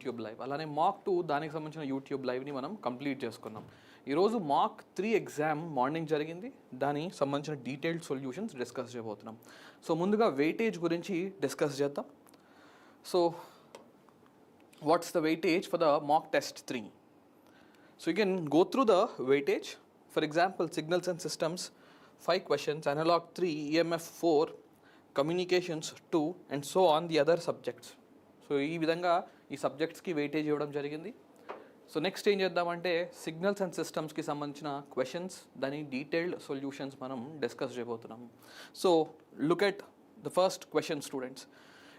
YouTube live, అలానే మాక్ 2 దానికి సంబంధించిన యూట్యూబ్ లైవ్ని మనం కంప్లీట్ చేసుకున్నాం. ఈరోజు మాక్ 3 ఎగ్జామ్ మార్నింగ్ జరిగింది, దానికి సంబంధించిన డీటెయిల్డ్ సొల్యూషన్స్ డిస్కస్ చేయబోతున్నాం. సో ముందుగా వెయిటేజ్ గురించి డిస్కస్ చేద్దాం. So what's the weightage for the mock test 3? So you can go through the weightage. For example, signals and systems 5 questions, analog 3, EMF 4, communications 2 and so on the other subjects. So ఈ విధంగా ఈ సబ్జెక్ట్స్కి weightage ఇవ్వడం జరిగింది. So next ఏం చేద్దామంటే signals and సిస్టమ్స్కి సంబంధించిన questions, దాని detailed solutions మనం డిస్కస్ చేయబోతున్నాము. So look at the first question students.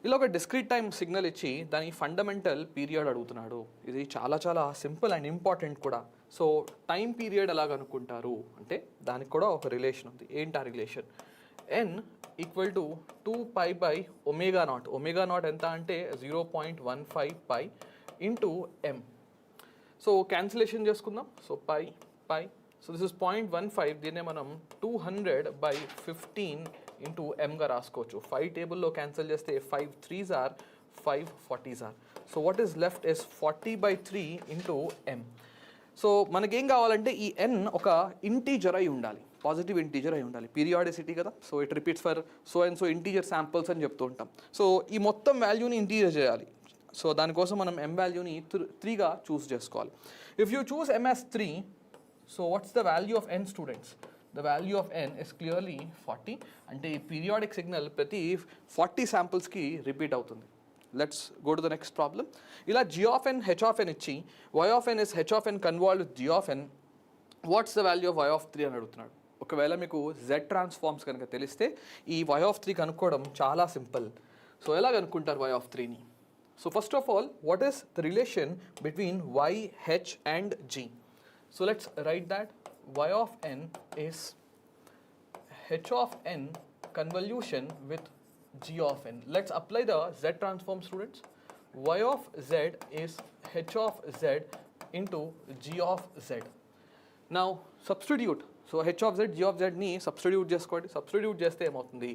ఇలా ఒక డిస్క్రీట్ టైం సిగ్నల్ ఇచ్చి దాని ఫండమెంటల్ పీరియడ్ అడుగుతున్నాడు. ఇది చాలా చాలా సింపుల్ అండ్ ఇంపార్టెంట్ కూడా. సో టైం పీరియడ్ ఎలా కనుక్కుంటారు అంటే దానికి కూడా ఒక రిలేషన్ ఉంది. ఏంటి ఆ రిలేషన్? N equal to 2π/ω0. ω0 ఎంత అంటే 0.15π ఇంటూ ఎం. సో క్యాన్సిలేషన్ చేసుకుందాం. So pi so this is 0.15. దీన్నే మనం 200/15 ఇంటూ ఎంగా రాసుకోవచ్చు. 5 టేబుల్లో క్యాన్సిల్ చేస్తే 5 3s are 5 40s are. So what is left is 40/3 into M. So మనకేం కావాలంటే ఈ ఎన్ ఒక ఇంటీజర్ అయి ఉండాలి, పాజిటివ్ ఇంటీజర్ అయి ఉండాలి. పీరియాడిసిటీ కదా, so it repeats for so and so integer samples అని చెప్తూ ఉంటాం. సో ఈ మొత్తం వాల్యూని ఇంటీజర్ చేయాలి. సో దానికోసం మనం ఎం వాల్యూని 3గా చూస్ చేసుకోవాలి. If you choose M as 3, so what's the value of n students? The value of n is clearly 40. అంటే ఈ పీరియాడిక్ సిగ్నల్ ప్రతి 40 శాంపుల్స్కి రిపీట్ అవుతుంది. Let's go to the next problem. ఇలా g of n, h of n ఇచ్చి y of n is h of n convolved with g of n. What's the value of y of 3 అని అడుగుతున్నాడు. ఒకవేళ మీకు z transforms కనుక తెలిస్తే ఈ y of 3 కనుక్కోవడం చాలా సింపుల్. సో ఎలా కనుక్కుంటారు y of 3ని? So first of all, what is the relation between y, h and g? So let's write that y of n is h of n convolution with g of n. Let's apply the z transform, students. Y of z is h of z into g of z. Now substitute. So h of z, g of z ni substitute చేసుకోండి. substitute చేస్తే ఏమవుతుంది?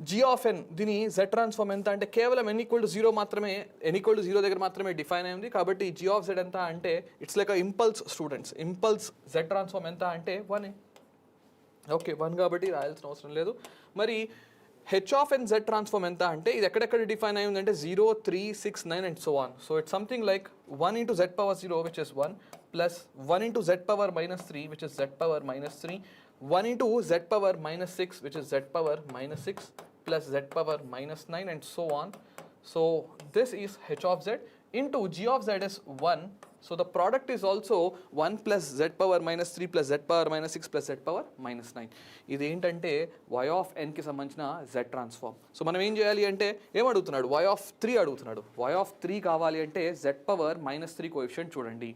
g of n దీని z transform ఎంత అంటే కేవలం n equal to 0 మాత్రమే, n equal to 0 దగ్గర మాత్రమే డిఫైన్ అయింది. కాబట్టి g of z ఎంత అంటే it's like impulse students. Impulse z transform ఎంత అంటే 1. ఓకే, 1 కాబట్టి రాయాల్సిన అవసరం లేదు. మరి h of n z transform ఎంత అంటే ఇది ఎక్కడెక్కడ డిఫైన్ అయ్యింది అంటే 0, 3, 6, 9 and so on. So it's something like 1 into z power 0 which is 1 plus 1 into z power minus 3 which is z power minus 3, 1 into z power minus 6 which is z power minus 6 plus z power minus 9 and so on. So this is h of z into g of z is 1. So the product is also 1 plus z power minus 3 plus z power minus 6 plus z power minus 9. ఇది ఏంటంటే y of n కి సంబంధించిన z transform. So మనం ఏం చేయాలి అంటే ఏం అడుగుతున్నాడు? y of 3 అడుగుతున్నాడు. y of 3 కావాలి అంటే z power minus 3 కోఎఫిషియంట్ చూడండి.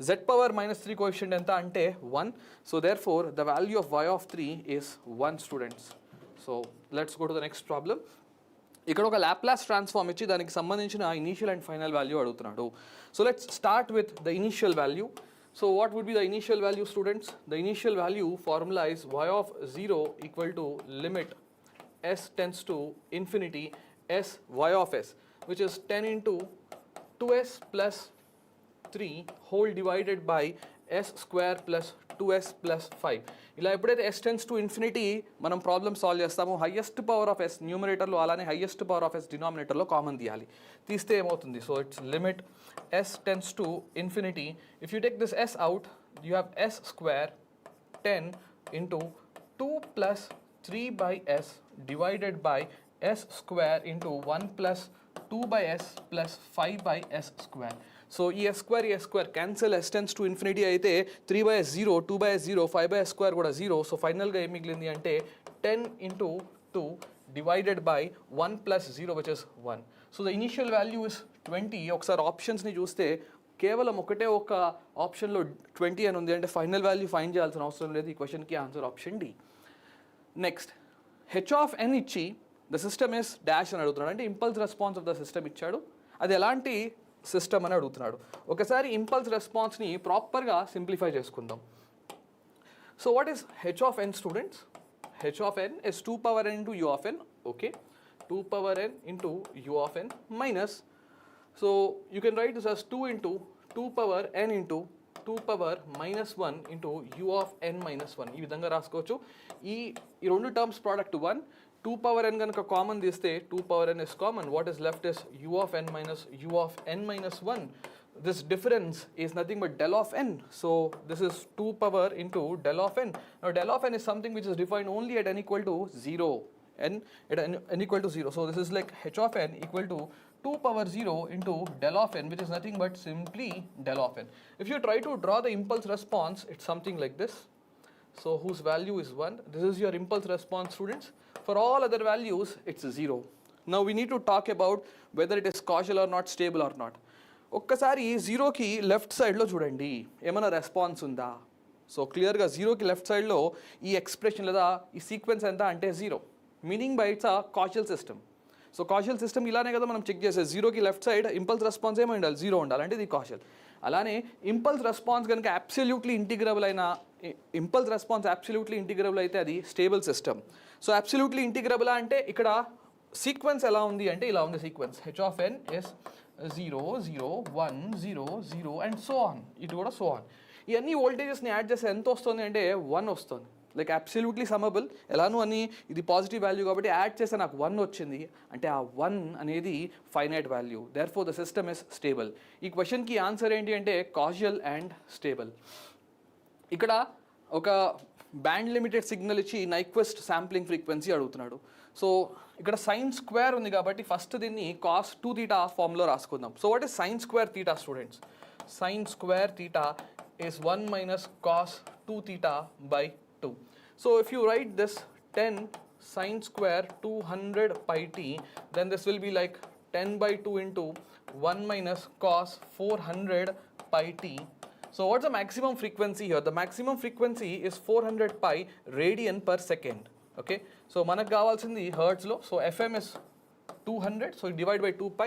z power minus 3 కోఎఫిషియంట్ ఎంత అంటే 1. So therefore the value of y of 3 is 1, students. So let's go to the next problem. ఇక్కడ ఒక లాప్లాస్ ట్రాన్స్ఫార్మ్ ఇచ్చి దానికి సంబంధించిన ఇనీషియల్ అండ్ ఫైనల్ వాల్యూ అడుగుతున్నాడు. So let's start with the initial value. So what would be the initial value, students? The initial value formula is y of 0 equal to limit s tends to infinity s y of s which is 10 into 2s plus 3 whole divided by s square plus 2s plus 5. ఇలా ఎప్పుడైతే s tends to infinity మనం problem solve చేస్తామో highest power of s న్యూమరేటర్లో అలానే highest power of s డినామినేటర్లో common తీయాలి. తీస్తే ఏమవుతుంది? So it's limit s tends to infinity. If you take this s out you have s square 10 into 2 plus 3 by s divided by s square into 1 plus 2 by s plus 5 by s square. So ఈ s square cancel, s tends to infinity అయితే 3 by s 0, 2 by s 0, 5 by s square కూడా 0. So ఫైనల్గా ఏం మిగిలింది అంటే 10 into 2 divided by 1 plus 0 which is 1. So the initial value is 20. ఒకసారి ఆప్షన్స్ని చూస్తే కేవలం ఒకటే ఒక ఆప్షన్లో 20 అని ఉంది అంటే ఫైనల్ వాల్యూ ఫైండ్ చేయాల్సిన అవసరం లేదు. ఈ క్వశ్చన్కి answer option D. Next h of n ఇచ్చి ద సిస్టమ్ ఇస్ డాష్ అని అడుగుతున్నాడు. అంటే impulse response of the system ఇచ్చాడు, అది ఎలాంటి సిస్టమ్ అని అడుగుతున్నాడు. ఒకసారి ఇంపల్స్ రెస్పాన్స్ని ప్రాపర్గా సింప్లిఫై చేసుకుందాం. So what is h of n, students? h of n is 2 power n into u of n. Okay, 2 power n into u of n minus So you can write this as 2 into 2 power n into 2 power minus 1 into u of n minus 1. ఈ విధంగా రాసుకోవచ్చు. ఈ రెండు terms product 1, 2 power n కనుక common తీస్తే 2 power n is common. What is left is u of n minus u of n minus 1. This difference is nothing but del of n. So this is 2 power into del of n. Now del of n is something which is defined only at n equal to 0. N at n equal to 0. So this is like h of n equal to 2 power 0 into del of n, which is nothing but simply del of n. If you try to draw the impulse response, it's something like this. So whose value is 1. This is your impulse response, students. For all other values, it's 0. Now we need to talk about whether it is causal or not, stable or not. ఒక్కసారి 0కి left సైడ్లో చూడండి, ఏమైనా response ఉందా? So క్లియర్గా 0కి left సైడ్లో ఈ ఎక్స్ప్రెషన్ లేదా ఈ సీక్వెన్స్ ఎంత అంటే 0, meaning by it's a causal system. So causal system ఇలానే కదా మనం చెక్ చేసేది. 0కి లెఫ్ట్ సైడ్ ఇంపల్స్ రెస్పాన్స్ ఏమై ఉండాలి? 0 ఉండాలి, అంటే ఇది కాషల్. అలానే ఇంపల్స్ రెస్పాన్స్ కనుక అబ్సల్యూట్లీ ఇంటిగ్రబుల్ అయిన ఇంపల్స్ రెస్పాన్స్ అబ్సల్యూట్లీ ఇంటిగ్రబుల్ అయితే అది stable system. So absolutely integrable అంటే ఇక్కడ సీక్వెన్స్ ఎలా ఉంది అంటే ఇలా ఉంది sequence. H of n is 0 0 1 0 0 and so on, ఇటు కూడా సో ఆన్. ఇవన్నీ వోల్టేజెస్ని యాడ్ చేస్తే ఎంత వస్తుంది అంటే 1 వస్తుంది. Like absolutely సమ్మబుల్. ఎలానూ అని ఇది పాజిటివ్ వాల్యూ కాబట్టి యాడ్ చేస్తే నాకు 1 వచ్చింది అంటే ఆ 1 అనేది finite value. Therefore the system is stable. ఈ క్వశ్చన్కి ఆన్సర్ ఏంటి అంటే కాజల్ అండ్ స్టేబుల్. ఇక్కడ ఒక బ్యాండ్ లిమిటెడ్ సిగ్నల్ ఇచ్చి నైక్వెస్ట్ శాంప్లింగ్ ఫ్రీక్వెన్సీ అడుగుతున్నాడు. సో ఇక్కడ సైన్ స్క్వేర్ ఉంది కాబట్టి ఫస్ట్ దీన్ని కాస్ 2 theta ఫామ్లో రాసుకుందాం. So what is sine square theta, students? Sine square theta is 1 minus cos 2 theta by 2. So if you write this 10 sin square 200 pi t, then this will be like 10 by 2 into 1 minus cos 400 pi t. So what's the maximum frequency here? The maximum frequency is 400 pi radian per second. Okay, so manaku kavalsindi hertz lo. So fm is 200, so you divide by 2 pi.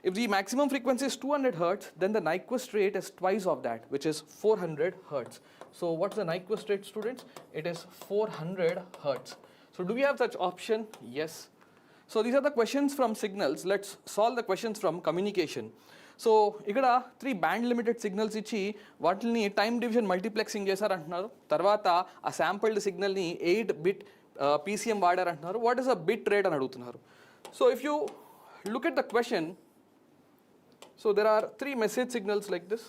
If the maximum frequency is 200 hertz, then the Nyquist rate is twice of that, which is 400 hertz. So what's the Nyquist rate, students? It is 400 hertz. So do we have such option? Yes. So these are the questions from signals. Let's solve the questions from communication. So ఇక్కడ 3 band limited signals ఇచ్చి వాటిని time division multiplexing చేశారంటున్నారు. తర్వాత ఆ sampled సిగ్నల్ని 8 bit PCM వాడారంటున్నారు. What is a bit rate అని అడుగుతున్నారు. So if you look at the question, so there are 3 message signals like this,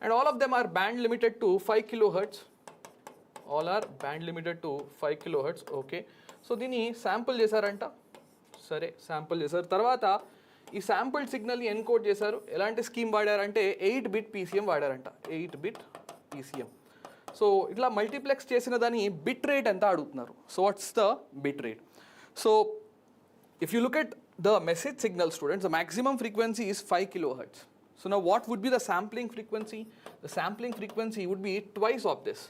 and all of them are band limited to 5 kilohertz. All are band limited to 5 kilohertz. Okay, so దీన్ని sample చేశారంట. సరే, sample చేశారు. తర్వాత ఈ sample సిగ్నల్ని encode చేశారు. ఎలాంటి scheme వాడారంటే 8 bit PCM వాడారంట. 8 బిట్ PCM. సో ఇట్లా మల్టీప్లెక్స్ చేసిన దాని బిట్ రేట్ ఎంత అడుగుతున్నారు. So what's the bit rate? So if you look at the message signal, students, the maximum frequency is 5 kilohertz. So now what would be the sampling frequency? The sampling frequency would be twice of this,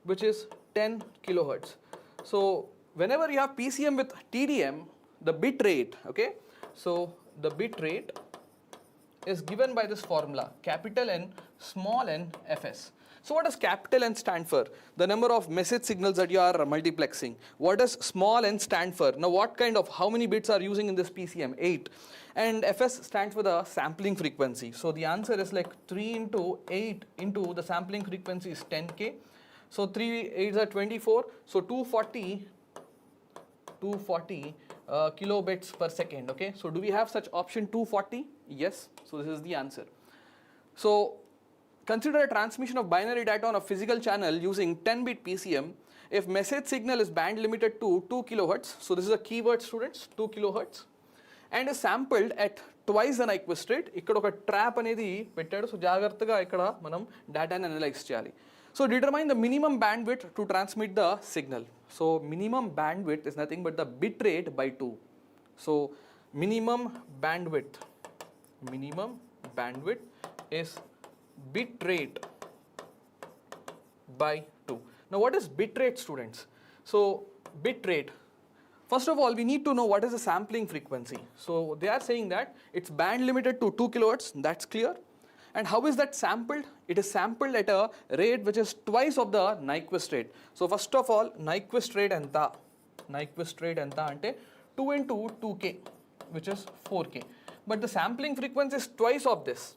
which is 10 kilohertz. So whenever you have PCM with TDM, the bit rate, okay, so the bit rate is given by this formula, capital N small n fs. So what does capital N stand for? The number of message signals that you are multiplexing. What does small n stand for? Now what kind of, how many bits are using in this PCM? 8. And fs stands for the sampling frequency. So the answer is like 3 into 8 into the sampling frequency is 10k. So 3 8s are 24. So 240 kilobits per second. Okay, so do we have such option 240? Yes. So this is the answer. So consider a transmission of binary data on a physical channel using 10-bit PCM. If message signal is band limited to 2 kilohertz, so this is a keyword, students, 2 kilohertz, and is sampled at twice the Nyquist rate. Ikkada oka trap anedi pettadu. So jagrataga ikkada manam data ni analyze cheyali. So determine the minimum bandwidth to transmit the signal. So minimum bandwidth is nothing but the bit rate by 2. So minimum bandwidth is bit rate by 2. Now what is bit rate, students? So bit rate, first of all we need to know what is the sampling frequency. So they are saying that it's band limited to 2 kilohertz, that's clear. And how is that sampled? It is sampled at a rate which is twice of the Nyquist rate. So first of all, Nyquist rate anta ante 2 into 2k, which is 4k. but the sampling frequency is twice of this.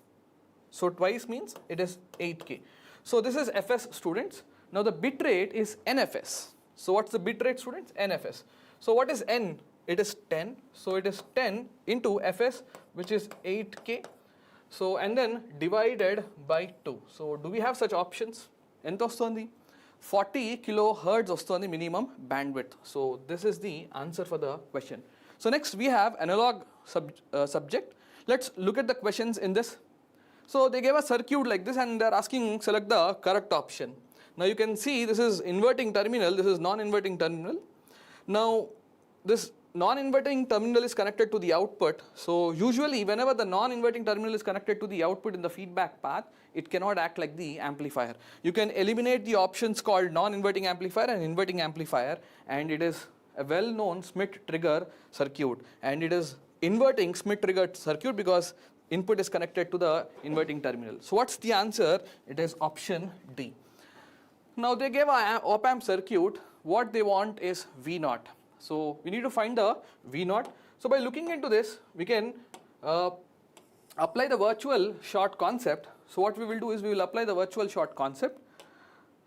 So twice means it is 8K. So this is Fs, students. Now the bit rate is NFS. So what's the bit rate, students? NFS. So what is N? It is 10. So it is 10 into Fs, which is 8K. So and then divided by 2. So do we have such options? Enta ostundi? 40 kilohertz ostundi minimum bandwidth. So this is the answer for the question. So next we have analog subject. Let's look at the questions in this. So they gave a circuit like this and they're asking select the correct option. Now you can see this is inverting terminal, this is non-inverting terminal. Now this non-inverting terminal is connected to the output. So usually whenever the non-inverting terminal is connected to the output in the feedback path, it cannot act like the amplifier. You can eliminate the options called non-inverting amplifier and inverting amplifier, and it is a well-known Schmitt trigger circuit, and it is inverting Schmitt trigger circuit because input is connected to the inverting terminal. So what's the answer? It is option D. Now they gave a op-amp circuit. What they want is V0. So we need to find the V0. So by looking into this, we can apply the virtual short concept. So what we will do is we will apply the virtual short concept.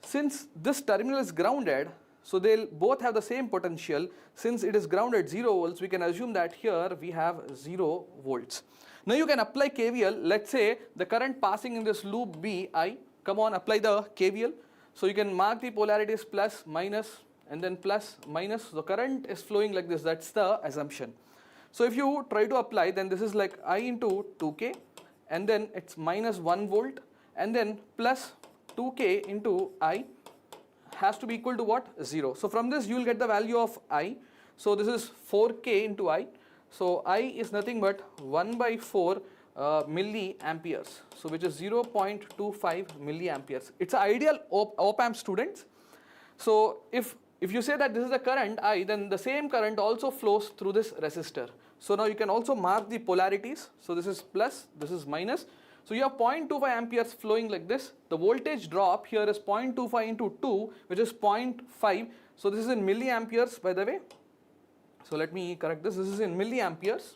Since this terminal is grounded, so they'll both have the same potential. Since it is grounded 0 volts, we can assume that here we have 0 volts. Now you can apply KVL. Let's say the current passing in this loop be I. Come on, apply the KVL. So you can mark the polarities plus, minus, and then plus, minus. The current is flowing like this. That's the assumption. So if you try to apply, then this is like I into 2K, and then it's minus 1 volt, and then plus 2K into I has to be equal to what? 0. So from this you will get the value of I. So this is 4K into I. So I is nothing but 1 by 4 milliamperes. So which is 0.25 milliamperes. It's an ideal op-amp, students. So if you say that this is the current I, then the same current also flows through this resistor. So now you can also mark the polarities. So this is plus, this is minus. So you have 0.25 amperes flowing like this. The voltage drop here is 0.25 into 2, which is 0.5. So this is in milliamperes, by the way. So let me correct this. This is in milliamperes.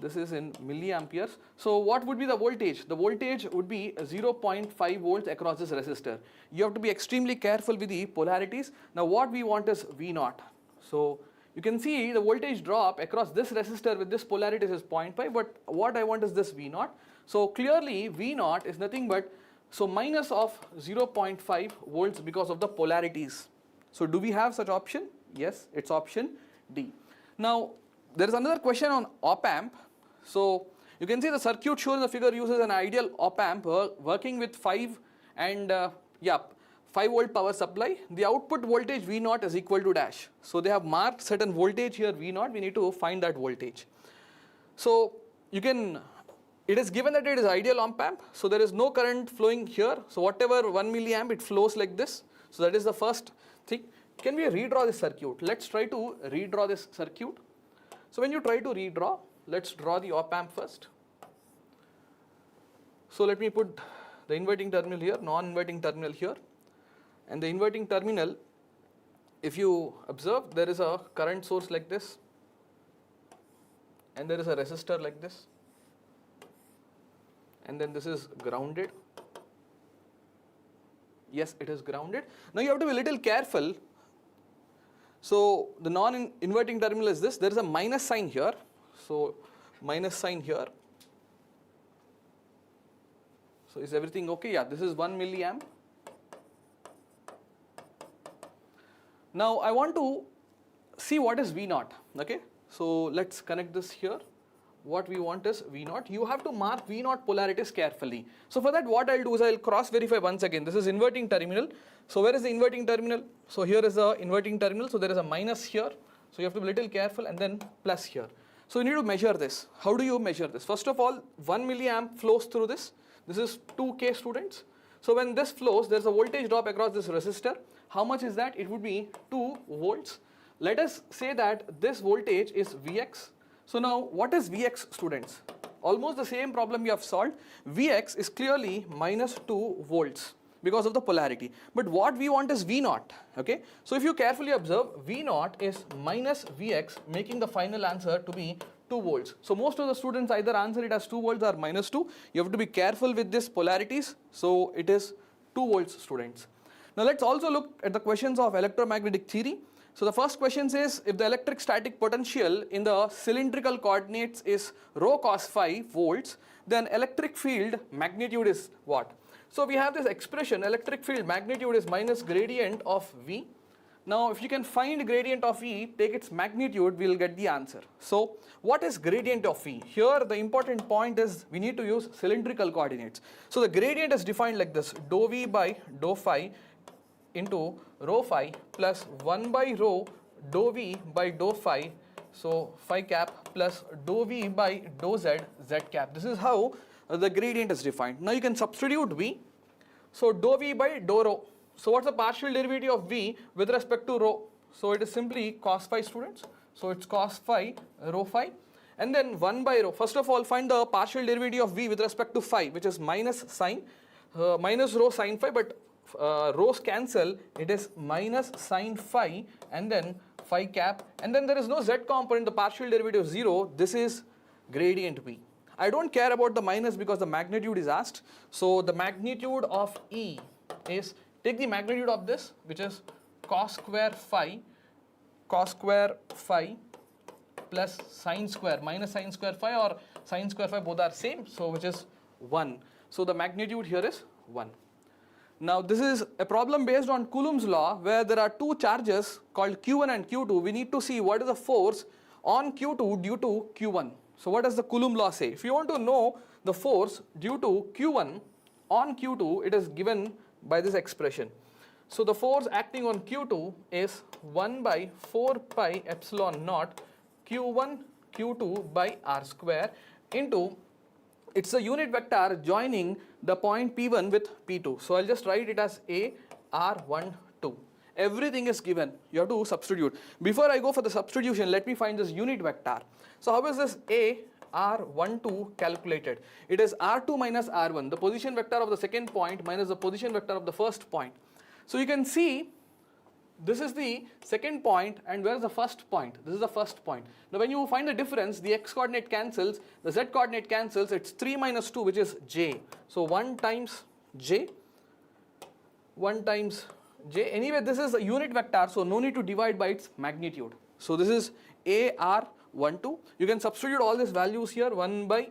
This is in milliamperes. So what would be the voltage? The voltage would be 0.5 volts across this resistor. You have to be extremely careful with the polarities. Now what we want is V0. So you can see the voltage drop across this resistor with this polarity is 0.5, but what I want is this V0. So clearly V0 is nothing but minus of 0.5 volts because of the polarities. So do we have such option? Yes, it's option D. Now there is another question on op-amp. So you can see the circuit shown in the figure uses an ideal op-amp working with 5 volt power supply. The output voltage V0 is equal to dash. So they have marked certain voltage here V0. We need to find that voltage. So it is given that it is ideal op-amp. So there is no current flowing here. So whatever 1 milliamp, it flows like this. So that is the first thing. Can we redraw this circuit? Let's try to redraw this circuit. So when you try to redraw, let's draw the op-amp first. So let me put the inverting terminal here, non-inverting terminal here. And the inverting terminal, if you observe, there is a current source like this. And there is a resistor like this. And then this is grounded. Yes, it is grounded. Now you have to be a little careful. So the non-inverting terminal is this. There is a minus sign here. So minus sign here. So is everything okay? Yeah, this is 1 milliamp. Now I want to see what is V0. Okay. So let's connect this here. What we want is V0. You have to mark V0 polarities carefully. So for that, what I'll do is I'll cross verify once again. This is inverting terminal. So where is the inverting terminal? So here is the inverting terminal. So there is a minus here. So you have to be a little careful, and then plus here. So you need to measure this. How do you measure this? First of all, 1 milliamp flows through this. This is 2K, students. So when this flows, there's a voltage drop across this resistor. How much is that? It would be 2 volts. Let us say that this voltage is Vx. So now what is Vx, students? Almost the same problem we have solved. Vx is clearly minus 2 volts because of the polarity. But what we want is V0. Okay. So if you carefully observe, V0 is minus Vx, making the final answer to be 2 volts. So most of the students either answer it as 2 volts or -2. You have to be careful with this polarities. So it is 2 volts, students. Now let's also look at the questions of electromagnetic theory. So the first question says, if the electric static potential in the cylindrical coordinates is rho cos phi volts, then electric field magnitude is what? So we have this expression, electric field magnitude is minus gradient of V. Now if you can find gradient of E, take its magnitude, we will get the answer. So what is gradient of E? Here the important point is we need to use cylindrical coordinates. So the gradient is defined like this, dou V by dou phi into rho phi plus 1 by rho dou V by dou phi, so phi cap plus dou V by dou Z, Z cap. This is how the gradient is defined. Now you can substitute V. So dou V by dou rho. So what's the partial derivative of V with respect to rho? So it is simply cos phi, students. So it's cos phi rho phi. And then 1 by rho. First of all, find the partial derivative of V with respect to phi, which is minus sine, minus rho sine phi, but rho's cancel, it is minus sine phi and then phi cap, and then there is no Z component, the partial derivative 0, this is gradient V. I don't care about the minus because the magnitude is asked. So the magnitude of E is, take the magnitude of this, which is cos square phi plus sine square, minus sine square phi or sine square phi, both are same, so which is 1. So the magnitude here is 1. Now this is a problem based on Coulomb's law, where there are two charges called Q1 and Q2. We need to see what is the force on Q2 due to Q1. So what does the Coulomb law say? If you want to know the force due to Q1 on Q2, it is given by this expression. So the force acting on Q2 is 1 by 4 pi epsilon naught Q1 Q2 by R square into, it's a unit vector joining the point P1 with P2. So I'll just write it as A R1 2. Everything is given. You have to substitute. Before I go for the substitution, let me find this unit vector. So how is this A R12 calculated? It is R2 minus R1, the position vector of the second point minus the position vector of the first point. So you can see this is the second point and where is the first point? This is the first point. Now when you find the difference, the x coordinate cancels, the z coordinate cancels, it's 3 minus 2, which is j. So 1 times j, 1 times j. Anyway, this is a unit vector, so no need to divide by its magnitude. So this is AR12. You can substitute all these values here, 1 by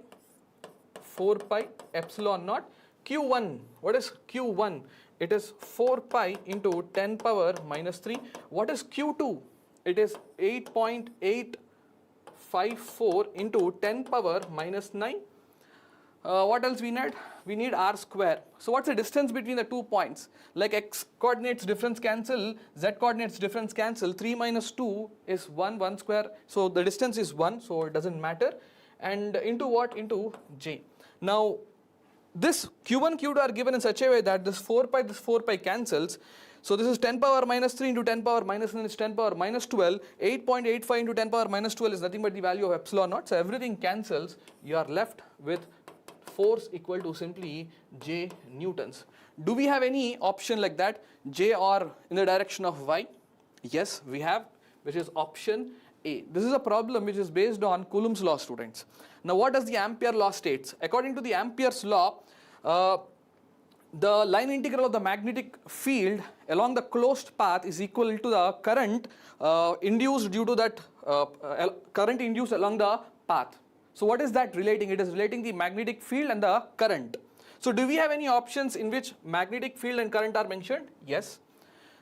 4 pi epsilon naught. Q1, what is Q1? It is 4 pi into 10 power minus 3. What is Q2? It is 8.854 into 10 power minus 9. What else we need? We need R square. So what's the distance between the 2 points? Like x coordinates difference cancel, z coordinates difference cancel. 3 minus 2 is 1 square. So the distance is 1, so it doesn't matter. And into what? Into j. Now this Q1, Q2 are given in such a way that this 4 pi cancels. So this is 10 power minus 3 into 10 power minus 9 is 10 power minus 12. 8.85 into 10 power minus 12 is nothing but the value of epsilon naught. So everything cancels. You are left with force equal to simply J newtons. Do we have any option like that? J or in the direction of Y? Yes, we have, which is option A. This is a problem which is based on Coulomb's law, students. Now what does the Ampere law states? According to the Ampere's law, the line integral of the magnetic field along the closed path is equal to the current induced due to that current induced along the path. So what is that relating? It is relating the magnetic field and the current. So do we have any options in which magnetic field and current are mentioned? Yes.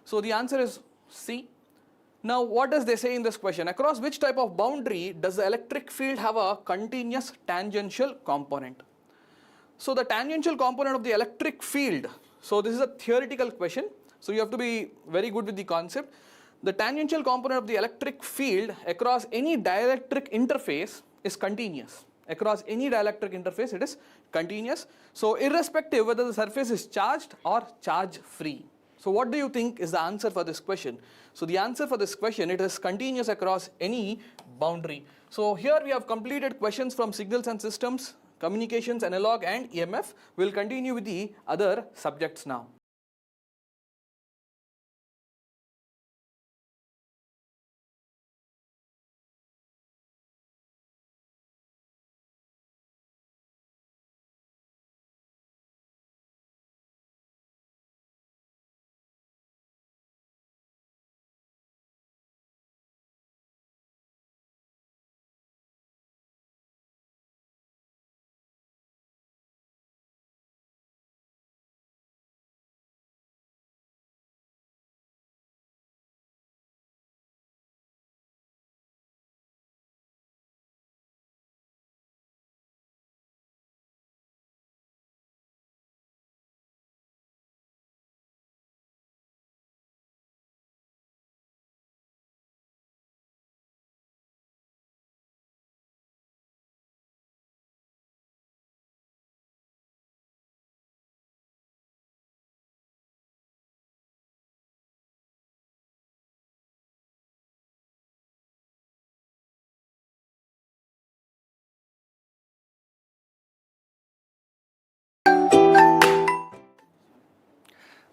So the answer is C. Now what does they say in this question? Across which type of boundary does the electric field have a continuous tangential component? So the tangential component of the electric field, so this is a theoretical question, so you have to be very good with the concept. The tangential component of the electric field across any dielectric interface is continuous. Across any dielectric interface it is continuous. So irrespective whether the surface is charged or charge free. So what do you think is the answer for this question? So the answer for this question, it is continuous across any boundary. So here we have completed questions from signals and systems, communications, analog and EMF. We will continue with the other subjects now.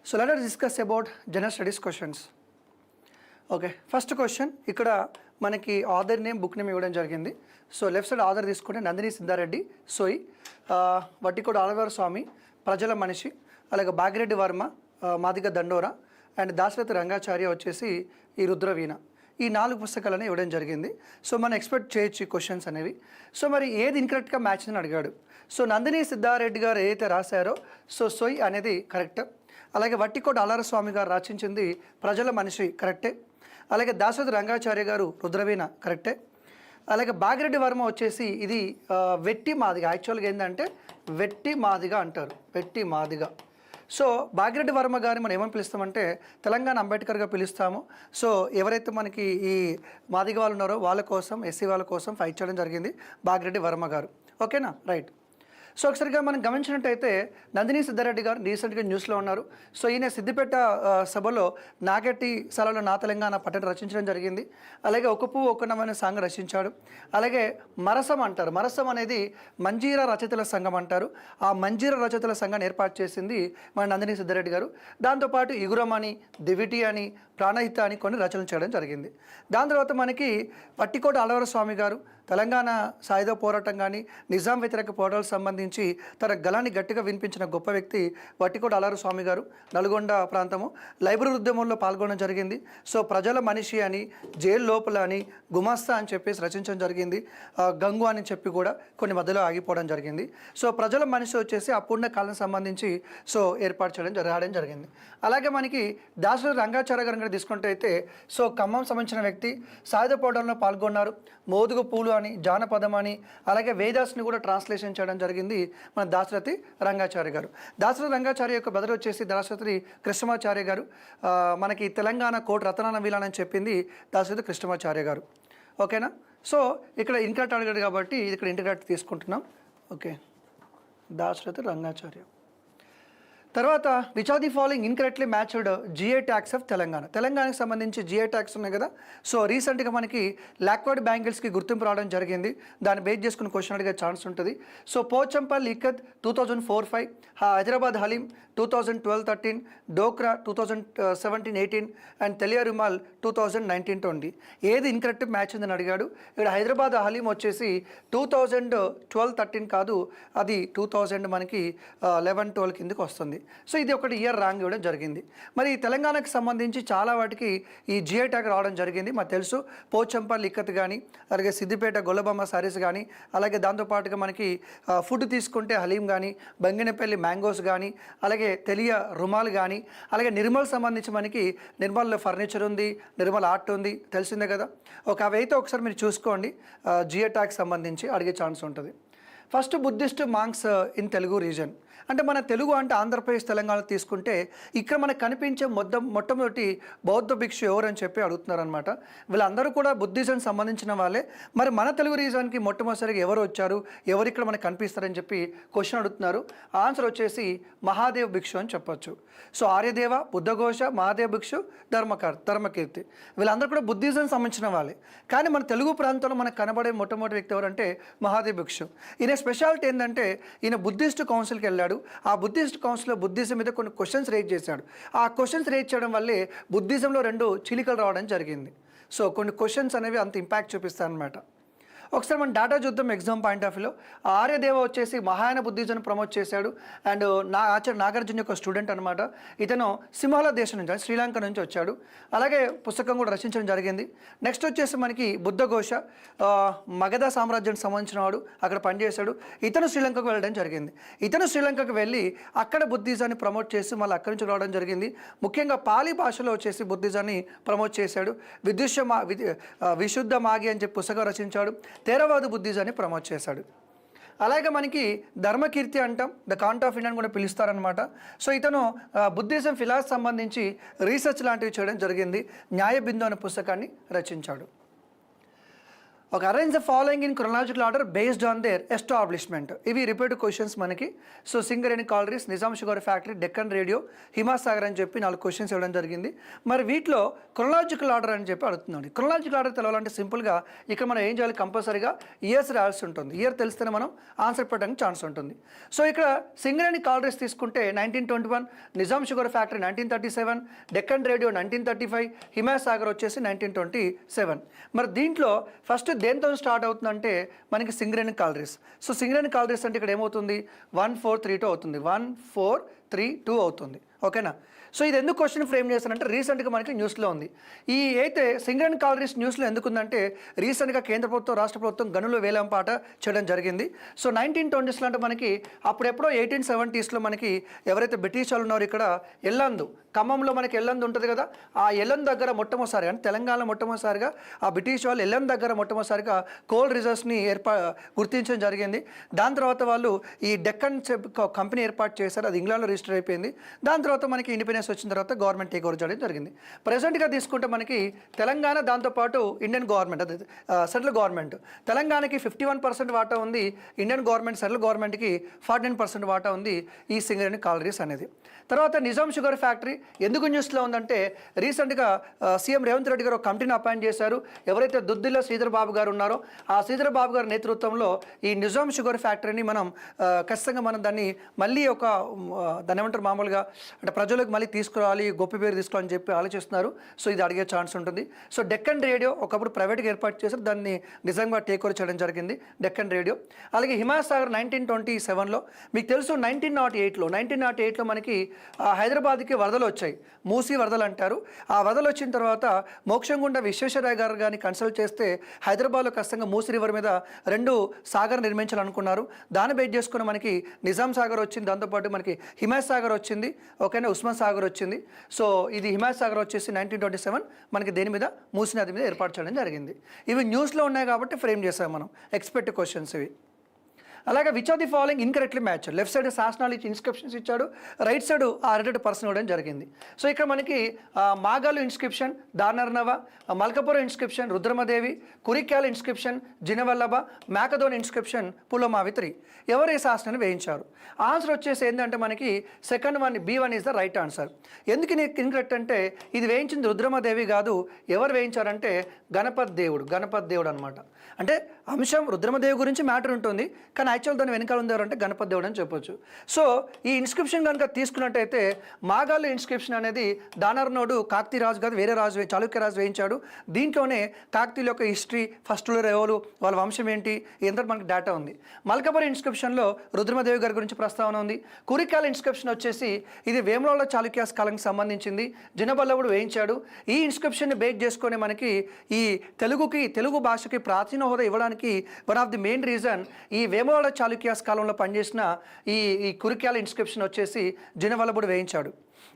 So let us discuss about general studies questions. Okay, first question ఇక్కడ మనకి author name, book name ఇవ్వడం జరిగింది. So left side author తీసుకుంటే నందిని సిద్ధారెడ్డి, సోయి, వట్టికోట ఆళ్వార్ స్వామి, ప్రజల మనిషి, అలాగే బాగిరెడ్డి వర్మ, మాదిగ దండోరా అండ్ దాశరథి రంగాచార్య వచ్చేసి ఈ రుద్రవీణ. ఈ 4 పుస్తకాలని ఇవ్వడం జరిగింది. సో మనం ఎక్స్పెక్ట్ చేయొచ్చు ఈ క్వశ్చన్స్ అనేవి. సో మరి ఏది ఇన్కరెక్ట్గా మ్యాచ్ అని అడిగాడు. సో నందిని సిద్ధారెడ్డి గారు ఏదైతే రాశారో సో సోయి అనేది కరెక్ట్. అలాగే వట్టికోట ఆళ్వార్ స్వామి గారు రచించింది ప్రజల మనిషి కరెక్టే. అలాగే దాశరథి రంగాచార్య గారు రుద్రవీణ కరెక్టే. అలాగే బాగిరెడ్డి వర్మ వచ్చేసి ఇది వెట్టి మాదిగ. యాక్చువల్గా ఏంటంటే వెట్టి మాదిగ అంటారు, వెట్టి మాదిగ. సో బాగిరెడ్డి వర్మ గారిని మనం ఏమని పిలుస్తామంటే తెలంగాణ అంబేద్కర్గా పిలుస్తాము. సో ఎవరైతే మనకి ఈ మాదిగ వాళ్ళు ఉన్నారో వాళ్ళ కోసం, ఎస్సీ వాళ్ళ కోసం ఫైట్ చేయడం జరిగింది బాగిరెడ్డి వర్మ గారు. ఓకేనా, రైట్. సో ఒకసారిగా మనం గమనించినట్టయితే నందిని సిద్ధారెడ్డి గారు రీసెంట్గా న్యూస్లో ఉన్నారు. సో ఈయన సిద్దిపేట సభలో నాగట్టి సలలో నా తెలంగాణ పట్టణ రచించడం జరిగింది. అలాగే ఒక పువ్వు ఒక నవమైన సాంగ్ రచించాడు. అలాగే మరసం అంటారు, మరసం అనేది మంజీరా రచయితల సంఘం అంటారు. ఆ మంజీరా రచయితల సంఘాన్ని ఏర్పాటు చేసింది మన నందిని సిద్ధారెడ్డి గారు. దాంతోపాటు ఇగురం అని, దివిటి అని, ప్రాణహిత అని కొన్ని రచనలు చేయడం జరిగింది. దాని తర్వాత మనకి వట్టికోట ఆళ్వార్ స్వామి గారు తెలంగాణ సాయుధ పోరాటం కానీ నిజాం వ్యతిరేక పోరాటాలకు సంబంధించి తన గళాన్ని గట్టిగా వినిపించిన గొప్ప వ్యక్తి వట్టికోట ఆళ్వార్ స్వామి గారు. నల్గొండ ప్రాంతము లైబ్రరీ ఉద్యమంలో పాల్గొనడం జరిగింది. సో ప్రజల మనిషి అని, జైలు లోపల అని, గుమాస్తా అని చెప్పేసి రచించడం జరిగింది. గంగు అని చెప్పి కూడా కొన్ని మధ్యలో ఆగిపోవడం జరిగింది. సో ప్రజల మనిషి వచ్చేసి ఆ పుణ్య కాలం సంబంధించి సో ఏర్పాటు చేయడం జరిగింది. అలాగే మనకి దాశరథి రంగాచార్య గారు తీసుకుంటే అయితే సో ఖమ్మం సంబంధించిన వ్యక్తి, సాయుధ పోరాటంలో పాల్గొన్నారు. మోదుగు పూలు అని, జానపదం అని, అలాగే వేదాస్ని కూడా ట్రాన్స్లేషన్ చేయడం జరిగింది మన దాశరథి రంగాచార్య గారు. దాశరథి రంగాచార్య యొక్క బ్రదర్ వచ్చేసి దాశరథి కృష్ణమాచార్య గారు. మనకి తెలంగాణ కోటి రతనాల వీలానని చెప్పింది దాశరథి కృష్ణమాచార్య గారు. ఓకేనా. సో ఇక్కడ ఇన్కరెక్ట్ అడిగాడు కాబట్టి ఇక్కడ ఇంటర్కరెక్ట్ తీసుకుంటున్నాం. ఓకే, దాశరథి రంగాచార్య. తర్వాత which are the following incorrectly matched GI tags of Telangana. తెలంగాణకు సంబంధించి జిఐ ట్యాక్స్ ఉన్నాయి కదా. సో రీసెంట్గా మనకి లాక్వర్డ్ బ్యాంగిల్స్కి గుర్తింపు రావడం జరిగింది. దాన్ని బేస్ చేసుకుని క్వశ్చన్ అడిగే ఛాన్స్ ఉంటుంది. So Pochampally ikat 2004-05, Hyderabad haleem 2012-13, Dokra 2017-18 and Telia Rumal 2019-20. ఏది ఇన్కరెక్ట్ మ్యాచ్ ఉందని అడిగాడు. ఇక్కడ హైదరాబాద్ హలీం వచ్చేసి 2012-13 కాదు, అది 2000 మనకి 11-12 కిందకి వస్తుంది. సో ఇది ఒకటి ఇయర్ రాంగ్ ఇవ్వడం జరిగింది. మరి తెలంగాణకు సంబంధించి చాలా వాటికి ఈ జిఐ ట్యాగ్ రావడం జరిగింది. మాకు తెలుసు పోచంపల్లి ఇక్కత్ కానీ, అలాగే సిద్దిపేట గొల్లబొమ్మ సారీస్ కానీ, అలాగే దాంతోపాటుగా మనకి ఫుడ్ తీసుకుంటే హలీం కానీ, బంగినపల్లి మ్యాంగోస్ కానీ, అలాగే తెలియ రుమాల్ కానీ, అలాగే నిర్మల్ సంబంధించి మనకి నిర్మల్లో ఫర్నిచర్ ఉంది, నిర్మల్ ఆర్ట్ ఉంది, తెలిసిందే కదా. అవైతే ఒకసారి మీరు చూసుకోండి. జిఐ ట్యాగ్ సంబంధించి అడిగే ఛాన్స్ ఉంటుంది. First Buddhist monks in Telugu reason అంటే మన తెలుగు అంటే ఆంధ్రప్రదేశ్, తెలంగాణ తీసుకుంటే ఇక్కడ మనకు కనిపించే మొట్టమొదటి బౌద్ధ భిక్షు ఎవరు అని చెప్పి అడుగుతున్నారనమాట. వీళ్ళందరూ కూడా బుద్ధిజం సంబంధించిన వాళ్ళే. మరి మన తెలుగు రీజన్కి మొట్టమొదటిసారిగా ఎవరు వచ్చారు, ఎవరు ఇక్కడ మనకు కనిపిస్తారని చెప్పి క్వశ్చన్ అడుగుతున్నారు. ఆన్సర్ వచ్చేసి మహాదేవ్ భిక్షు అని చెప్పొచ్చు. సో ఆర్యదేవ, బుద్ధఘోష, మహాదేవ్ భిక్షు, ధర్మకీర్తి వీళ్ళందరూ కూడా బుద్ధిజం సంబంధించిన వాళ్ళే. కానీ మన తెలుగు ప్రాంతంలో మనకు కనబడే మొట్టమొదటి వ్యక్తి ఎవరంటే మహాదేవ్ భిక్షు. ఈయన స్పెషాలిటీ ఏంటంటే ఈయన బుద్ధిస్ట్ కౌన్సిల్కి వెళ్ళాడు. ఆ బుద్ధిస్ట్ కౌన్సిల్లో బుద్ధిజం మీద కొన్ని క్వశ్చన్స్ రేజ్ చేశాడు. ఆ క్వశ్చన్స్ రేజ్ చేయడం వల్లే బుద్ధిజంలో 2 చీలికలు రావడం జరిగింది. సో కొన్ని క్వశ్చన్స్ అనేవి అంత ఇంపాక్ట్ చూపిస్తాయి అన్నమాట. ఒకసారి మనం డేటా చూద్దాం ఎగ్జామ్ పాయింట్ ఆఫ్ వ్యూలో. ఆర్యదేవ వచ్చేసి మహాయాన బుద్ధిజం ప్రమోట్ చేశాడు. అండ్ ఆచార్య నాగార్జున యొక్క స్టూడెంట్ అనమాట. ఇతను సింహళ దేశం నుంచి, శ్రీలంక నుంచి వచ్చాడు. అలాగే పుస్తకం కూడా రచించడం జరిగింది. నెక్స్ట్ వచ్చేసి మనకి బుద్ధఘోష, మగధ సామ్రాజ్యానికి సంబంధించిన వాడు, అక్కడ పనిచేశాడు. ఇతను శ్రీలంకకు వెళ్ళడం జరిగింది. ఇతను శ్రీలంకకు వెళ్ళి అక్కడ బుద్ధిజాన్ని ప్రమోట్ చేసి మళ్ళీ అక్కడి నుంచి రావడం జరిగింది. ముఖ్యంగా పాలీ భాషలో వచ్చేసి బుద్ధిజాన్ని ప్రమోట్ చేశాడు. విశుద్ధ మాగి అని చెప్పి పుస్తకం రచించాడు. థేరవాద బుద్ధిజాన్ని ప్రమోట్ చేశాడు. అలాగే మనకి ధర్మకీర్తి అంటాం, ద కాంట్ ఆఫ్ ఇండియా అని కూడా పిలుస్తారనమాట. సో ఇతను బుద్ధిజం ఫిలాసఫీ సంబంధించి రీసెర్చ్ లాంటివి చేయడం జరిగింది. న్యాయ బిందు అనే పుస్తకాన్ని రచించాడు. ఒక arrange the following in chronological order based on their establishment. ఇవి రిపీటెడ్ క్వశ్చన్స్ మనకి. So Singareni collieries, Nizam sugar factory, Deccan radio, Himasagar అని చెప్పి 4 క్వశ్చన్స్ ఇవ్వడం జరిగింది. మరి వీటిలో క్రొనాలజికల్ ఆర్డర్ అని చెప్పి అడుగుతున్నాం. క్రొనాలజికల్ ఆర్డర్ తెలవాలంటే సింపుల్గా ఇక్కడ మనం ఏం చేయాలి, కంపల్సరీగా ఇయర్స్ రాయాల్సి ఉంటుంది. ఇయర్ తెలిస్తేనే మనం ఆన్సర్ పెట్టడానికి ఛాన్స్ ఉంటుంది. సో ఇక్కడ సింగరేణి కాలరీస్ తీసుకుంటే 1921, Nizam sugar factory 1937, Deccan radio 1935, Himasagar వచ్చేసి 1927. మరి దీంట్లో ఫస్ట్ దేంతో స్టార్ట్ అవుతుందంటే మనకి Singareni collieries. So Singareni collieries అంటే ఇక్కడ ఏమవుతుంది, 1432 అవుతుంది, 1432 అవుతుంది. ఓకేనా. సో ఇది ఎందుకు క్వశ్చన్ ఫ్రేమ్ చేస్తానంటే రీసెంట్గా మనకి న్యూస్లో ఉంది. ఈ అయితే సింగరేణి కాలరీస్ న్యూస్లో ఎందుకు ఉందంటే రీసెంట్గా కేంద్ర ప్రభుత్వం, రాష్ట్ర ప్రభుత్వం గనులు వేలంపాట చేయడం జరిగింది. సో 1920s అంటే మనకి అప్పుడెప్పుడో 1870sలో మనకి ఎవరైతే బ్రిటిష్ వాళ్ళు ఉన్నారో ఇక్కడ ఎల్లందు, ఖమ్మంలో మనకి ఎల్లందు ఉంటుంది కదా, ఆ ఎల్లందు దగ్గర మొట్టమొదటిసారిగా అంటే తెలంగాణలో మొట్టమొదటిసారిగా ఆ బ్రిటిష్ వాళ్ళు ఎల్లందు దగ్గర మొట్టమొదటిసారిగా కోల్ రిజర్వ్స్ని గుర్తించడం జరిగింది. దాని తర్వాత వాళ్ళు ఈ డెక్కన్ కంపెనీ ఏర్పాటు చేశారు, అది ఇంగ్లాండ్లో రిజిస్టర్ అయిపోయింది. దాని తర్వాత మనకి ఇండిపెండెన్స్ వచ్చిన తర్వాత గవర్నమెంట్ టేక్ ఓవర్ చేయడం జరిగింది. ప్రజెంట్గా తీసుకుంటే మనకి తెలంగాణ, దాంతోపాటు ఇండియన్ గవర్నమెంట్, అదే సెంట్రల్ గవర్నమెంట్, తెలంగాణకి 51% వాటా ఉంది, ఇండియన్ గవర్నమెంట్ సెంట్రల్ గవర్నమెంట్కి 49% వాటా ఉంది ఈ సింగరేణి కాలరీస్ అనేది. తర్వాత నిజాం షుగర్ ఫ్యాక్టరీ ఎందుకు న్యూస్లో ఉందంటే రీసెంట్గా సీఎం రేవంత్ రెడ్డి గారు ఒక కమిటీని అపాయింట్ చేశారు. ఎవరైతే దుద్దిలో శ్రీధర్ బాబు గారు ఉన్నారో ఆ శ్రీధర్ బాబు గారి నేతృత్వంలో ఈ నిజాం షుగర్ ఫ్యాక్టరీని మనం ఖచ్చితంగా మనం దాన్ని మళ్ళీ దాన్ని ఏమంటారు మామూలుగా అంటే ప్రజలకు మళ్ళీ తీసుకురావాలి, గొప్ప పేరు తీసుకోవాలని చెప్పి ఆలోచిస్తున్నారు. సో ఇది అడిగే ఛాన్స్ ఉంటుంది. సో డెక్కన్ రేడియో ఒకప్పుడు ప్రైవేట్గా ఏర్పాటు చేశారు, దాన్ని నిజంగా టేక్ ఓవర్ చేయడం జరిగింది డెక్కన్ రేడియో. అలాగే హిమాసాగర్ 1927లో మీకు తెలుసు. 1908లో మనకి హైదరాబాద్కి వరదలు వచ్చాయి, మూసీ వరదలు అంటారు. ఆ వరదలు వచ్చిన తర్వాత మోక్షంగుండ విశ్వేశ్వరయ్య గారు కానీ కన్సల్ట్ చేస్తే హైదరాబాద్లో ఖచ్చితంగా మూసీ రివర్ మీద 2 సాగర్ నిర్మించాలనుకున్నారు. దాన్ని బేస్ చేసుకుని మనకి నిజాం సాగర్ వచ్చింది, దాంతోపాటు మనకి హిమాసాగర్ వచ్చింది, ఓకేనా, ఉస్మాన్ సాగర్ వచ్చింది. సో ఇది హిమాసాగర్ వచ్చేసి 1927 మనకి దేని మీద, మూసీ నది మీద ఏర్పాటు చేయడం జరిగింది. ఇవి న్యూస్లో ఉన్నాయి కాబట్టి ఫ్రేమ్ చేసాం మనం, ఎక్స్పెక్ట్ క్వశ్చన్స్ ఇవి. అలాగే which of the following incorrectly match, left side శాసనాలు ఇచ్చి ఇన్స్క్రిప్షన్స్ ఇచ్చాడు, రైట్ సైడ్ ఆ రిలేటెడ్ పర్సన్ ఇవ్వడం జరిగింది. సో ఇక్కడ మనకి Magallu inscription Danarnava, Malkapuram inscription Rudramadevi, Kurikyala inscription Jinavallabha, Mekadoni inscription Pulamavi 3. ఎవరు ఈ శాసనాన్ని వేయించారు? ఆన్సర్ వచ్చేసి ఏంటంటే మనకి second one, B1 is the right answer. ఎందుకు నీకు ఇన్కరెక్ట్ అంటే ఇది వేయించింది రుద్రమదేవి కాదు, ఎవరు వేయించారంటే గణపతి దేవుడు అనమాట. అంటే అంశం రుద్రమదేవి గురించి మ్యాటర్ ఉంటుంది, కానీ యాక్చువల్ దాని వెనకాల ఉంది ఎవరంటే గణపతి దేవుడు అని చెప్పొచ్చు. సో ఈ ఇన్స్క్రిప్షన్ కనుక తీసుకున్నట్టయితే మాగాళ్ళు ఇన్స్క్రిప్షన్ అనేది దానర్నోడు కాకతీయ రాజు కాదు, వేరే రాజు, చాళుక్య రాజు వేయించాడు. దీంట్లోనే కాకతీయుల యొక్క హిస్టరీ, ఫస్ట్ ఎవరు, వాళ్ళ వంశం ఏంటి, ఎంత మనకి డేటా ఉంది. మల్కపురం ఇన్స్క్రిప్షన్లో రుద్రమదేవి గారి గురించి ప్రస్తావన ఉంది. కురికాల ఇన్స్క్రిప్షన్ వచ్చేసి ఇది వేములవాడ చాళుక్యాస్ కాలానికి సంబంధించింది, జినబల్లవుడు వేయించాడు. ఈ ఇన్స్క్రిప్షన్ని బేస్ చేసుకొని మనకి ఈ తెలుగు భాషకి ప్రాచీన హోదా ఇవ్వడానికి one of the main reason ఈ వేములవాడ చాళుక్యాస్ కాలంలో పనిచేసిన ఈ కురిక్యాల ఇన్స్క్రిప్షన్ వచ్చేసి జినవల్లభుడు వేయించాడు.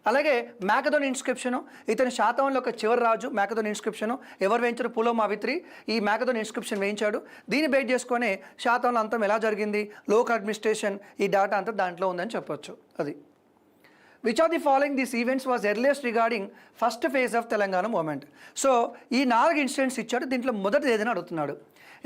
అలాగే మేకదోన్ ఇన్స్క్రిప్షను, ఇతని శాతవంలో ఒక చివరి రాజు మేకదోన్ ఇన్స్క్రిప్షను ఎవరు వేయించారు? పులోమావి 3 ఈ మేకదోన్ ఇన్స్క్రిప్షన్ వేయించాడు. దీన్ని బేస్ చేసుకొని శాతవంలో అంతం ఎలా జరిగింది, లోకల్ అడ్మినిస్ట్రేషన్, ఈ డేటా అంతా దాంట్లో ఉందని చెప్పొచ్చు. అది which of the following this events was earliest regarding first phase of Telangana movement. So ఈ 4 ఇన్సిడెంట్స్ ఇచ్చాడు, దీంట్లో మొదటిది ఏదైనా అడుగుతున్నాడు.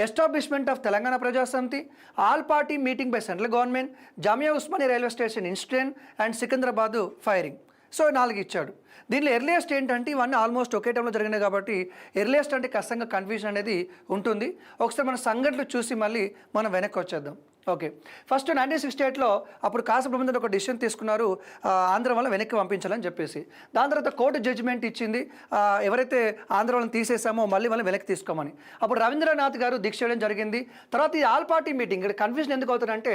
ఎస్టాబ్లిష్మెంట్ ఆఫ్ తెలంగాణ ప్రజా సమితి, all party meeting by central government, Jamia Osmania railway station incident and Secunderabad firing. So 4 ఇచ్చాడు. దీనిలో ఎర్లియస్ట్ ఏంటంటే ఇవన్నీ ఆల్మోస్ట్ ఒకే టైంలో జరిగినాయి కాబట్టి ఎర్లియస్ట్ అంటే ఖచ్చితంగా కన్ఫ్యూజన్ అనేది ఉంటుంది. ఒకసారి మన సంఘటనలు చూసి మళ్ళీ మనం వెనక్కి వచ్చేద్దాం. ఓకే, ఫస్ట్ 1968లో అప్పుడు కాసబ్రహ్మణ్ ఒక డిసిషన్ తీసుకున్నారు, ఆంధ్ర వల్ల వెనక్కి పంపించాలని చెప్పేసి. దాని తర్వాత కోర్టు జడ్జిమెంట్ ఇచ్చింది, ఎవరైతే ఆంధ్ర వాళ్ళని తీసేసామో మళ్ళీ వాళ్ళని వెనక్కి తీసుకోమని. అప్పుడు రవీంద్రనాథ్ గారు దీక్ష చేయడం జరిగింది. తర్వాత ఈ ఆల్ పార్టీ మీటింగ్, ఇక్కడ కన్ఫ్యూజన్ ఎందుకు అవుతుందంటే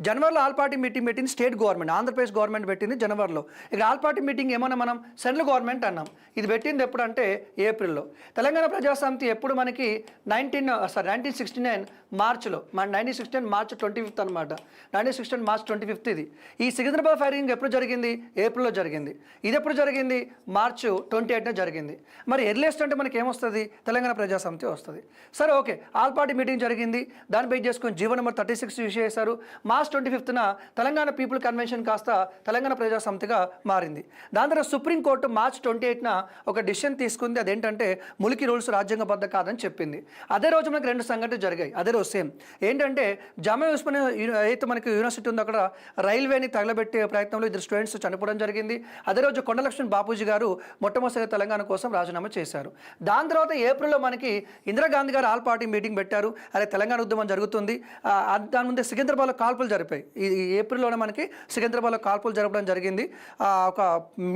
జనవరిలో ఆల్ పార్టీ మీటింగ్ పెట్టింది స్టేట్ గవర్నమెంట్, ఆంధ్రప్రదేశ్ గవర్నమెంట్ పెట్టింది జనవరిలో. ఇక్కడ ఆల్ పార్టీ మీటింగ్ ఏమన్నా మనం సెంట్రల్ గవర్నమెంట్ అన్నాం. ఇది పెట్టింది ఎప్పుడు అంటే ఏప్రిల్లో. తెలంగాణ ప్రజాసమితి ఎప్పుడు మనకి 1969 మార్చ్లో, మన 1916 మార్చ్ 25 అనమాట. 1916 మార్చ్ 25 ఇది. ఈ సికింద్రాబాద్ ఫైరింగ్ ఎప్పుడు జరిగింది? ఏప్రిల్లో జరిగింది. ఇది ఎప్పుడు జరిగింది? మార్చ్ 28న జరిగింది. మరి ఎర్లియస్ట్ అంటే మనకి ఏమొస్తుంది? తెలంగాణ ప్రజాసమితి వస్తుంది. సరే ఓకే, ఆల్ పార్టీ మీటింగ్ జరిగింది, దాన్ని బేస్ చేసుకొని జీవో నెంబర్ 36 ఇష్యూ చేశారు. మార్చ్ 25న తెలంగాణ పీపుల్ కన్వెన్షన్ కాస్త తెలంగాణ ప్రజాసమితిగా మారింది. దాని తర్వాత సుప్రీంకోర్టు మార్చ్ 28న ఒక డిసిషన్ తీసుకుంది. అదేంటంటే ములికి రూల్స్ రాజ్యాంగబద్ధ కాదని చెప్పింది. అదే రోజు మనకి 2 సంఘటనలు జరిగాయి. అదే రోజు సేమ్ ఏంటంటే జామియా ఉస్మానియా అయితే మనకి యూనివర్సిటీ ఉందో అక్కడ రైల్వేని తగలబెట్టే ప్రయత్నంలో 2 స్టూడెంట్స్ చనిపోవడం జరిగింది. అదే రోజు కొండలక్ష్మణ్ బాపూజీ గారు మొట్టమొదటిసారి తెలంగాణ కోసం రాజీనామా చేశారు. దాని తర్వాత ఏప్రిల్లో మనకి ఇందిరాగాంధీ గారు ఆల్ పార్టీ మీటింగ్ పెట్టారు. అదే తెలంగాణ ఉద్యమం జరుగుతుంది. దాని ముందే సికింద్రాబాద్లో కాల్పులు జరిపాయి. ఈ ఏప్రిల్లోనే మనకి సికింద్రాబాద్లో కాల్పులు జరపడం జరిగింది ఒక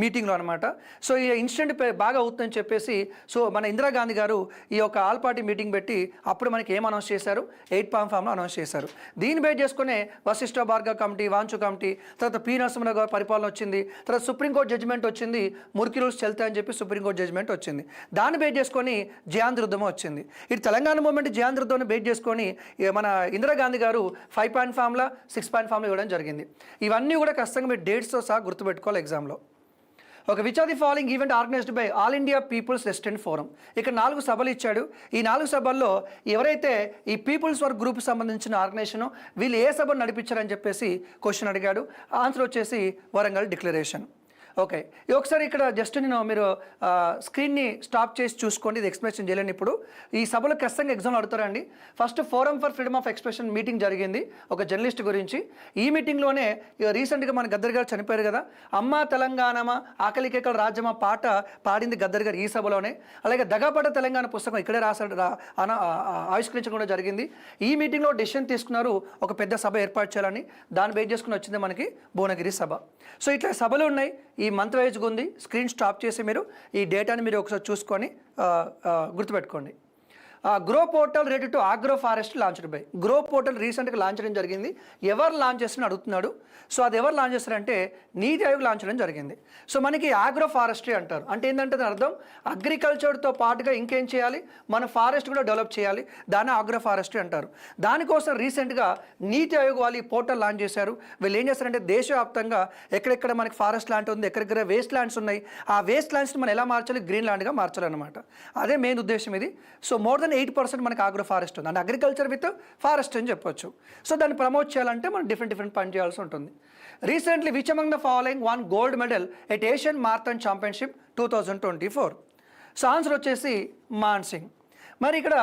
మీటింగ్లో అనమాట. సో ఈ ఇన్సిడెంట్ బాగా అవుతుందని చెప్పేసి సో మన ఇందిరాగాంధీ గారు ఈ యొక్క ఆల్ పార్టీ మీటింగ్ పెట్టి అప్పుడు మనకి ఏం అనౌన్స్ చేశారు? 8 పాయింట్ ఫామ్లో అనౌన్స్ చేశారు. దీన్ని బేస్ చేసుకునే వశిష్ఠ భార్గవ్ కమిటీ, వాంచు కమిటీ, తర్వాత పి నరసింహరావు గారి పరిపాలన వచ్చింది. తర్వాత సుప్రీంకోర్టు జడ్జిమెంట్ వచ్చింది, మురికి రూల్స్ చెల్తాయని చెప్పి సుప్రీంకోర్టు జడ్జిమెంట్ వచ్చింది. దాన్ని బేస్ చేసుకొని జయాంధ్ర ఉద్యమం వచ్చింది. ఇటు తెలంగాణ మూవ్మెంట్ జయాంధ్ర ఉద్యమం బేస్ చేసుకొని మన ఇందిరాగాంధీ గారు 5 పాయింట్ ఫామ్లా 6 పాయింట్ ఫామ్లో ఇవ్వడం జరిగింది. ఇవన్నీ కూడా ఖచ్చితంగా మీరు డేట్స్తో సహా గుర్తుపెట్టుకోవాలి ఎగ్జామ్లో. ఒక which are the following event organized by all India people's resident forum. ఇక్కడ 4 సభలు ఇచ్చాడు. ఈ 4 సభల్లో ఎవరైతే ఈ పీపుల్స్ వర్క్ గ్రూప్ సంబంధించిన ఆర్గనైజేషన్ వీళ్ళు ఏ సభను నడిపించారని చెప్పేసి క్వశ్చన్ అడిగాడు. ఆన్సర్ వచ్చేసి వరంగల్ డిక్లరేషన్. ఓకే, ఒకసారి ఇక్కడ జస్ట్ నేను మీరు స్క్రీన్ని స్టాప్ చేసి చూసుకోండి, ఇది ఎక్స్ప్లెనేషన్ చేయలేను ఇప్పుడు. ఈ సభలో ఖచ్చితంగా ఎగ్జామ్లో అడుగుతారండి. First forum for freedom of expression meeting జరిగింది ఒక జర్నలిస్ట్ గురించి. ఈ మీటింగ్లోనే రీసెంట్గా మన గద్దర్ గారు చనిపోయారు కదా, అమ్మ తెలంగాణమా ఆకలికేకల రాజ్యమా పాట పాడింది గద్దర్ గారు ఈ సభలోనే. అలాగే దగాపట తెలంగాణ పుస్తకం ఇక్కడే ఆవిష్కరించడం కూడా జరిగింది. ఈ మీటింగ్లో డెసిషన్ తీసుకున్నారు ఒక పెద్ద సభ ఏర్పాటు చేయాలని. దాన్ని బేస్ చేసుకుని వచ్చింది మనకి భువనగిరి సభ. సో ఇట్లా సభలు ఉన్నాయి. ఈ మంత్ వైజ్గా ఉంది. స్క్రీన్ స్టాప్ చేసి మీరు ఈ డేటాని మీరు ఒకసారి చూసుకొని గుర్తుపెట్టుకోండి. Grow portal rated to agro forest launched by. Grow portal రీసెంట్గా లాంచ్ చేయడం జరిగింది. ఎవరు లాంచ్ చేస్తారని అడుగుతున్నాడు. సో అది ఎవరు లాంచ్ చేస్తారంటే నీతి ఆయోగ్ లాంచ్ చేయడం జరిగింది. సో మనకి ఆగ్రో ఫారెస్ట్రీ అంటారు. అంటే ఏంటంటే దాని అర్థం అగ్రికల్చర్తో పాటుగా ఇంకేం చేయాలి, మన ఫారెస్ట్ కూడా డెవలప్ చేయాలి. దాన్ని ఆగ్రో ఫారెస్ట్రీ అంటారు. దానికోసం రీసెంట్గా నీతి ఆయోగ్ వాళ్ళు ఈ పోర్టల్ లాంచ్ చేశారు. వీళ్ళు ఏం చేస్తారంటే దేశవ్యాప్తంగా ఎక్కడెక్కడ మనకి ఫారెస్ట్ ల్యాండ్ ఉంది, ఎక్కడెక్కడ వేస్ట్ ల్యాండ్స్ ఉన్నాయి, ఆ వేస్ట్ ల్యాండ్స్ని మనం ఎలా మార్చాలి, గ్రీన్ ల్యాండ్గా మార్చాలన్నమాట. అదే మెయిన్ ఉద్దేశం ఇది. సో మోర్ దెన్ 8% మనకి ఆగ్రో ఫారెస్ట్ ఉంది. అంటే అగ్రికల్చర్ విత్ ఫారెస్ట్ అని చెప్పొచ్చు. సో దాన్ని ప్రమోట్ చేయాలంటే మనం డిఫరెంట్ పని చేయాల్సి ఉంటుంది. Recently which among the following one gold medal at Asian marathon championship 2024. So answer వచ్చేసి మాన్ సింగ్. మరి ఇక్కడ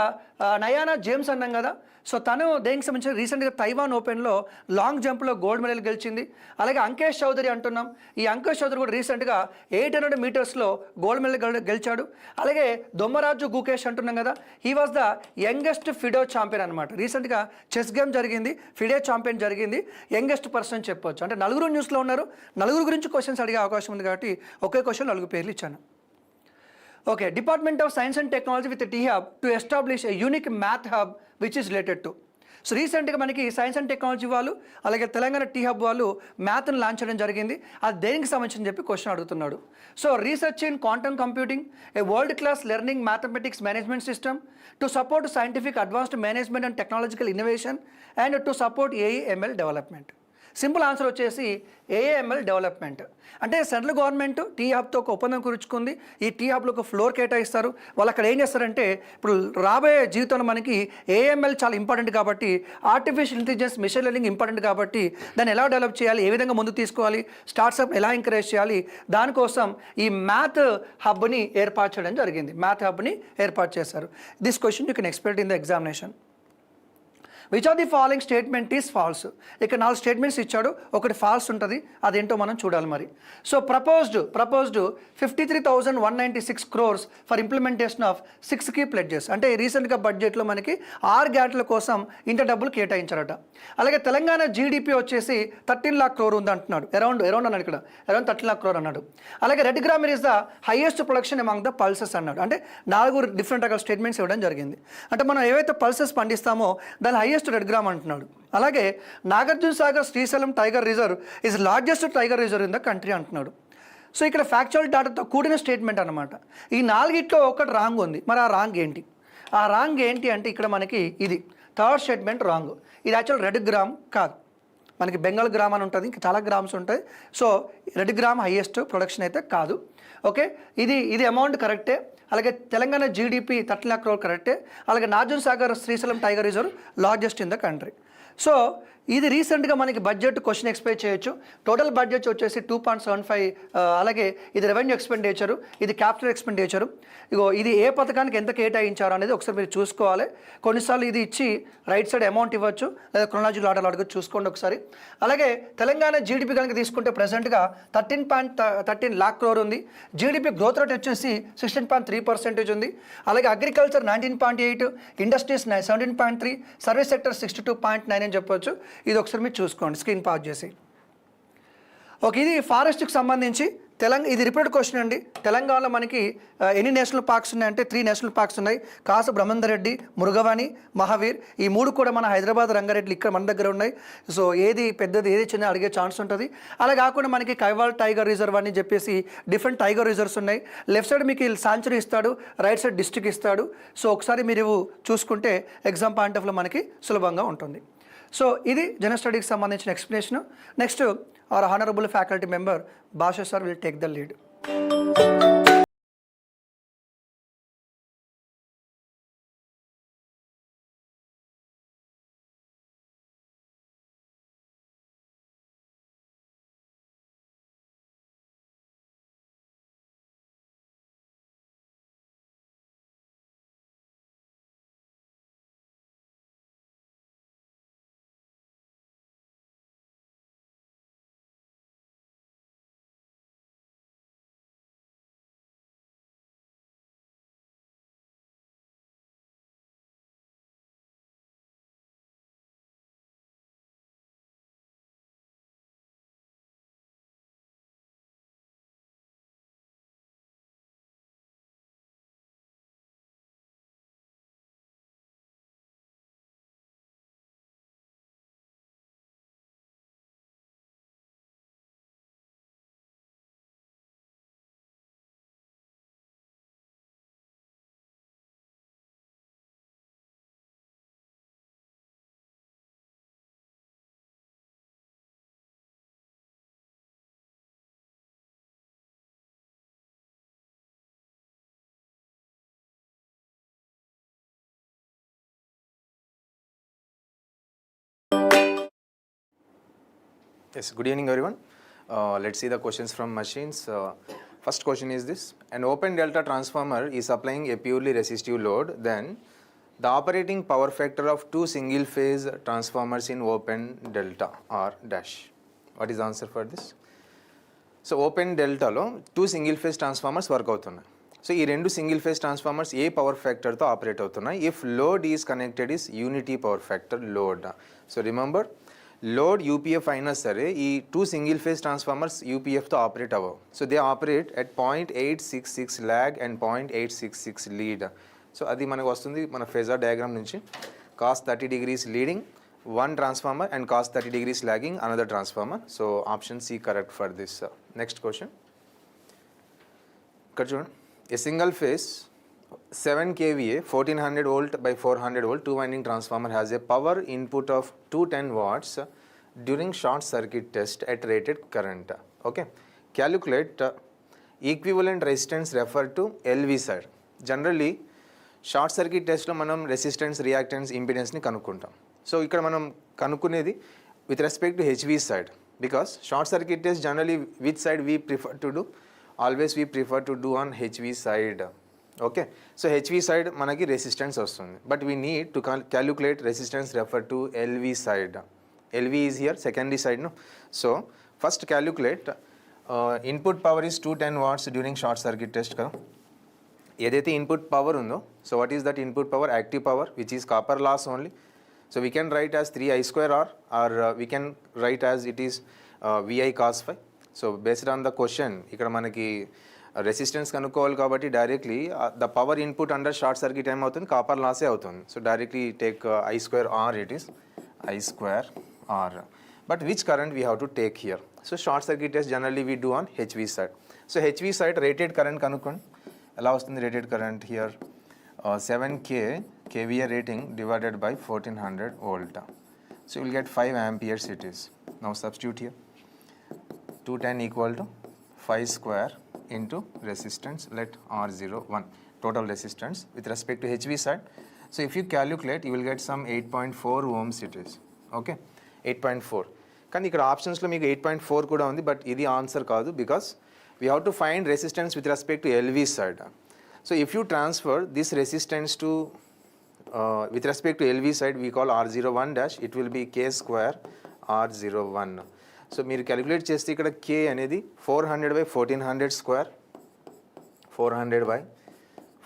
నయానా జేమ్స్ అన్నాం కదా. సో తను దేనికి సంబంధించి రీసెంట్గా తైవాన్ ఓపెన్లో లాంగ్ జంప్లో గోల్డ్ మెడల్ గెలిచింది. అలాగే అంకేష్ చౌదరి అంటున్నాం. ఈ అంకేష్ చౌదరి కూడా రీసెంట్గా 800 మీటర్స్లో గోల్డ్ మెడల్ గెలిచాడు. అలాగే దొమ్మరాజు గుకేష్ అంటున్నాం కదా, he was the youngest FIDE champion అనమాట. రీసెంట్గా చెస్ గేమ్ జరిగింది, ఫిడే ఛాంపియన్ జరిగింది, యంగెస్ట్ పర్సన్ చెప్పొచ్చు. అంటే 4 న్యూస్లో ఉన్నారు. 4 గురించి క్వశ్చన్స్ అడిగే అవకాశం ఉంది కాబట్టి ఒకే క్వశ్చన్ 4 పేర్లు ఇచ్చాను. Okay, department of science and technology with T hub to establish a unique math hub which is related to. So రీసెంట్గా మనకి సైన్స్ అండ్ టెక్నాలజీ వాళ్ళు అలాగే తెలంగాణ టీ హబ్ వాళ్ళు మ్యాథ్ని లాంచ్ చేయడం జరిగింది. అది దేనికి సంబంధించి చెప్పి క్వశ్చన్ అడుగుతున్నాడు. So research in quantum computing, A world class learning mathematics management system to support scientific advanced management and technological innovation and to support AIML development. Simple answer వచ్చేసి AIML development. అంటే central government tea హబ్తో ఒక ఒప్పందం కుదుర్చుకుంది. ఈ tea హబ్లో ఒక floor కేటాయిస్తారు. వాళ్ళు అక్కడ ఏం చేస్తారంటే ఇప్పుడు రాబోయే జీవితంలో మనకి ఏఐఎంఎల్ చాలా ఇంపార్టెంట్ కాబట్టి, artificial intelligence, machine learning important కాబట్టి దాన్ని ఎలా డెవలప్ చేయాలి, ఏ విధంగా ముందుకు తీసుకోవాలి, స్టార్ట్అప్ ఎలా ఎంకరేజ్ చేయాలి, దానికోసం ఈ మ్యాథ్ హబ్ని ఏర్పాటు చేయడం జరిగింది. మ్యాథ్ హబ్ని ఏర్పాటు చేశారు. This question you can expect in the examination. Which are the following statement is false. ఇక్కడ 4 స్టేట్మెంట్స్ ఇచ్చాడు, ఒకటి ఫాల్స్ ఉంటుంది, అదేంటో మనం చూడాలి మరి. So proposed 53,196 crores for implementation of 6 key pledges. అంటే రీసెంట్గా బడ్జెట్లో మనకి 6 గ్యారెంటీల కోసం ఇంత డబ్బులు కేటాయించారట. అలాగే తెలంగాణ జీడిపి వచ్చేసి 13 lakh crore ఉంది అంటున్నాడు. అరౌండ్ అన్నాడు, ఇక్కడ అరౌండ్ 13 lakh crore అన్నాడు. అలాగే red gram is the highest production among the pulses అన్నాడు. అంటే 4 డిఫరెంట్ రకాల స్టేట్మెంట్స్ ఇవ్వడం జరిగింది. అంటే మనం ఏవైతే పల్సెస్ పండిస్తామో దాని హైయెస్ట్ రెడ్ గ్రామ్ అంటున్నాడు. అలాగే Nagarjuna Sagar Srisailam tiger reserve is largest tiger reserve in the country అంటున్నాడు. సో ఇక్కడ ఫ్యాక్చువల్ డేటాతో కూడిన స్టేట్మెంట్ అనమాట. ఈ 4 ఒకటి రాంగ్ ఉంది. మరి ఆ రాంగ్ ఏంటి? ఆ రాంగ్ ఏంటి అంటే ఇక్కడ మనకి ఇది థర్డ్ స్టేట్మెంట్ రాంగ్. ఇది యాక్చువల్ రెడ్ గ్రామ్ కాదు, మనకి బెంగాల్ గ్రామ్ అని ఉంటుంది, ఇంకా చాలా గ్రామ్స్ ఉంటాయి. So red gram highest production అయితే కాదు. ఓకే, ఇది అమౌంట్ కరెక్టే. అలాగే తెలంగాణ జీడిపి 13 lakh crore కరెక్టే. అలాగే Nagarjuna Sagar Srisailam tiger reserve largest in the country. So ఇది రీసెంట్గా మనకి బడ్జెట్ క్వశ్చన్ ఎక్స్పెక్ట్ చేయొచ్చు. టోటల్ బడ్జెట్ వచ్చేసి 2.75. అలాగే ఇది రెవెన్యూ ఎక్స్పెండిచరు, ఇది క్యాపిటల్ ఎక్స్పెండిచరు. ఇగో ఇది ఏ పథకానికి ఎంత కేటాయించారు అనేది ఒకసారి మీరు చూసుకోవాలి. కొన్నిసార్లు ఇది ఇచ్చి రైట్ సైడ్ అమౌంట్ ఇవ్వచ్చు, లేదా క్రొనాలజికల్ ఆర్డర్ అడగచ్చు, చూసుకోండి ఒకసారి. అలాగే తెలంగాణ జీడిపి కనుక తీసుకుంటే ప్రజెంట్గా 13.13 lakh crore ఉంది. జీడిపి గ్రోత్ రేట్ వచ్చేసి 16.3% ఉంది. అలాగే అగ్రికల్చర్ 19.8, ఇండస్ట్రీస్ 17.3, సర్వీస్ సెక్టర్ 62.9 అని చెప్పొచ్చు. ఇది ఒకసారి మీరు చూసుకోండి, స్క్రీన్ పాజ్ చేసి. ఓకే, ఇది ఫారెస్ట్కి సంబంధించి ఇది రిపీటెడ్ క్వశ్చన్ అండి. తెలంగాణలో మనకి ఎన్ని నేషనల్ పార్క్స్ ఉన్నాయంటే 3 నేషనల్ పార్క్స్ ఉన్నాయి. కాసు బ్రహ్మేందర్ రెడ్డి, మృగవాణి, మహావీర్. ఈ 3 కూడా మన హైదరాబాద్ రంగారెడ్డి ఇక్కడ మన దగ్గర ఉన్నాయి. సో ఏది పెద్దది ఏది చిన్న అడిగే ఛాన్స్ ఉంటుంది. అలా కాకుండా మనకి కైవాల్ టైగర్ రిజర్వ్ అని చెప్పేసి డిఫరెంట్ టైగర్ రిజర్వ్స్ ఉన్నాయి. లెఫ్ట్ సైడ్ మీకు సాంచురీ ఇస్తాడు, రైట్ సైడ్ డిస్ట్రిక్ట్ ఇస్తాడు. సో ఒకసారి మీరు చూసుకుంటే ఎగ్జామ్ పాయింట్ ఆఫ్లో మనకి సులభంగా ఉంటుంది. సో ఇది జనరల్ స్టడీకి సంబంధించిన explanation. Next our honorable faculty member Basha sir will take the lead. Yes, good evening everyone. Let's see the questions from machines. First question is this: an open delta transformer is applying a purely resistive load, then the operating power factor of 2 single phase transformers in open delta are dash. What is the answer for this? So open delta lo 2 single phase transformers work అవుతున్నాయి. So ఈ 2 single phase transformers ఏ power ఫ్యాక్టర్తో operate అవుతున్నాయి? If load is connected is unity power factor load. So remember, load UPF అయినా సరే ఈ 2 single phase transformers యూపీఎఫ్తో operate అవ్వవు. So they operate at 0.866 lag and 0.866 lead. So అది మనకు వస్తుంది మన ఫేజర్ డయాగ్రామ్ నుంచి. Cos 30 degrees leading one transformer and cos 30 degrees lagging another transformer. So option C correct for this. Next question. A single phase 7 kVA 1400 volt by 400 volt 2 winding transformer has a power input of 210 watts during short circuit test at rated current. Okay, calculate equivalent resistance referred to LV side. Generally short circuit టెస్ట్లో మనం resistance, reactance, ఇంపిడెన్స్ని కనుక్కుంటాం. సో ఇక్కడ మనం కనుక్కునేది with respect to HV side, because short circuit test generally which side we prefer to do, always we prefer to do on HV side. Okay, so HV side మనకి resistance వస్తుంది, but we need to calculate resistance refer to LV side. LV is here secondary side. So first calculate input power is 210 watts during short circuit test కదా. ఏదైతే input power ఉందో, so what is that input power? Active power which is copper loss only. So we can write as 3I²R or we can write as it is VI cos phi. So based on the question ఇక్కడ మనకి resistance కనుక్కోవాలి కాబట్టి directly the power input under short circuit ఏమవుతుంది? Copper లాసే అవుతుంది. So directly take I²R, it is I²R. But which current we have to take here? So short circuit test generally we do on HV side. So HV side rated current కనుక్కోండి. ఎలా వస్తుంది rated current here? 7K kVA rating divided by 1400 volt. So you will get 5 amperes it is. Now substitute here. 210 equal to 5 square into resistance, let R01, total resistance with respect to HV side. So if you calculate, you will get some 8.4 ohms it is. Okay, 8.4. కానీ ఇక్కడ ఆప్షన్స్లో మీకు 8.4 కూడా ఉంది, but ఇది answer కాదు, because we have to find resistance with respect to LV side. So if you transfer this resistance to with respect to LV side, we call R01 dash, it will be K square R01. So మీరు calculate చేస్తే ఇక్కడ K అనేది 400 by 1400 square, 400 by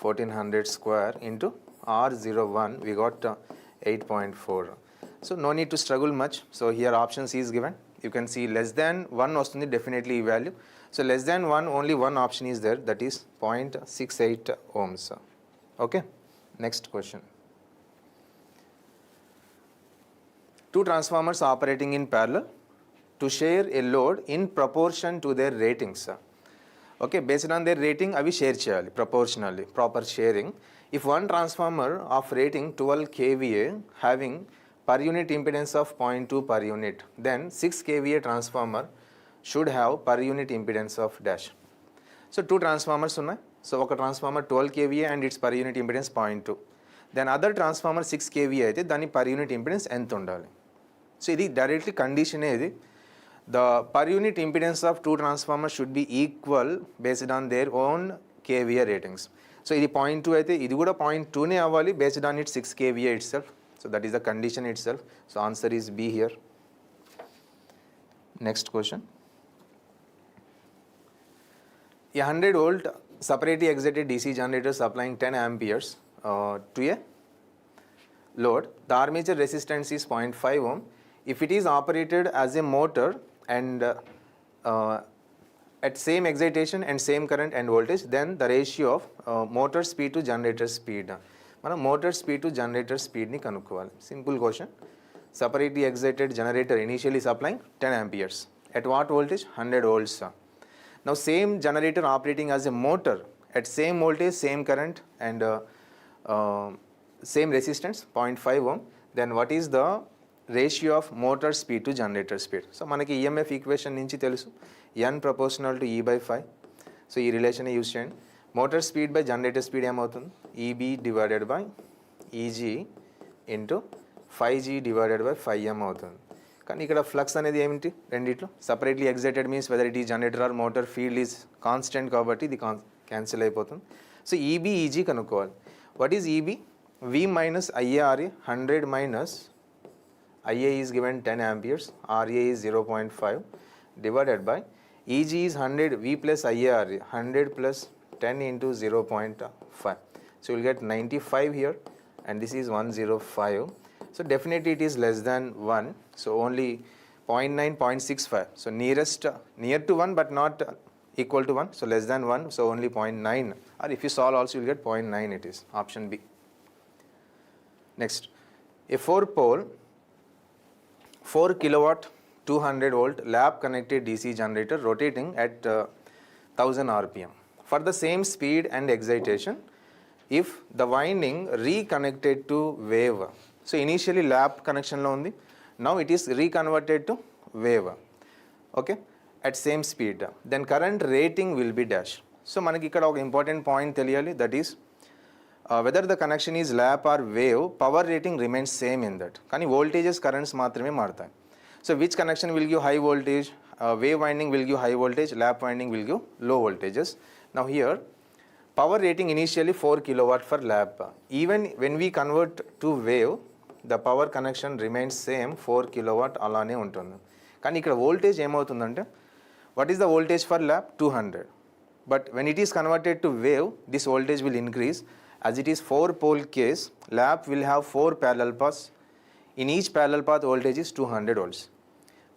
1400 square into R01, we got 8.4. So no need to struggle much. So here options is given. You can see less than 1 వస్తుంది definitely ఈ value. So less than 1, only one option is there, that is 0.68 ohms. Okay, next question. Two transformers operating in parallel to share a load in proportion to their ratings. Okay, based on their rating, avi share cheyali proportionally, proper sharing. If one transformer of rating 12 kVA having per unit impedance of 0.2 per unit, then 6 kVA transformer should have per unit impedance of dash. So two transformers unnai. So oka transformer 12 kVA and its per unit impedance 0.2. Then other transformer 6 kVA అయితే దాని per unit impedance ఎంత ఉండాలి. So ఇది directly కండిషనే ఇది. The per unit impedance of two transformer should be equal based on their own kVA ratings. So ఇది 0.2 అయితే ఇది కూడా 0.2నే అవ్వాలి based on it 6 kVA it self. So that is the condition it self. So answer is be here. Next question. A 100 volt separately excited DC generator supplying 10 amperes to a load. The armature resistance is 0.5 ohm. If it is operated as a motor and at same excitation and same current and voltage, then the ratio of motor speed to generator speed. మనం motor speed to generator speed ని కనుక్కోవాలి. Simple question. Separately excited generator initially supplying 10 amperes. At what voltage? 100 volts. Now same generator operating as a motor at same voltage, same current and same resistance 0.5 ohm, then what is the ratio of motor speed to generator speed? So మనకి EMF equation నుంచి తెలుసు, n proportional to E by 5. So ఈ relation use చేయండి. Motor speed by generator speed ఏమవుతుంది? EB divided by EG into 5G divided by 5M అవుతుంది. కానీ ఇక్కడ flux అనేది ఏమిటి రెండిట్లో? Separately excited means whether it is generator or motor, field is constant కాబట్టి ఇది క్యాన్సిల్ అయిపోతుంది. సో EB EG కనుక్కోవాలి. What is EB? V minus IARA, 100 minus IA is given 10 amperes, RA is 0.5 divided by EG is 100, V plus IARA, 100 plus 10 into 0.5. So you will get 95 here and this is 105. So definitely it is less than 1. So only 0.9, 0.65. So near to 1 but not equal to 1. So less than 1. So only 0.9. Or if you solve also you will get 0.9 it is. Option B. Next, a 4-pole, 4 kilowatt, 200 volt lap connected DC generator rotating at 1000 RPM for the same speed and excitation if the winding reconnected to wave. So initially lap connection lo undi, now it is reconverted to wave. Okay, at same speed, then current rating will be dash. So manaki ikkada oka important point teliyali, that is whether the connection is lap or wave, power rating remains same in that. కానీ voltages currents మాత్రమే మారుతాయి. So which connection will give high voltage? Wave winding will give high voltage, lap winding will give low voltages. Now here power rating initially 4 kilowatt for lap. Even when we convert to wave, the power connection remains same 4 kilowatt అలానే ఉంటుంది. కానీ ఇక్కడ voltage ఏమవుతుందంటే, what is the voltage for lap? 200. But when it is converted to wave, this voltage will increase. As it is 4-pole case, lap will have 4 parallel paths. In each parallel path voltage is 200 volts.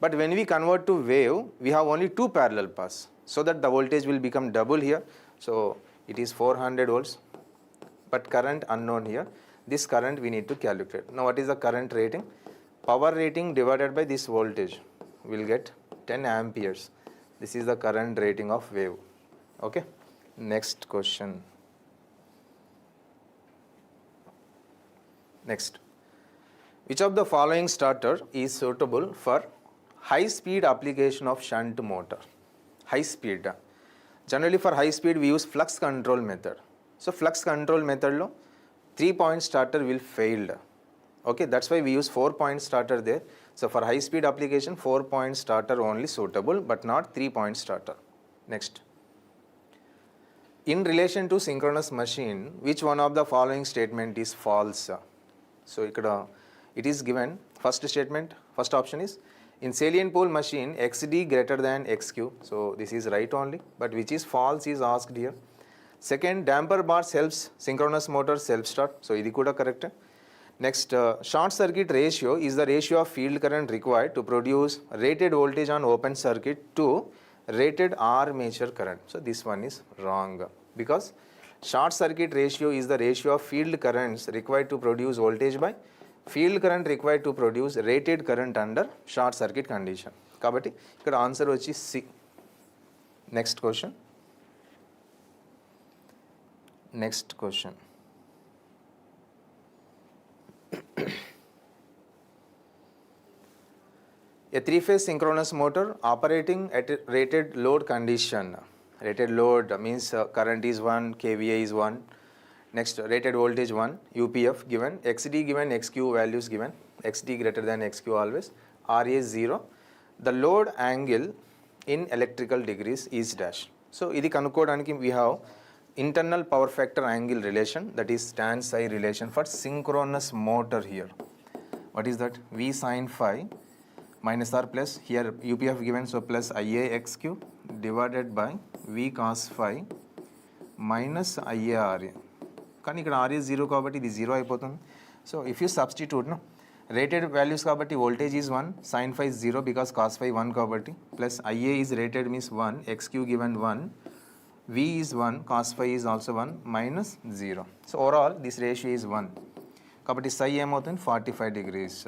But when we convert to wave, we have only 2 parallel paths, so that the voltage will become double here. So it is 400 volts, but current unknown here. This current we need to calculate. Now what is the current rating? Power rating divided by this voltage will get 10 amperes. This is the current rating of wave. Okay, next question. Next, which of the following starter is suitable for high speed application of shunt motor? High speed. Generally for high speed we use flux control method. So flux control method lo 3-point starter will failed. Okay, that's why we use 4-point starter there. So for high speed application 4-point starter only suitable, but not 3-point starter. Next, in relation to synchronous machine, which one of the following statement is false? So it is given, first statement, first option is in salient pole machine xd greater than xq. So this is right only, but which is false is asked here. Second, damper bars helps synchronous motor self start. So idi kuda correct. Next, short circuit ratio is the ratio of field current required to produce rated voltage on open circuit to rated armature current. So this one is wrong, because short circuit ratio is the ratio of field currents required to produce voltage by field current required to produce rated current under short circuit condition. Kabatti ikkada answer vachi C. Next question. Next question. A three-phase synchronous motor operating at a rated load condition. Rated load means current is 1, kVA is 1. Next, rated voltage 1, UPF given, XD given, XQ values given, XD greater than XQ always, RA 0. The load angle in electrical degrees is dash. So, idi kanukodaniki we have internal power factor angle relation, that is tan psi relation for synchronous motor here. What is that? V sin phi minus R plus, here UPF given, so plus IA XQ divided by V cos phi minus IA RA. కానీ ఇక్కడ RA 0 కాబట్టి ఇది 0 అయిపోతుంది. So if you substitute rated values కాబట్టి voltage is 1, sine phi 0 because cos phi 1 కాబట్టి, plus IA is rated means 1, X Q given 1, V is 1, cos phi is also 1, minus 0. So overall this ratio is 1 కాబట్టి సై ఏమవుతుంది 45 degrees.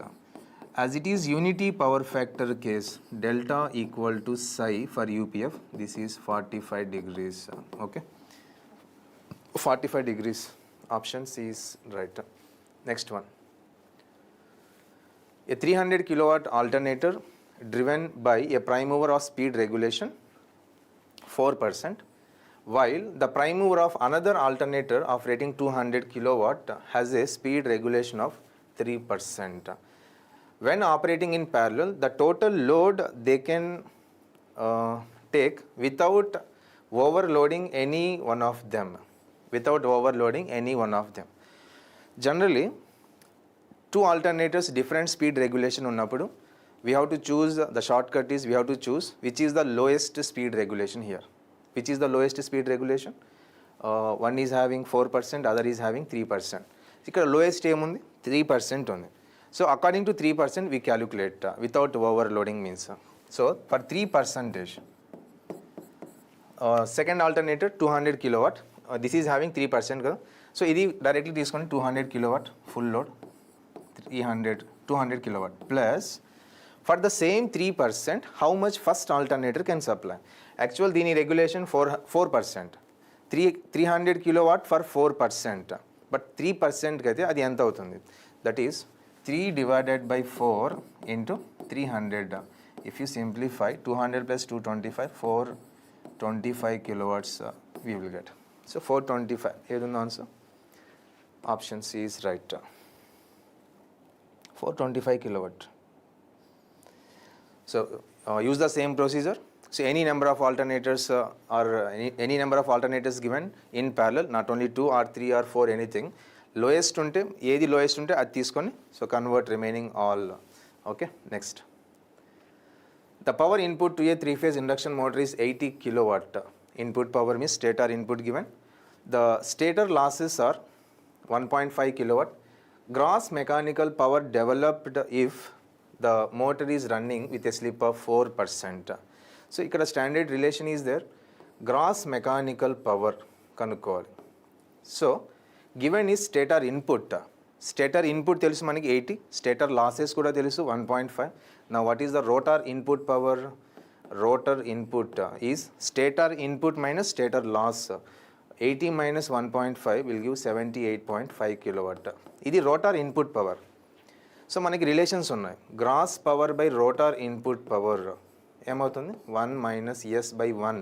As it is unity power factor case, delta equal to psi for UPF, this is 45 degrees. Okay, 45 degrees. Option C is right. Next one. A 300 kilowatt alternator driven by a prime mover of speed regulation 4%, while the prime mover of another alternator of rating 200 kilowatt has a speed regulation of 3%. When operating in parallel, the total load they can take without overloading any one of them. Without overloading any one of them. Generally, two alternators different speed regulation unnappudu, we have to choose, the shortcut is we have to choose which is the lowest speed regulation here. Which is the lowest speed regulation? One is having 4%, other is having 3%. Ikkada lowest emundi 3% undi. So according to 3% we calculate without overloading means. So for 3%, second alternator 200 kilowatt. This is having 3% కదా. So ఇది directly తీసుకొని 200 kilowatt full load, 200 kilowatt plus for the same 3% how much first alternator can supply. Actual దీని regulation 4%, 300 kilowatt for 4%, but 3% అయితే అది ఎంత అవుతుంది? That is 3 divided by 4 into 300. If you simplify 200 plus 225, 425 kilowatts we will get. So 425, ఏది ఉంది answer? Option C is right. 425 kilowatt. So use the same procedure. So any number of alternators or any number of alternators given in parallel, not only 2 or 3 or 4 anything, lowest ఉంటే ఏది lowest ఉంటే అది తీసుకొని, so convert remaining all. Okay, next. The power input to a 3-phase induction motor is 80 kilowatt. Input power means stator input given. The stator losses are 1.5 kilowatt. Gross mechanical power developed if the motor is running with a slip of 4%. So ikkada standard relation is there. Gross mechanical power kanukovali. So given is stator input. Stator input telusu maniki 80, stator losses kuda telusu 1.5. Now what is the rotor input power? Rotor input is stator input minus stator loss. 80 minus 1.5 will give 78.5 kilowatt. ఇది rotor input power. So మనకి relations ఉన్నాయి. Gross power by rotor input power ఏమవుతుంది 1 minus s by 1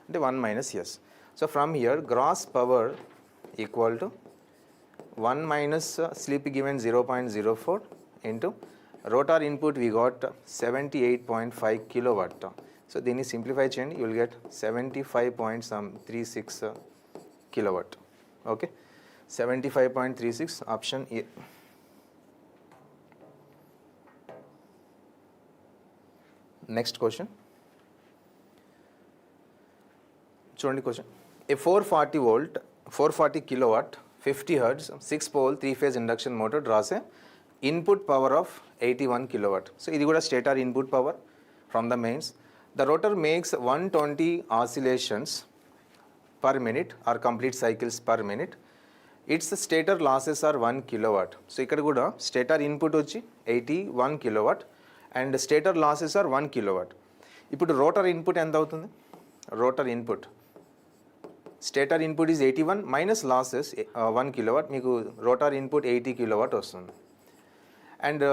అంటే 1 minus s. So from here gross power equal to 1 minus sleep given 0.04 into rotor input we got 78.5 kilowatt. So then you simplify change, you will get 75.36 kilowatt. Okay, 75.36 option A. Next question. చూడండి question. A 440 volt 440 kilowatt 50 hertz 6 pole 3 phase induction motor draws a input power of 81 kilowatt. So ఇది కూడా stator input power from the mains. The rotor makes 120 oscillations per minute or complete cycles per minute. Its stator losses are 1 kilowatt. So ఇక్కడ కూడా stator input వచ్చి 81 kilowatt and stator losses are 1 kilowatt. ఇప్పుడు rotor input ఎంత అవుతుంది? Rotor input stator input is 81 minus losses 1 kilowatt, మీకు rotor input 80 kilowatt వస్తుంది. And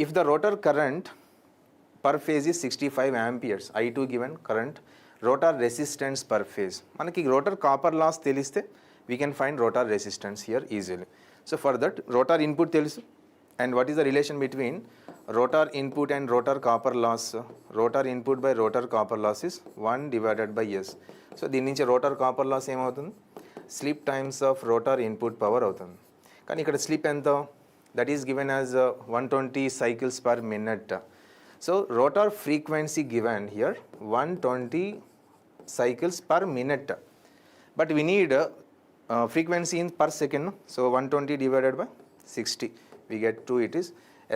if the rotor current per phase is 65 amperes, I2 given current, rotor resistance per phase. మనకి rotor copper loss తెలిస్తే we can find rotor resistance here easily. So for that rotor input తెలుసు. And what is the relation between rotor input and rotor copper loss? Rotor input by rotor copper loss is 1 divided by s. So దీని నుంచి rotor copper loss ఏమవుతుంది? Slip times of rotor input power అవుతుంది. కానీ ఇక్కడ slip ఎంత? That is given as 120 cycles per minute. So rotor frequency given here 120 cycles per minute. But we need frequency in per second. So 120 divided by 60. We get 2. It is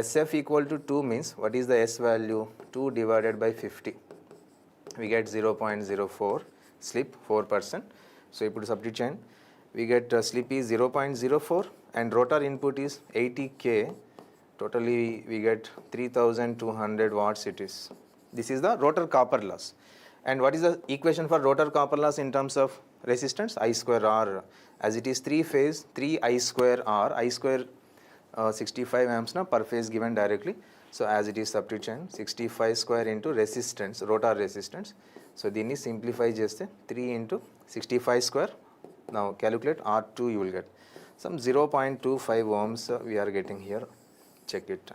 SF equal to 2 means what is the S value? 2 divided by 50. We get 0.04. Slip 4%. So if you substitute chain, we get slip is 0.04 and rotor input is 80k. Totally we get 3200 watts it is. This is the rotor copper loss. And what is the equation for rotor copper loss in terms of resistance? I square R. As it is 3 phase, 3 I square R. I square 65 amps na per phase given directly. So as it is substitute chain, 65 square into resistance, rotor resistance. So దీన్ని simplify చేస్తే 3 into 65 square. Now calculate R2, you will get some 0.25 ohms we are getting here. Check it.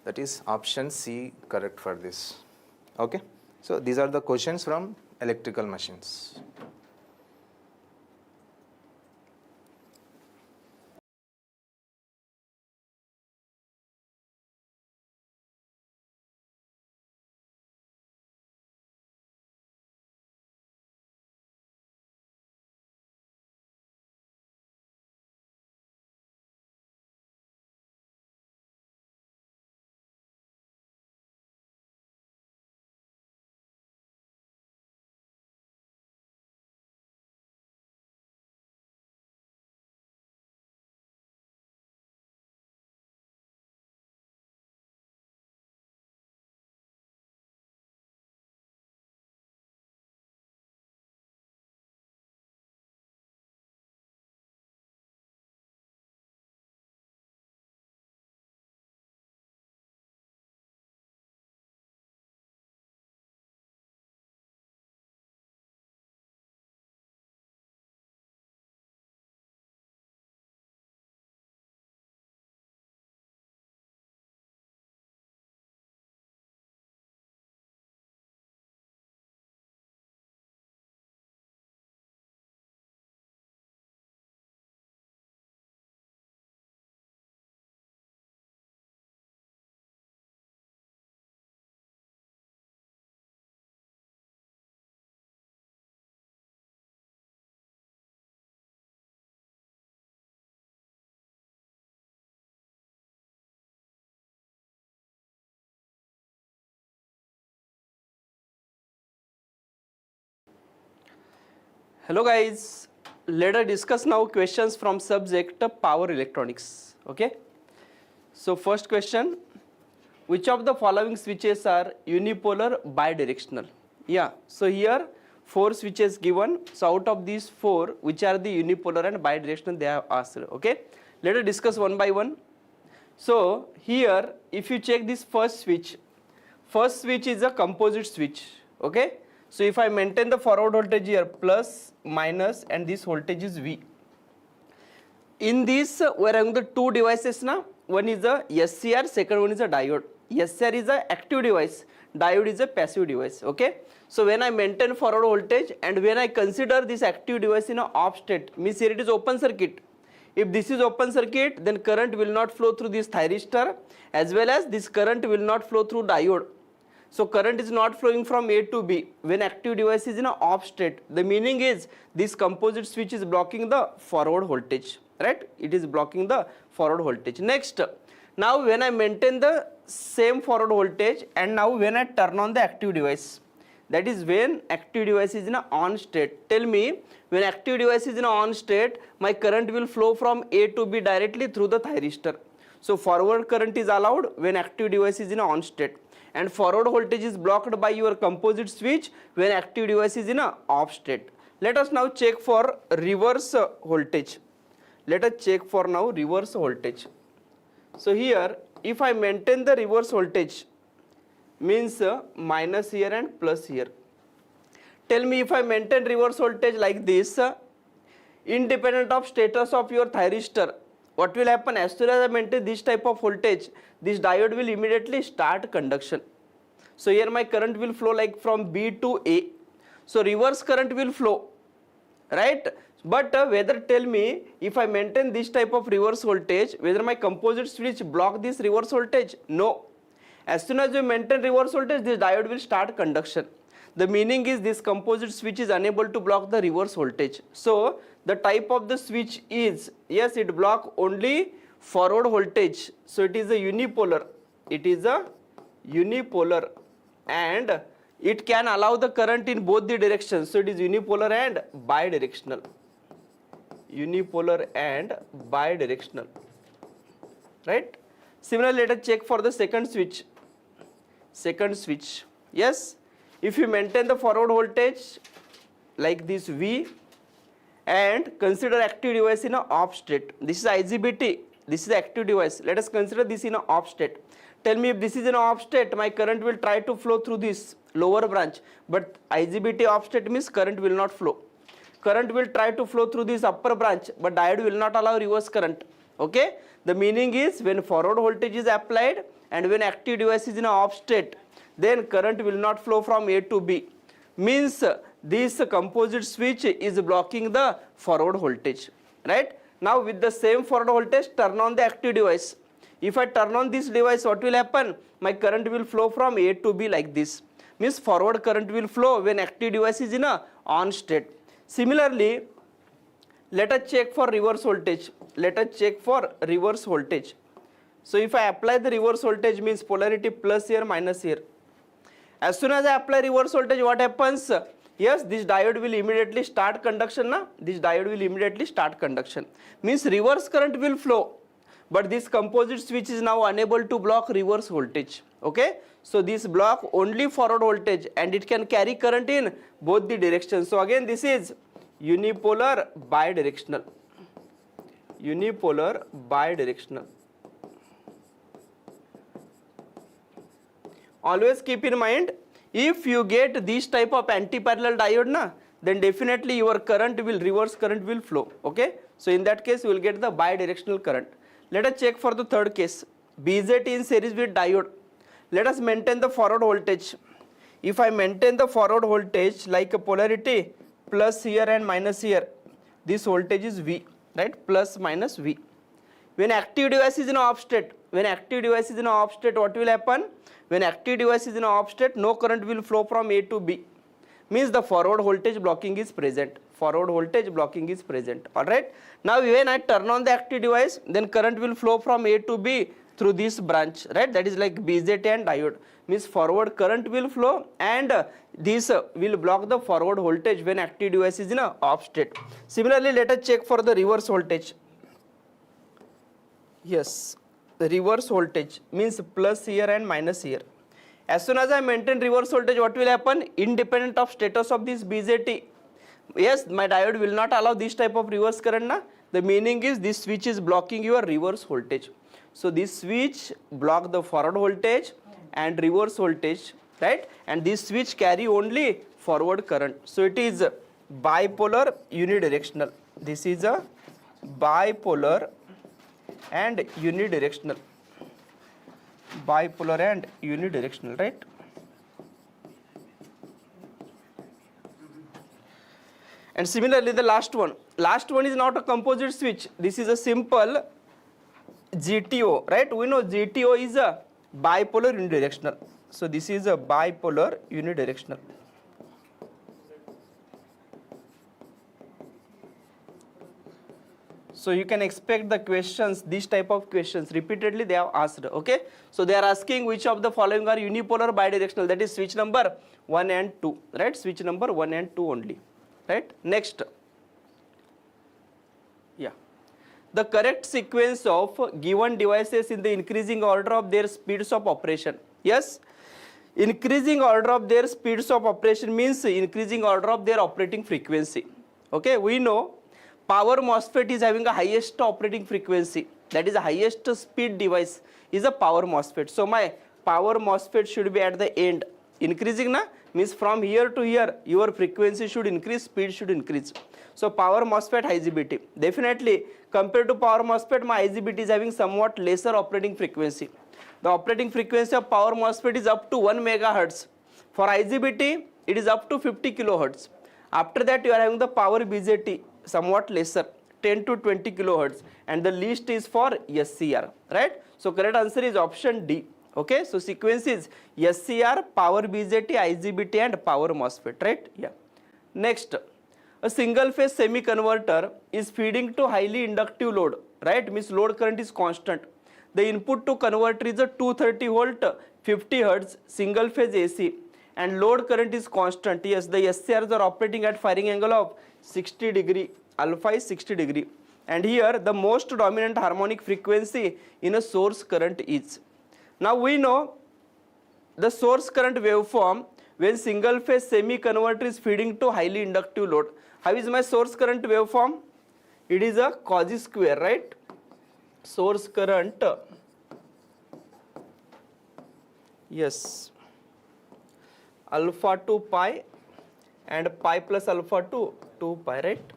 That is option C correct for this. Okay. So these are the questions from electrical machines. Hello guys, let us discuss now questions from subject power electronics. Okay, so first question, which of the following switches are unipolar bidirectional? Yeah, so here 4 switches given. So out of these 4, which are the unipolar and bidirectional, they have asked. Okay, let us discuss one by one. So here, if you check this first switch is a composite switch. Okay, so if I maintain the forward voltage here, plus, minus, and this voltage is V. In this, we are having the two devices now. One is a SCR, second one is a diode. SCR is a active device, diode is a passive device. Okay, so when I maintain forward voltage and when I consider this active device in a off state, means here it is open circuit. If this is open circuit, then current will not flow through this thyristor, as well as this current will not flow through diode. So current is not flowing from A to B when active device is in a off state. The meaning is this composite switch is blocking the forward voltage, right? It is blocking the forward voltage. Next, now when I maintain the same forward voltage and now when I turn on the active device, that is when active device is in a on state. Tell me, when active device is in a on state, my current will flow from A to B directly through the thyristor. So forward current is allowed when active device is in a on state, and forward voltage is blocked by your composite switch when active device is in a off state. Let us now check for reverse voltage. Let us check for now reverse voltage. So here, if I maintain the reverse voltage, means minus here and plus here. Tell me, if I maintain reverse voltage like this, independent of status of your thyristor, what will happen? As soon as I maintain this type of voltage, this diode will immediately start conduction. So here my current will flow like from B to A. So reverse current will flow, right? But whether, tell me, if I maintain this type of reverse voltage, whether my composite switch block this reverse voltage? No. As soon as you maintain reverse voltage, this diode will start conduction. The meaning is this composite switch is unable to block the reverse voltage. So the type of the switch is, yes, it block only forward voltage. So it is a unipolar. It is a unipolar, and it can allow the current in both the directions. So it is unipolar and bidirectional. Unipolar and bidirectional, right? Similarly, let us check for the second switch. Second switch, yes, if you maintain the forward voltage like this V and consider active device in a off state. This is IGBT, this is active device. Let us consider this in a off state. Tell me, if this is in a off state, my current will try to flow through this lower branch, but IGBT off state means current will not flow. Current will try to flow through this upper branch, but diode will not allow reverse current. Okay, the meaning is when forward voltage is applied and when active device is in a off state, then current will not flow from A to B. Means this composite switch is blocking the forward voltage, right? Now with the same forward voltage, turn on the active device. If I turn on this device, what will happen? My current will flow from A to B like this. Means forward current will flow when active device is in a on state. Similarly, let us check for reverse voltage. Let us check for reverse voltage. So if I apply the reverse voltage, means polarity plus here, minus here. As soon as I apply reverse voltage, what happens? Yes, this diode will immediately start conduction. This diode will immediately start conduction. Means reverse current will flow, but this composite switch is now unable to block reverse voltage. Okay, so this block only forward voltage and it can carry current in both the directions. So again, this is unipolar bidirectional. Unipolar bidirectional. Always keep in mind, if you get this type of anti-parallel diode, then definitely your current will, reverse current will flow. Okay, so in that case you will get the bidirectional current. Let us check for the third case. BJT in series with diode. Let us maintain the forward voltage. If I maintain the forward voltage like a polarity plus here and minus here, this voltage is V, right? Plus minus V. When active device is in off state, when active device is in off state, what will happen? When active device is in off state, no current will flow from A to B. Means the forward voltage blocking is present. Forward voltage blocking is present. Alright. Now when I turn on the active device, then current will flow from A to B through this branch, right? That is like BJT and diode. Means forward current will flow and this will block the forward voltage when active device is in a off state. Similarly, let us check for the reverse voltage. Yes, the reverse voltage means plus here and minus here. As soon as I maintain reverse voltage, what will happen? Independent of status of this BJT. Yes, my diode will not allow this type of reverse current. Na? The meaning is this switch is blocking your reverse voltage. So this switch block the forward voltage and reverse voltage, right? And this switch carry only forward current. So it is bipolar unidirectional. This is a bipolar and unidirectional. Bipolar and unidirectional, right? And similarly, the last one is not a composite switch. This is a simple GTO, right? We know GTO is a bipolar unidirectional. So this is a bipolar unidirectional. So you can expect the questions, this type of questions repeatedly they have asked, okay? So they are asking which of the following are unipolar bidirectional, that is switch number 1 and 2, right? Switch number 1 and 2 only, right? Next. Yeah. The correct sequence of given devices in the increasing order of their speeds of operation. Yes? Increasing order of their speeds of operation means increasing order of their operating frequency. Okay, we know power MOSFET is having a highest operating frequency, that is the highest speed device is a power MOSFET. So my power MOSFET should be at the end. Increasing na means from here to here your frequency should increase, speed should increase. So power MOSFET IGBT. Definitely compared to power MOSFET, my IGBT is having somewhat lesser operating frequency. The operating frequency of power MOSFET is up to 1 megahertz. For IGBT, it is up to 50 kilohertz. After that, you are having the power BJT, somewhat lesser, 10 to 20 kilohertz, and the least is for SCR, right? So correct answer is option D. Okay, so sequence is SCR, power BJT, IGBT, and power MOSFET, right? Yeah. Next, a single phase semi converter is feeding to highly inductive load, right? Means load current is constant. The input to converter is a 230 volt 50 hertz single phase AC and load current is constant. Yes, the SCRs are operating at firing angle of 60 degree, alpha is 60 degree, and here the most dominant harmonic frequency in a source current is. Now we know the source current waveform when single phase semi converter is feeding to highly inductive load. How is my source current waveform? It is a cos square, right? Source current, yes, alpha to pi and pi plus alpha to 2 pi, right?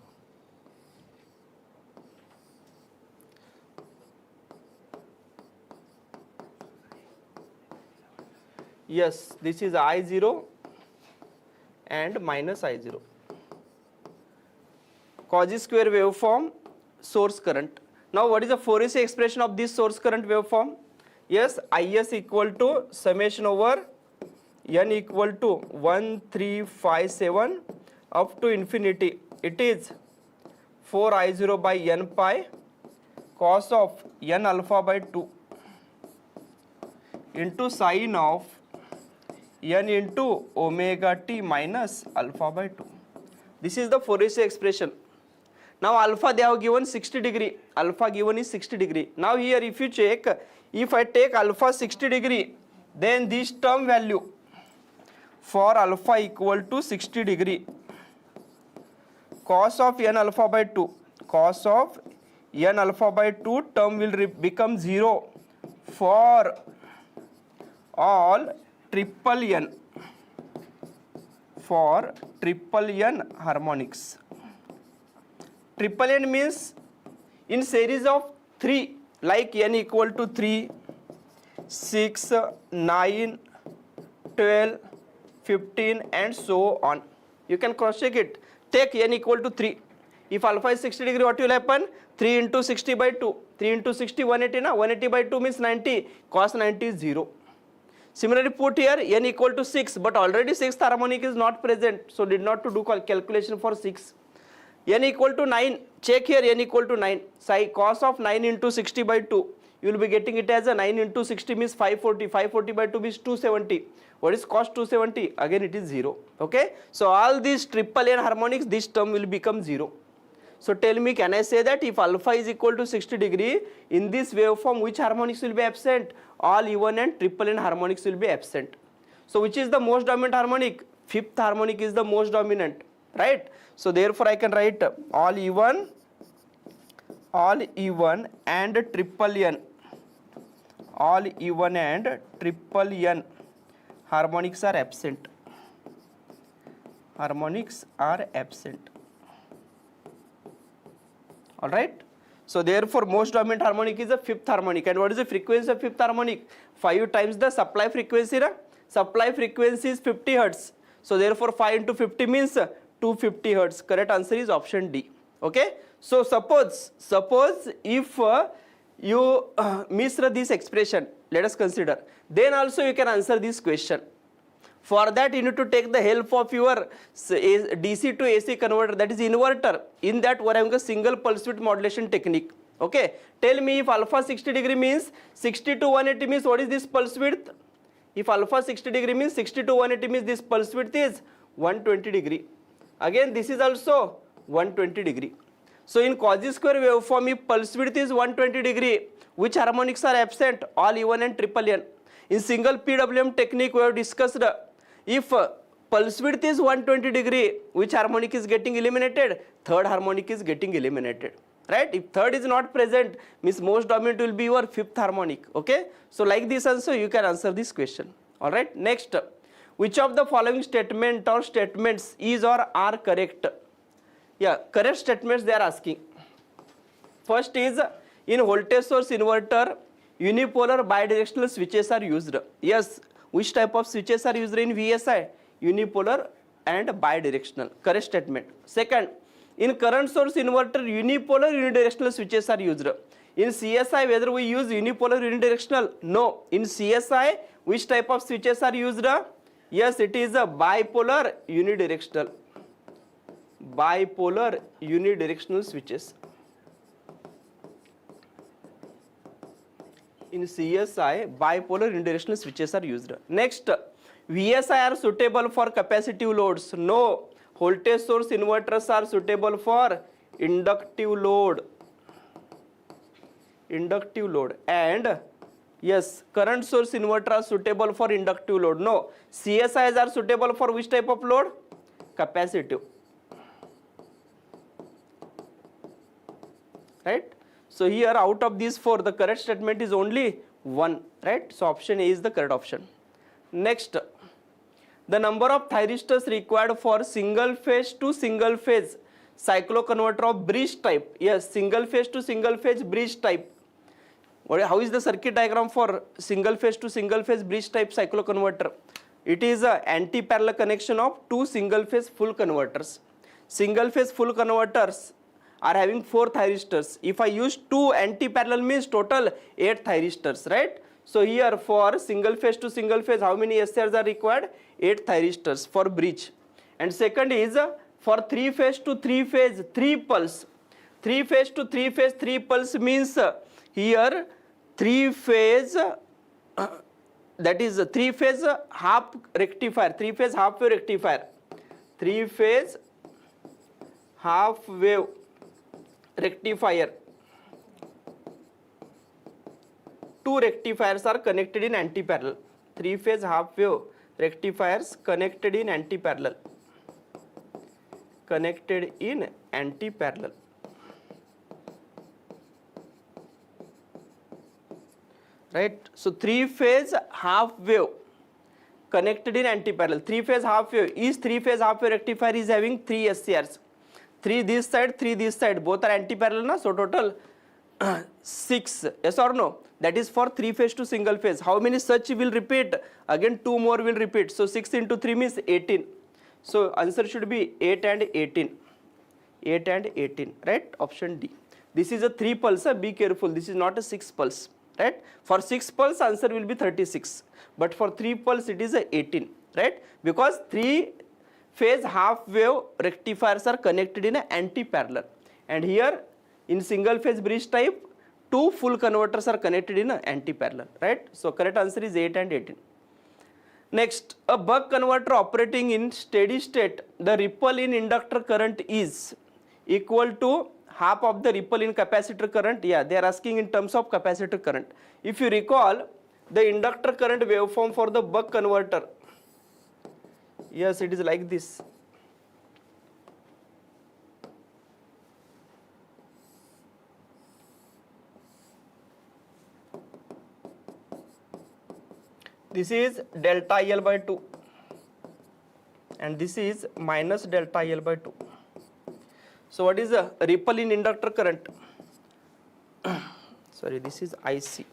Yes, this is I0 and minus I0. Cos square waveform, source current. Now what is the Fourier expression of this source current waveform? Yes, Is equal to summation over n equal to 1357 up to infinity. It is 4I0 by n pi cos of n alpha by 2 into sine of n into omega t minus alpha by 2. This is the Fourier expression. Now alpha they have given 60 degree, alpha given is 60 degree. Now here if you check, if I take alpha 60 degree, then this term value for alpha equal to 60 degree, cos of n alpha by 2, cos of n alpha by 2 term will become 0 for all triple n, for triple n harmonics. Triple n means in series of 3, like n equal to 3, 6, 9, 12, 15 and so on. You can cross check it. Take n equal to 3. If alpha is 60 degree, what will happen? 3 into 60 by 2. 3 into 60, 180 na? 180 by 2 means 90. Cos 90 is 0. Similarly put here n equal to 6, but already 6th harmonic is not present. So did not to do calculation for 6. n equal to 9, check here n equal to 9, so cos of 9 into 60 by 2, you will be getting it as a 9 into 60 means 540, 540 by 2 means 270. What is cos 270? Again it is 0, okay. So all these triple n harmonics, this term will become 0. So tell me, can I say that if alpha is equal to 60 degree, in this waveform which harmonics will be absent? All even and triple n harmonics will be absent. So which is the most dominant harmonic? Fifth harmonic is the most dominant, right? So therefore I can write all even and triple n, all even and triple n harmonics are absent. Harmonics are absent. All right. So therefore most dominant harmonic is the fifth harmonic. And what is the frequency of fifth harmonic? 5 times the supply frequency. Supply frequency is 50 hertz. So therefore 5 into 50 means 250 hertz. Correct answer is option D. Okay. So suppose if you misread this expression, let us consider, then also you can answer this question. For that you need to take the help of your DC to AC converter, that is inverter. In that we are having a single pulse width modulation technique. Okay. Tell me, if alpha 60 degree means 60 to 180 means what is this pulse width? If alpha 60 degree means 60 to 180 means this pulse width is 120 degree. Again this is also 120 degree. So in quasi square waveform, if pulse width is 120 degree, which harmonics are absent? All even and triple n. In single PWM technique we have discussed, if pulse width is 120 degree, which harmonic is getting eliminated? Third harmonic is getting eliminated, right? If third is not present, means most dominant will be your fifth harmonic. Okay. So like this also you can answer this question. All right. Next, which of the following statement or statements is or are correct? Yeah, correct statements they are asking. First is, in voltage source inverter, unipolar bidirectional switches are used. Yes, which type of switches are used in VSI? Unipolar and bidirectional. Correct statement. Second, in current source inverter, unipolar unidirectional switches are used. In CSI, whether we use unipolar unidirectional? No. In CSI, which type of switches are used? Yes, it is a bipolar unidirectional. Bipolar unidirectional switches. In CSI, bipolar unidirectional switches are used. Next, VSI are suitable for capacitive loads. No, voltage source inverters are suitable for inductive load. Inductive load. And yes, current source inverters are suitable for inductive load. No, CSIs are suitable for which type of load? Capacitive. Right. So here out of these 4, the correct statement is only 1, right? So option A is the correct option. Next, the number of thyristors required for single phase to single phase cycloconverter of bridge type. Yes, single phase to single phase bridge type. How is the circuit diagram for single phase to single phase bridge type cycloconverter? It is an anti-parallel connection of 2 single phase full converters. Single phase full converters are having 4 thyristors. If I use 2 anti-parallel means total 8 thyristors, right? So here for single phase to single phase, how many SCRs are required? 8 thyristors for bridge. And second is for 3 phase to 3 phase 3 pulse. 3 phase to 3 phase 3 pulse means here 3 phase that is 3 phase half rectifier, 3 phase half wave rectifier, 3 phase half wave rectifier. 2 rectifiers are connected in anti-parallel. 3 phase half wave rectifiers connected in anti-parallel. Connected in anti-parallel. Right. So 3 phase half wave connected in anti-parallel. 3 phase half wave is 3 phase half wave rectifier is having 3 SCRs. 3 this side, 3 this side, both are anti-parallel na, so total 6, yes or no? That is for 3 phase to single phase. How many such will repeat? Again 2 more will repeat. So 6 into 3 means 18. So answer should be 8 and 18. 8 and 18, right? Option D. This is a 3 pulse, be careful. This is not a 6 pulse, right? For 6 pulse answer will be 36. But for 3 pulse it is a 18, right? Because 3 phase half wave rectifiers are connected in an anti-parallel. And here in single phase bridge type, 2 full converters are connected in an anti-parallel, right? So correct answer is 8 and 18. Next, a buck converter operating in steady state, the ripple in inductor current is equal to half of the ripple in capacitor current. Yeah, they are asking in terms of capacitor current. If you recall, the inductor current waveform for the buck converter, Yes, it is like this. This is delta IL by 2 and this is minus delta IL by 2. So what is the ripple in inductor current? Sorry, this is IC.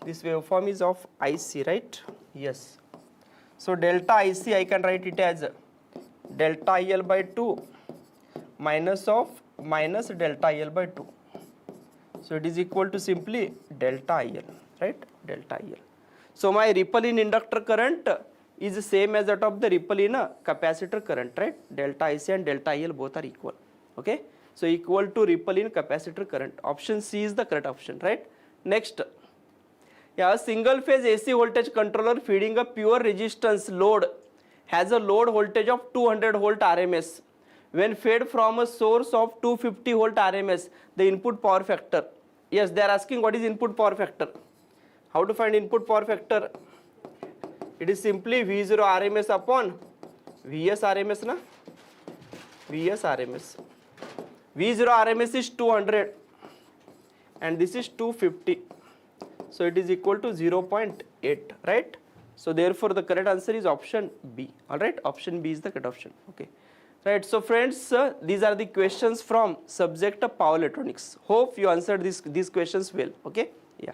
This waveform is of IC, right? Yes. So delta IC I can write it as delta IL by 2 minus delta IL by 2. So it is equal to simply delta IL, right? Delta IL. So my ripple in inductor current is the same as that of the ripple in a capacitor current, right? Delta IC and delta IL both are equal. Okay? So equal to ripple in capacitor current. Option C is the correct option, right? Next. Yeah, a single phase AC voltage controller feeding a pure resistance load has a load voltage of 200 volt RMS. When fed from a source of 250 volt RMS, the input power factor. Yes, they are asking what is input power factor. How to find input power factor? It is simply V0 RMS upon Vs RMS, na? Vs RMS. V0 RMS is 200 and this is 250. So it is equal to 0.8, right? So therefore the correct answer is option B. Alright, option B is the correct option. Okay. Right, so friends, these are the questions from subject of power electronics. Hope you answered these questions well. Okay. Yeah.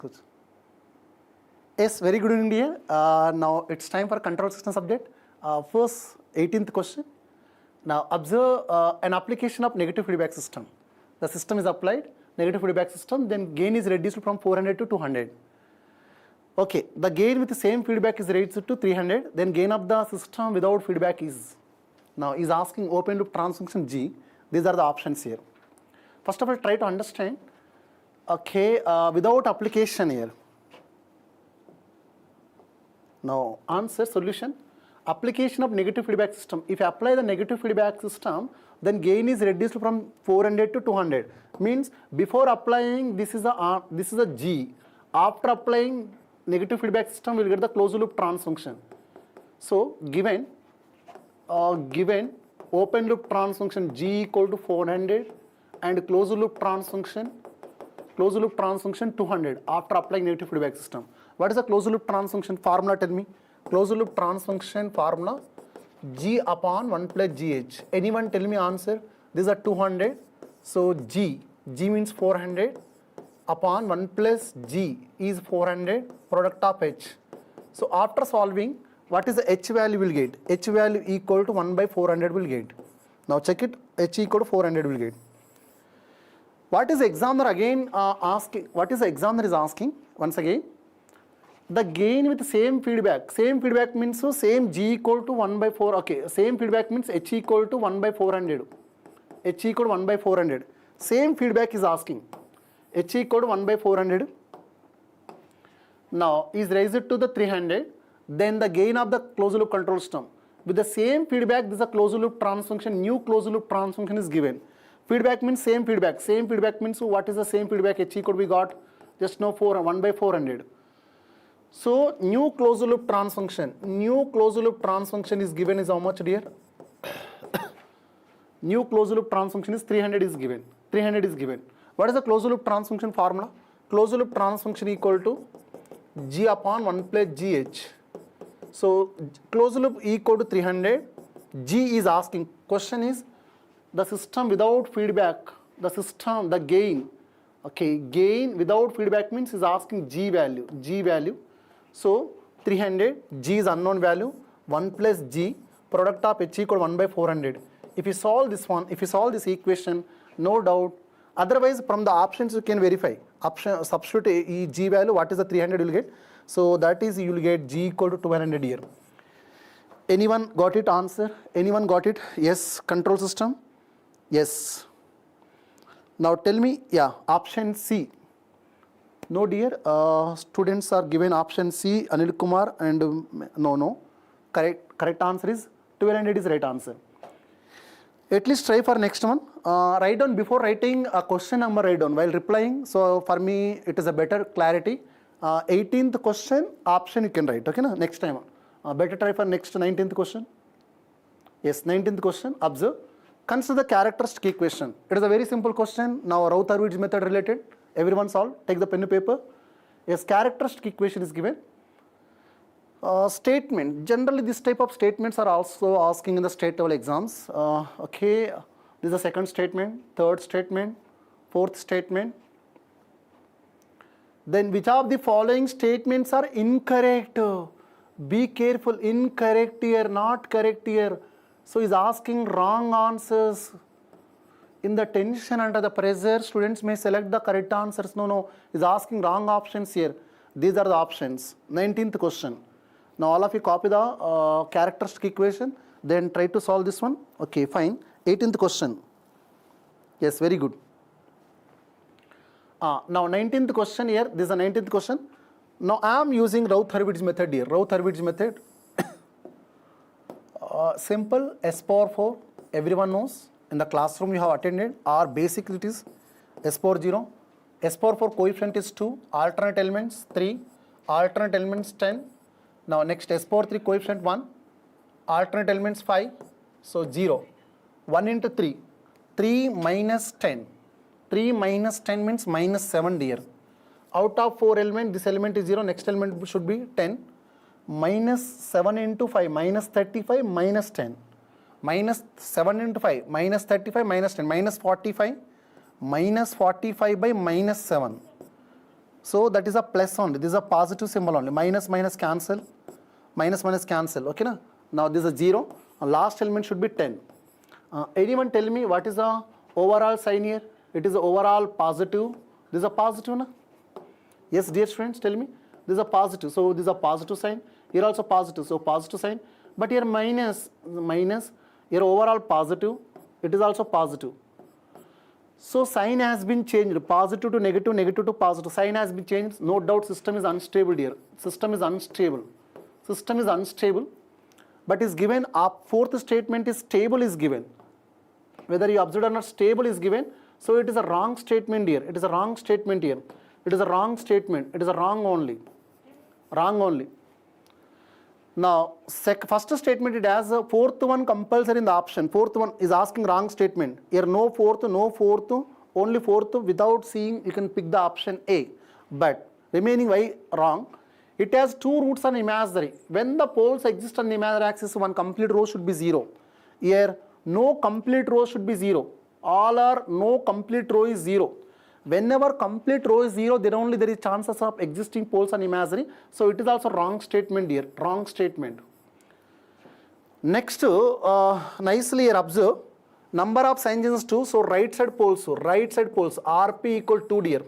Good. Yes, very good evening, dear. Now it's time for control system subject. First, 18th question. Now observe an application of negative feedback system. The system is applied, negative feedback system, then gain is reduced from 400 to 200. Okay, the gain with the same feedback is reduced to 300, then gain of the system without feedback is, now is asking open loop transfunction G. These are the options here. First of all, try to understand, okay, without application here. Now answer solution, application of negative feedback system. If you apply the negative feedback system, then gain is reduced from 400 to 200. Means before applying this is a G. After applying negative feedback system, we will get the closed loop trans function. So given open loop trans function G equal to 400 and closed loop trans function 200 after applying negative feedback system. What is the closed loop trans function formula? Tell me. Closed loop trans function formula G upon 1 plus GH. Anyone tell me answer? These are 200. So G means 400 upon 1 plus G is 400 product of H. So after solving, what is the H value will get? H value equal to 1 by 400 will get. Now check it, H equal to 400 will get. What is the examiner again asking? What is the examiner is asking? Once again, the gain with same feedback. Same feedback means so same G equal to 1 by 4. Okay, same feedback means H equal to 1 by 400. H equal to 1 by 400. Same feedback is asking. H equal to 1 by 400. Now is raised to the 300. Then the gain of the closed loop control system. With the same feedback, this is a closed loop trans function. New closed loop trans function is given. Feedback means same feedback. Same feedback means so what is the same feedback? H equal to we got just now 1 by 400. So new closed loop trans function. New closed loop trans function is given is how much, dear? New closed loop trans function is 300 is given. 300 is given. What is the closed loop trans function formula? Closed loop trans function equal to G upon 1 plus GH. So closed loop equal to 300. G is asking. Question is the system without feedback. The system, the gain. Okay, gain without feedback means is asking G value. G value. So 300. G is unknown value. 1 plus G. Product of H equal to 1 by 400. If you solve this one, if you solve this equation, no doubt. Otherwise, from the options you can verify. Option substitute E G value. What is the 300 you will get? So that is you will get G equal to 200 here. Anyone got it? Answer. Anyone got it? Yes. Control system. Yes. Now tell me. Yeah. Option C. No, dear. Students are given option C. Anil Kumar and no. Correct answer is 1200 is right answer. At least try for next one. Write down before writing a question number, write down while replying. So for me it is a better clarity. 18th question option you can write. Okay, na? Next time. Better try for next 19th question. Yes, 19th question. Observe. Consider the characteristic equation. It is a very simple question. Now Routh-Hurwitz method related. Everyone solve. Take the pen and paper. Yes, characteristic equation is given. Statement. Generally, this type of statements are also asking in the state level exams. Okay, this is the second statement, third statement, fourth statement. Then which of the following statements are incorrect? Be careful, incorrect here, not correct here. So is asking wrong answers. In the tension under the pressure, students may select the correct answers. No, is asking wrong options here. These are the options. 19th question. Now all of you copy the characteristic equation, then try to solve this one. Okay, fine. 18th question. Yes, very good. Now 19th question here. This is the 19th question. Now I am using Routh-Hurwitz method here. Routh-Hurwitz method. Simple S power 4. Everyone knows. In the classroom you have attended. Or basically it is S power 0. S power 4 coefficient is 2. Alternate elements 3. Alternate elements 10. Now next S power 3 coefficient 1. Alternate elements 5. So 0. 1 into 3. 3 minus 10. 3 minus 10 means minus 7, dear. Out of 4 elements, this element is 0. Next element should be 10. Minus 7 into 5. Minus 35 minus 10. Minus 7 into 5. Minus 35 minus 10. Minus 45. Minus 45 by minus 7. So that is a plus only. This is a positive symbol only. Minus minus cancel. Minus minus cancel. Okay na? Now this is a 0. Last element should be 10. Anyone tell me what is the overall sign here? It is overall positive. This is a positive na? Yes, dear students, tell me. This is a positive. So this is a positive sign. Here also positive. So positive sign. But here minus. Here overall positive. It is also positive. So sign has been changed. Positive to negative, negative to positive. Sign has been changed. No doubt system is unstable here. System is unstable. System is unstable. But is given, fourth statement is stable is given. Whether you observe or not, stable is given. So it is a wrong statement here. It is a wrong statement here. It is a wrong statement. It is a wrong only. Wrong only. Now, first statement it has a fourth one compulsory in the option. Fourth one is asking wrong statement. Here no fourth, only fourth. Without seeing, you can pick the option A. But remaining why wrong? It has two roots on imaginary. When the poles exist on the imaginary axis, one complete row should be 0. Here no complete row should be 0. All are no complete row is 0. Whenever complete row is 0, then only there is chances of existing poles on imaginary. So it is also wrong statement here. Wrong statement. Next, nicely here observe number of sign changes 2. So right side poles. RP equal to 2 dear.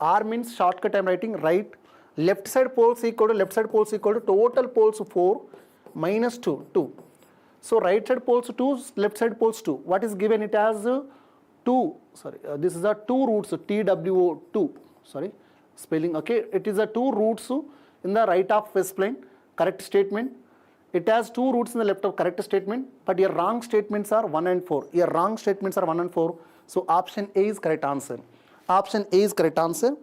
R means shortcut I am writing right. Left side poles equal to total poles 4 minus 2. So right side poles 2, left side poles 2. What is given? It has 2. Sorry, this is a 2 roots. TWO 2. Sorry, spelling. Okay, it is a 2 roots in the right of first plane. Correct statement. It has 2 roots in the left of correct statement. But your wrong statements are 1 and 4. Your wrong statements are 1 and 4. So option A is correct answer. Option A is correct answer.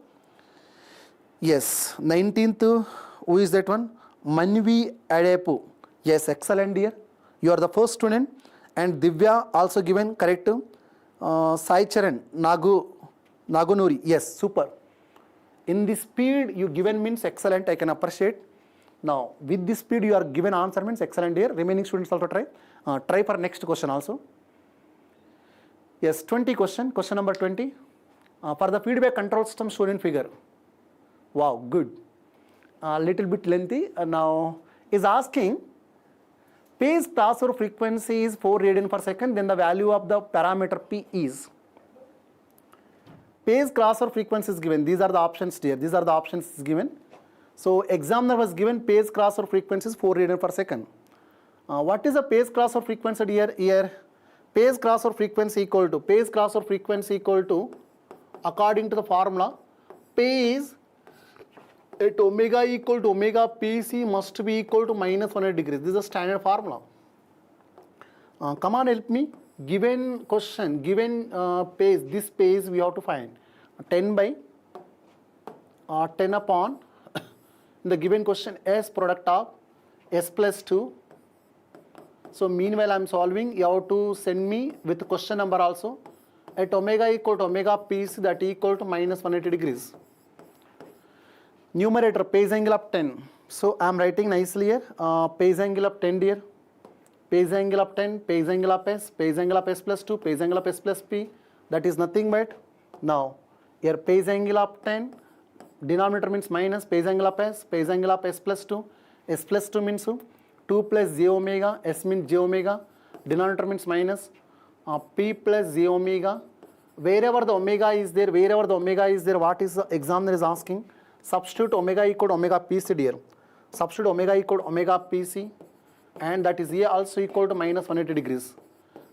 Yes, 19th, who is that one? Manvi Adepu. Yes, excellent dear. You are the first student. And Divya also given correct. Sai Charan, Nagunuri. Yes, super. In the speed you given means excellent, I can appreciate. Now, with this speed you are given answer means excellent dear. Remaining students also try. Try for next question also. Yes, 20 question number 20. For the feedback control system shown in figure. Wow, good. Little bit lengthy. Now, is asking phase crossover frequency is 4 radian per second, then the value of the parameter P is. Phase crossover frequency is given. These are the options here. These are the options given. So, examiner was given phase crossover frequency is 4 radian per second. What is the phase crossover frequency here? Phase crossover frequency equal to, according to the formula, phase at omega equal to omega PC must be equal to minus 180 degrees. This is a standard formula. Come on, help me. Given question, given phase, this phase we have to find 10 by 10 upon in the given question S product of S plus 2. So meanwhile I am solving. You have to send me with the question number also. At omega equal to omega PC, that equal to minus 180 degrees. Numerator phase angle of 10. So I am writing nicely here. Phase angle of 10 dear. Phase angle of 10, phase angle of S plus 2, phase angle of S plus P. That is nothing but, now here phase angle of 10, denominator means minus, phase angle of S plus 2. S plus 2 means 2 plus j omega, S means j omega, denominator means minus, P plus j omega. Wherever the omega is there, what is the examiner is asking? Substitute omega equal to omega PC dear. Substitute omega equal to omega PC, and that is here also equal to minus 180 degrees.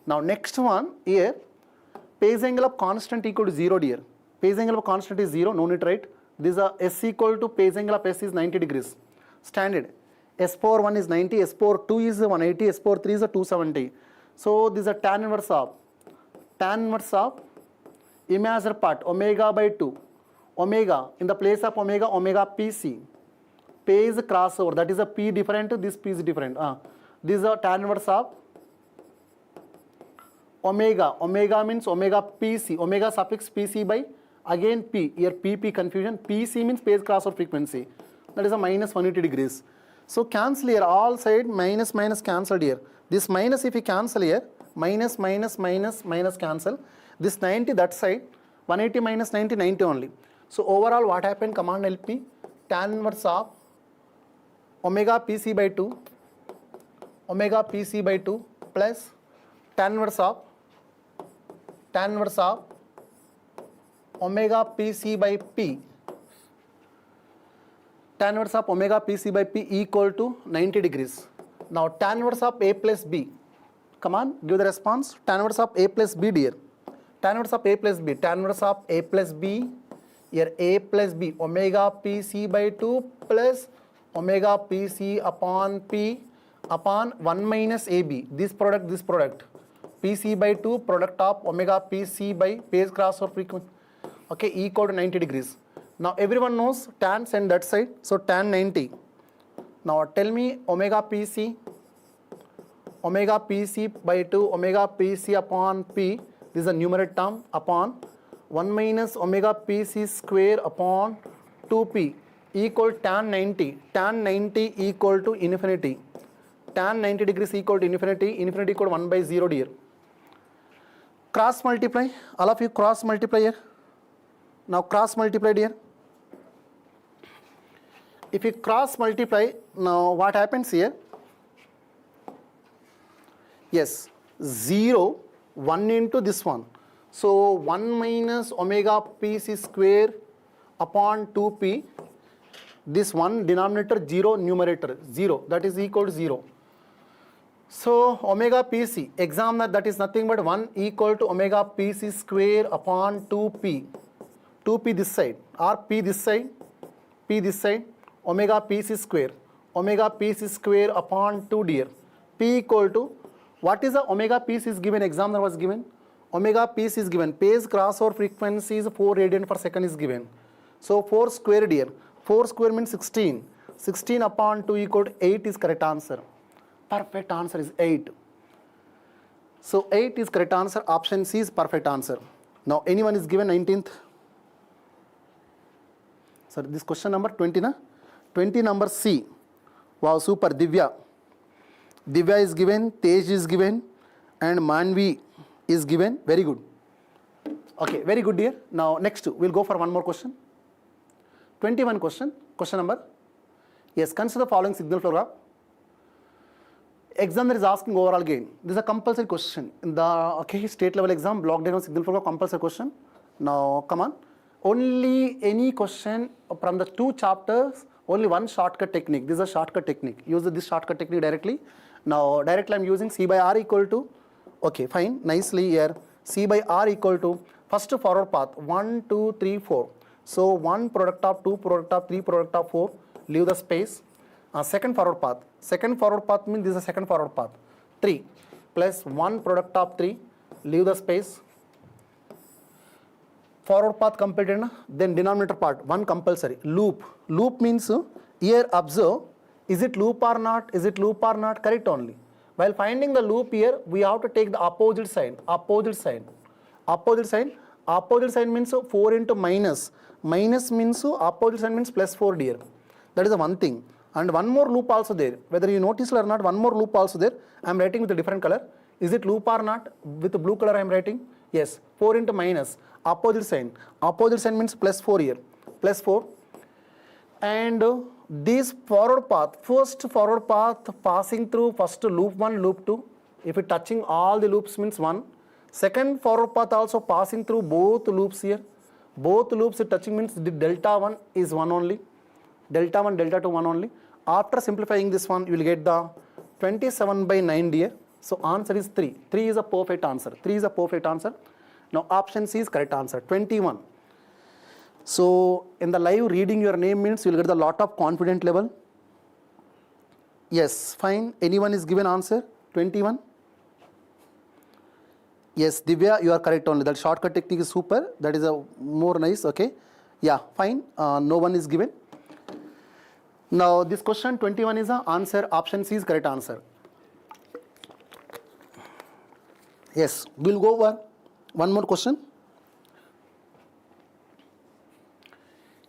Now next one here, phase angle of constant equal to 0 dear. Phase angle of constant is 0, no need to write. This is S equal to phase angle of S is 90 degrees. Standard. S power 1 is 90, S power 2 is 180, S power 3 is 270. So this is a tan inverse of imaginary part omega by 2. Omega, in the place of omega, omega PC. Phase crossover, that is a P different, this P is different. This is a tan inverse of omega. Omega means omega PC. Omega suffix PC by again P. Here PP confusion. PC means phase crossover frequency. That is a minus 180 degrees. So cancel here, all side minus cancelled here. This minus if you cancel here, minus cancel. This 90 that side, 180 minus 90, 90 only. So overall what happened, command help me, tan inverse of omega PC by 2 plus tan inverse of omega PC by P, tan inverse of omega PC by P equal to 90 degrees. Now tan inverse of A plus B, come on, give the response. Tan inverse of A plus B, dear. Tan inverse of A plus B, tan inverse of A plus B, here A plus B, omega PC by 2 plus omega PC upon P upon 1 minus AB, this product, PC by 2 product of omega PC by phase crossover frequency, okay, equal to 90 degrees. Now everyone knows tan send that side, so tan 90. Now tell me omega PC by 2 omega PC upon P, this is a numerator term, upon 1 minus omega PC square upon 2P equal tan 90. Tan 90 equal to infinity. Tan 90 degrees equal to infinity. Infinity equal to 1 by 0, dear. Cross multiply. All of you cross multiply here. Now cross multiply, dear. If you cross multiply, now what happens here? Yes, 0, 1 into this one. So 1 minus omega PC square upon 2P, this one denominator 0, numerator 0, that is equal to 0. So omega PC, examiner, that is nothing but 1 equal to omega PC square upon 2P. 2P this side, or P this side, omega PC square upon 2, dear. P equal to, what is the omega PC is given, examiner was given? Omega PC is given, phase crossover frequency is 4 radian per second is given. So 4 square, dear. 4 square means 16. 16 upon 2 equal to 8 is correct answer. Perfect answer is 8. So 8 is correct answer. Option C is perfect answer. Now anyone is given 19th? Sir, this question number 20, na? 20 number C. Wow, super. Divya. Divya is given, Tej is given, and Manvi is given. Very good. Okay, very good, dear. Now next we'll go for one more question. 21 question number. Yes, consider the following signal flow graph. Examiner is asking overall gain. This is a compulsory question. In the state level exam, block diagram signal flow graph, compulsory question. Now come on. Only any question from the 2 chapters, only one shortcut technique. This is a shortcut technique. Use this shortcut technique directly. Now directly I am using C by R equal to, okay, fine, nicely here. C by R equal to, first forward path, 1, 2, 3, 4. So 1 product of 2, product of 3, product of 4, leave the space. Second forward path means this is a second forward path, 3 plus 1 product of 3, leave the space. Forward path completed, then denominator part, 1 compulsory. Loop means here observe, is it loop or not, correct only. While finding the loop here, we have to take the opposite sign. Opposite sign means 4 into minus. Minus means opposite sign means plus 4, dear. That is the one thing. And one more loop also there. Whether you notice or not, one more loop also there. I am writing with a different color. Is it loop or not? With the blue color I am writing. Yes, 4 into minus. Opposite sign. Opposite sign means plus 4 here. Plus 4. And this forward path, first forward path passing through first loop 1, loop 2. If it touching all the loops means 1. Second forward path also passing through both loops here. Both loops touching means the delta 1 is 1 only. Delta 1, delta 2, 1 only. After simplifying this one, you will get the 27 by 9, dear. So answer is 3. 3 is a perfect answer. Now option C is correct answer, 21. So in the live, reading your name means you will get a lot of confident level. Yes, fine. Anyone is given answer, 21. Yes, Divya, you are correct only. That shortcut technique is super. That is a more nice, okay. Yeah, fine. No one is given. Now this question 21 is the answer. Option C is correct answer. Yes, we'll go over one more question.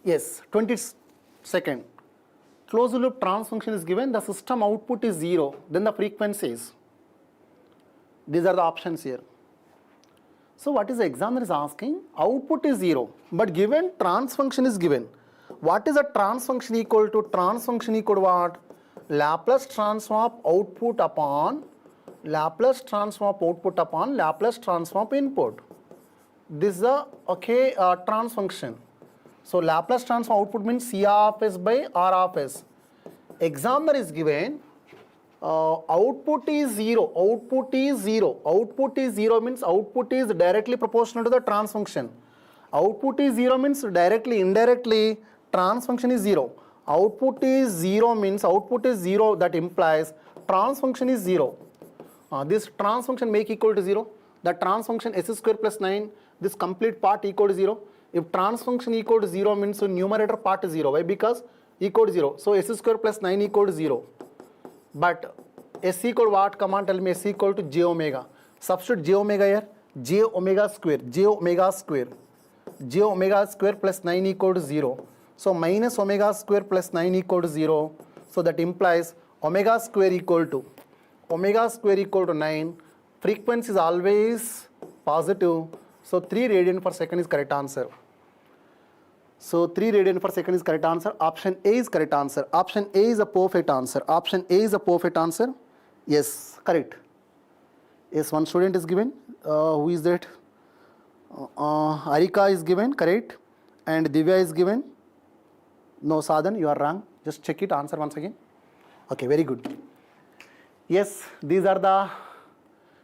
Yes, 22nd. Closed loop trans function is given. The system output is 0. Then the frequency is. These are the options here. So what is the examiner is asking? Output is 0, but given trans function is given. What is a trans function equal to? Trans function equal to what? Laplace transform of output upon Laplace transform of output upon Laplace transform of input. This is a trans function. So Laplace transform output means C of S by R of S. Examiner is given output is 0. Output is 0. Output is 0 means output is directly proportional to the trans function. Output is 0 means directly, indirectly trans function is 0. Output is 0 means output is 0, that implies trans function is 0. This trans function make equal to 0. The trans function s square plus 9, this complete part equal to 0. If trans function equal to 0 means so numerator part is 0. Why? Because equal to 0. So s square plus 9 equal to 0. But s equal to what? Come on, tell me. S equal to j omega. Substitute j omega here. J omega square. J omega square. J omega square plus 9 equal to 0. So minus omega square plus 9 equal to 0. So that implies omega square equal to 9. Frequency is always positive. So 3 radian per second is correct answer. So 3 radian per second is correct answer. Option A is correct answer. Option A is a perfect answer. Option A is a perfect answer. Yes, correct. Yes, one student is given. Who is that? Arika is given, correct. And Divya is given. No, Sadhan, you are wrong. Just check it, answer once again. Okay, very good. Yes, these are the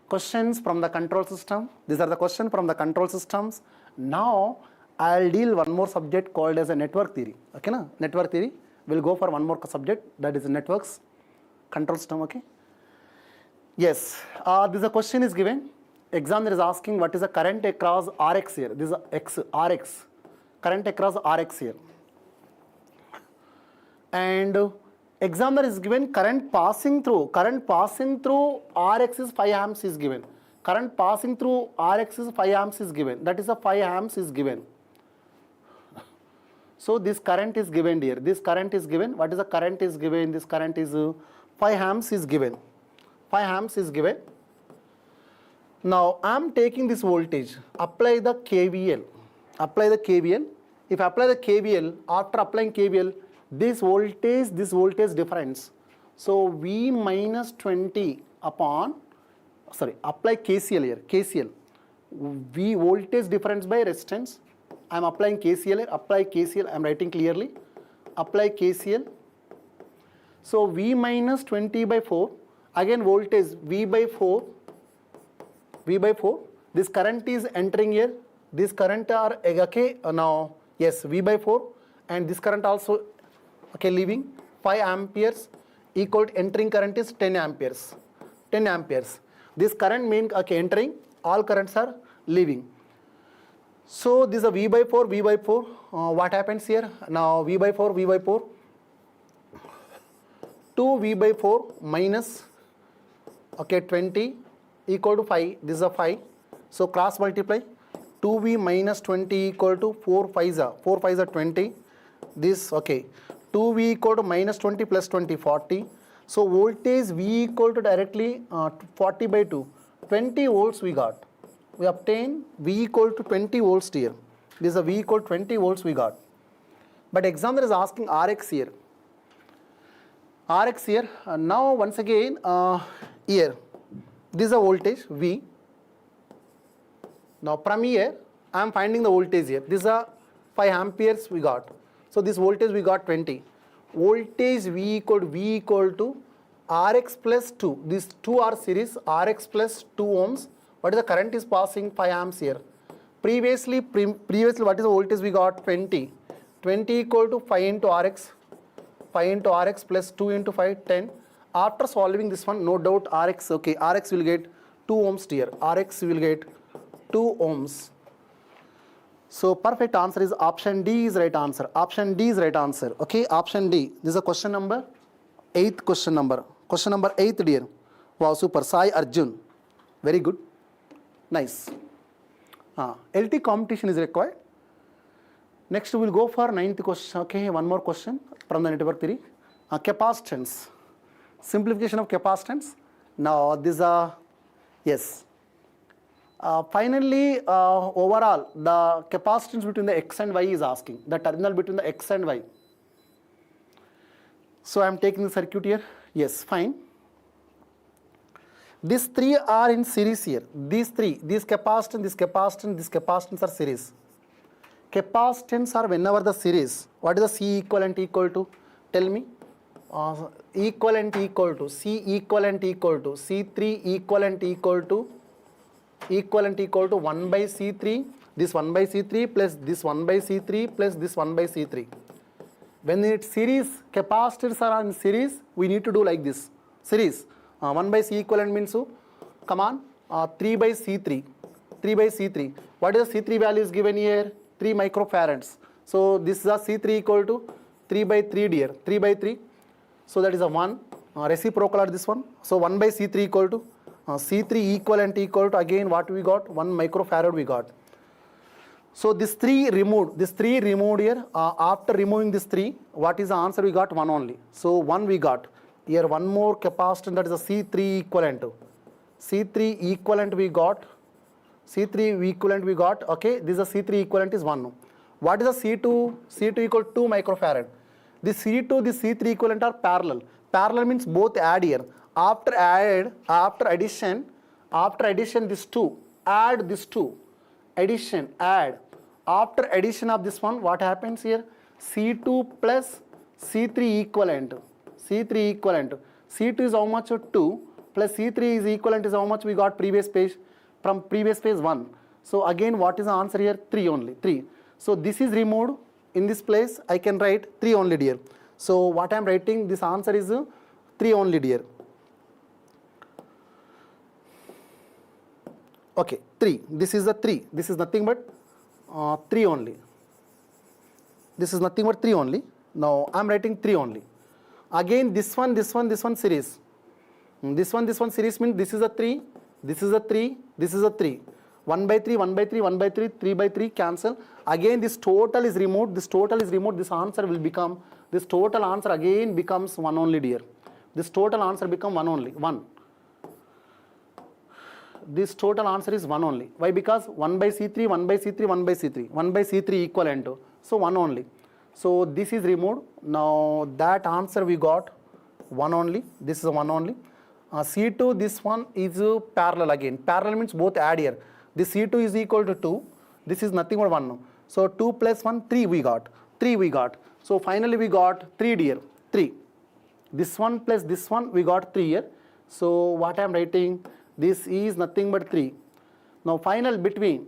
questions from the control system. These are the questions from the control systems. Now, I'll deal one more subject called as a network theory. Okay, na? Network theory. We'll go for one more subject, that is networks, control system, okay? Yes, this a question is given. Examiner is asking what is the current across Rx here. This is X, Rx. Current across Rx here. And examiner is given current passing through Rx is 5 amps is given. Current passing through Rx is 5 amps is given. That is a 5 amps is given. So this current is given here. This current is given. What is the current is given? This current is 5 amps is given. 5 amps is given. Now I am taking this voltage. Apply the KVL. Apply the KVL. If I apply the KVL, after applying KVL, this voltage difference. So V minus 20 upon, apply KCL here, KCL. V voltage difference by resistance. I am applying KCL here, apply KCL, I am writing clearly. Apply KCL. So V minus 20 by 4, again voltage V by 4. This current is entering here. This current are, okay, now, yes, V by 4. And this current also, okay, leaving 5 amperes equal to entering current is 10 amperes. 10 amperes. This current mean, okay, entering, all currents are leaving. So this is a V by 4. What happens here? Now V by 4. 2 V by 4 minus, okay, 20 equal to 5. This is a 5. So cross multiply. 2V minus 20 equal to 4 5s are 20. This, okay. 2V equal to minus 20 plus 20, 40. So voltage V equal to directly 40 by 2. 20 volts we got. We obtain V equal to 20 volts here. This is a V equal to 20 volts we got. But examiner is asking Rx here. Rx here. Now once again here. This is a voltage V. Now from here I am finding the voltage here. This is a 5 amperes we got. So this voltage we got 20. Voltage V equal to Rx plus 2. These two are series, Rx plus 2 ohms. What is the current is passing? 5 amps here. Previously what is the voltage we got? 20. 20 equal to 5 into Rx. 5 into Rx plus 2 into 5, 10. After solving this one, no doubt Rx, okay, Rx will get 2 ohms here. Rx will get 2 ohms. So perfect answer is option D is right answer. Option D is right answer. Okay, option D. This is a question number 8th question number. Question number 8, dear. Wow, super. Sai Arjun. Very good. Nice. LT competition is required. Next we will go for 9th question. Okay, one more question from the network theory. Capacitance. Simplification of capacitance. Now these are, yes. Finally, overall, the capacitance between the X and Y is asking, the terminal between the X and Y. So I am taking the circuit here. Yes, fine. These three are in series here. These three, this capacitance, this capacitance, this capacitance are series. Capacitance are whenever the series. What is the C equivalent equal to? Tell me. Equivalent equal to C equivalent equal to C3 equivalent equal to 1 by C3, this 1 by C3 plus this 1 by C3 plus this 1 by C3. When it's series, capacitors are in series, we need to do like this. Series. 1 by C equivalent means, come on, 3 by C3. 3 by C3. What is the C3 value is given here? 3 microfarads. So this is a C3 equal to 3 by 3 dear. 3 by 3. So that is a 1. Reciprocal are this one. So 1 by C3 equal to C3 equivalent equal to again what we got? 1 microfarad we got. So this 3 removed here. After removing this 3, what is the answer? We got 1 only. So 1 we got. Here one more capacitance, that is a C3 equivalent. C3 equivalent we got. C3 equivalent we got. Okay, this is a C3 equivalent is 1. What is a C2? C2 equal to 2 microfarad. This C2, this C3 equivalent are parallel. Parallel means both add here. After addition, this 2, add this 2, addition, add. After addition of this one, what happens here? C2 plus C3 equivalent. C3 equivalent. C2 is how much? 2 plus C3 is equivalent is how much we got previous page? From previous page 1. So again, what is the answer here? 3 only. 3. So this is removed. In this place, I can write 3 only dear. So what I am writing, this answer is 3 only dear. Okay, 3. This is the 3. This is nothing but 3 only. This is nothing but 3 only. Now I am writing 3 only. Again, this one series. This one series means this is a 3, this is a 3, this is a 3. 1 by 3, 1 by 3, 1 by 3, 3 by 3 cancel. Again this total is removed, this answer will become, this total answer again becomes 1 only dear. This total answer become 1 only, 1. This total answer is 1 only. Why? Because 1 by C3, 1 by C3, 1 by C3. 1 by C3 equivalent. So 1 only. So this is removed. Now that answer we got 1 only. This is a 1 only. C2, this one is parallel again. Parallel means both add here. This C2 is equal to 2. This is nothing but 1. So 2 plus 1, 3 we got. 3 we got. So finally we got 3 dear. 3. This one plus this one we got 3 here. So what I am writing? This is nothing but 3. Now final between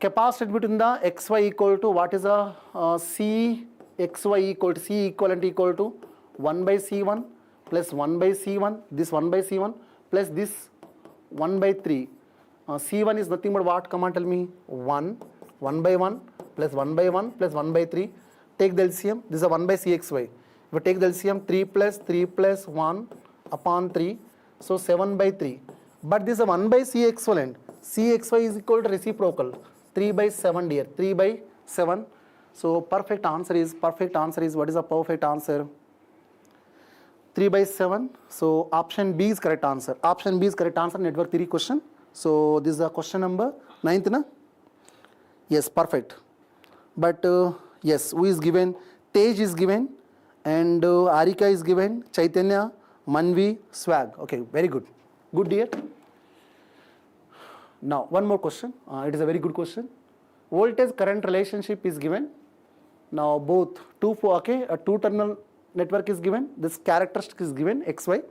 capacitance between the xy equal to what is a C xy equal to C equivalent equal to 1 by C1 plus 1 by C1, this 1 by C1 plus this 1 by 3. C1 is nothing but what? Come on, tell me. 1, 1 by 1 plus 1 by 1 plus 1 by 3. Take the LCM. This is a 1 by Cxy. If you take the LCM, 3 plus 1 upon 3. So 7 by 3. But this is a 1 by C equivalent. Cxy is equal to reciprocal. 3 by 7 dear. 3 by 7. So perfect answer is what is the perfect answer? 3 by 7. So option B is correct answer. Option B is correct answer. Network theory question. So this is the question number 9th na? Yes, perfect. But yes, who is given? Tej is given and Arika is given, Chaitanya, Manvi, Swag. Okay, very good. Good dear. Now one more question. It is a very good question. Voltage current relationship is given. Now both a two terminal network is given. This characteristic is given XY.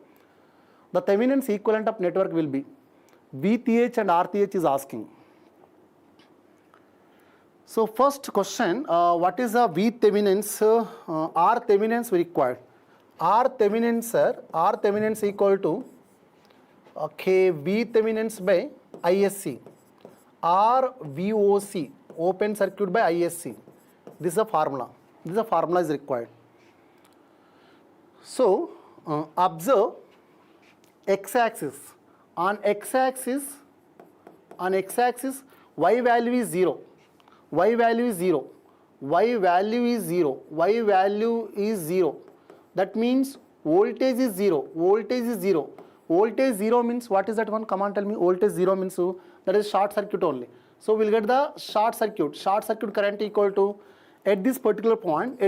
The Thevenin's equivalent of network will be VTH and RTH is asking. So first question, what is the V Thevenin's? R Thevenin's we required. R Thevenin's equal to okay, V Thevenin's by ISC. R VOC, open circuit by ISC. This is a formula. This formula is required. So observe x-axis. On x-axis, y value is 0. Y value is 0. Y value is 0. Y value is 0. That means voltage is 0. Voltage is 0. Voltage 0 means what is that one? Come on, tell me. Voltage 0 means that is short circuit only. So we'll get the short circuit current equal to, at this particular point,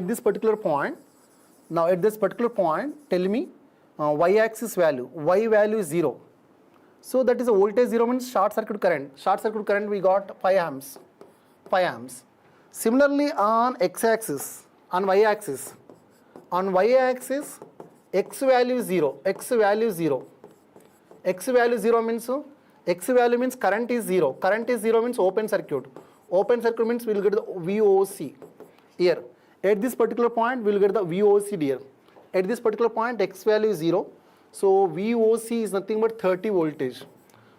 now at this particular point, tell me y-axis value, y value is 0. So that is a voltage 0 means short circuit current. Short circuit current we got 5 amps. Similarly on x-axis, on y-axis, x value is 0. X value means current is 0. Current is 0 means open circuit. Open circuit means we will get the VOC here. At this particular point we will get the VOC here. At this particular point x value is 0. So VOC is nothing but 30 voltage.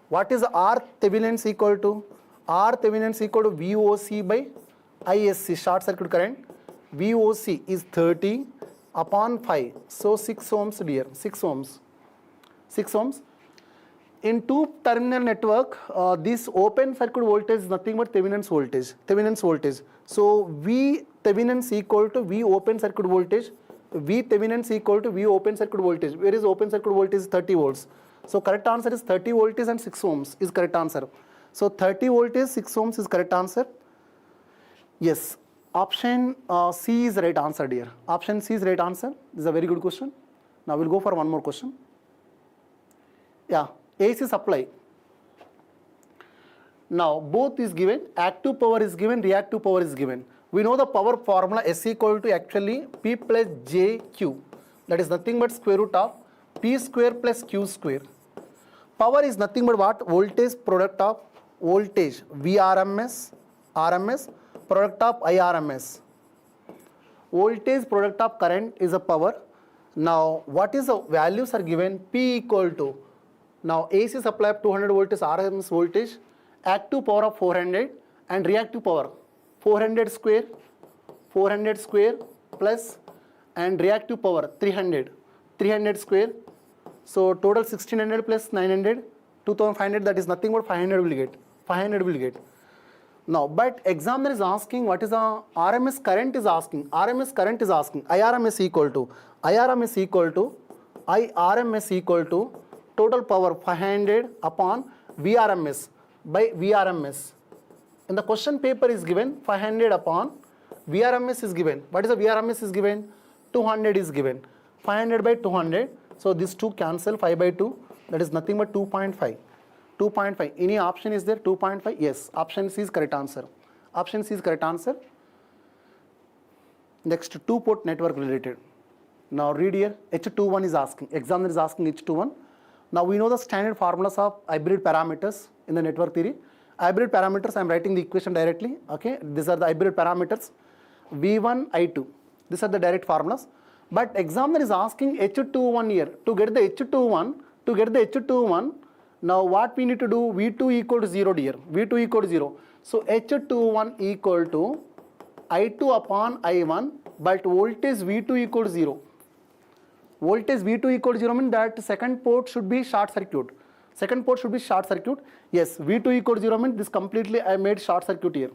What is R Thevenin's equal to? R Thevenin's equal to VOC by ISC, short circuit current. VOC is 30 upon 5. So 6 ohms dear, 6 ohms. In two terminal network, this open circuit voltage is nothing but Thevenin's voltage. So V Thevenin's equal to V open circuit voltage. V Thevenin's equal to V open circuit voltage. Where is open circuit voltage? 30 volts. So correct answer is 30 volts and 6 ohms is correct answer. So 30 volts, 6 ohms is correct answer. Yes, option C is right answer dear. Option C is right answer. This is a very good question. Now we'll go for one more question. Yeah, AC supply. Now both is given, active power is given, reactive power is given. We know the power formula S equal to actually P plus JQ. That is nothing but square root of P square plus Q square. Power is nothing but what? Voltage product of voltage VRMS, RMS, product of IRMS. Voltage product of current is a power. Now what is the values are given? P equal to, now AC supply of 200 volt is RMS voltage, active power of 400 and reactive power 400 square plus and reactive power 300 square. So total 1600 plus 900, 2500, that is nothing but 500 will get. Now but examiner is asking what is the RMS current is asking. IRMS equal to total power 500 upon VRMS by VRMS. In the question paper is given 500 upon VRMS is given. What is the VRMS is given? 200 is given. 500 by 200. So these two cancel, 5 by 2. That is nothing but 2.5. Any option is there? 2.5? Yes. Option C is correct answer. Next, two-port network related. Now read here. H21 is asking. Examiner is asking H21. Now we know the standard formulas of hybrid parameters in the network theory. Hybrid parameters, I am writing the equation directly. Okay, these are the hybrid parameters. V1, I2. These are the direct formulas. But examiner is asking H21 here. To get the H21, now what we need to do? V2 equal to 0 dear. V2 equal to 0. So H21 equal to I2 upon I1, but voltage V2 equal to 0. Voltage V2 equal to 0 means that second port should be short circuit. Yes, V2 equal to 0 means this completely I made short circuit here.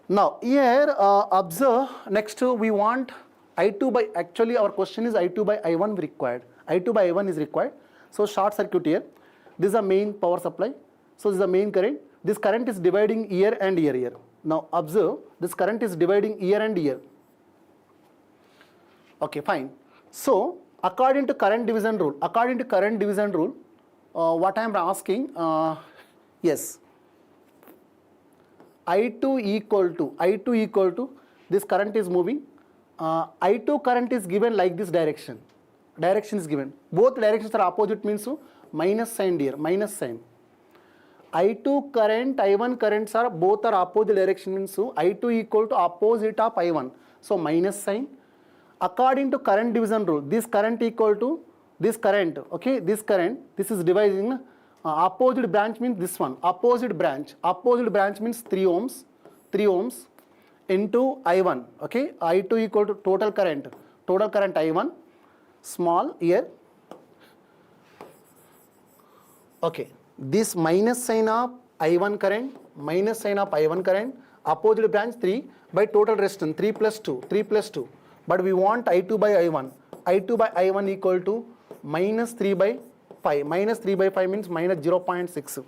Now here observe, next we want I2 by, actually our question is I2 by I1 required. I2 by I1 is required. So short circuit here. This is the main power supply. So this is the main current. This current is dividing here and here. Now observe, this current is dividing here and here. Okay, fine. So according to current division rule, what I am asking, yes, I2 equal to, this current is moving, I2 current is given like this direction is given. Both directions are opposite means minus sign here, minus sign. I2 current, I1 currents are both are opposite direction means I2 equal to opposite of I1. So minus sign. According to current division rule, this current equal to this current, okay, this is dividing, opposite branch means this one, opposite branch means 3 ohms into I1, okay, I2 equal to total current I1, small here, okay, this minus sign of I1 current, opposite branch 3 by total resistance 3 plus 2. But we want I2 by I1 equal to minus 3 by 5. Minus 3 by 5 means minus 0.6.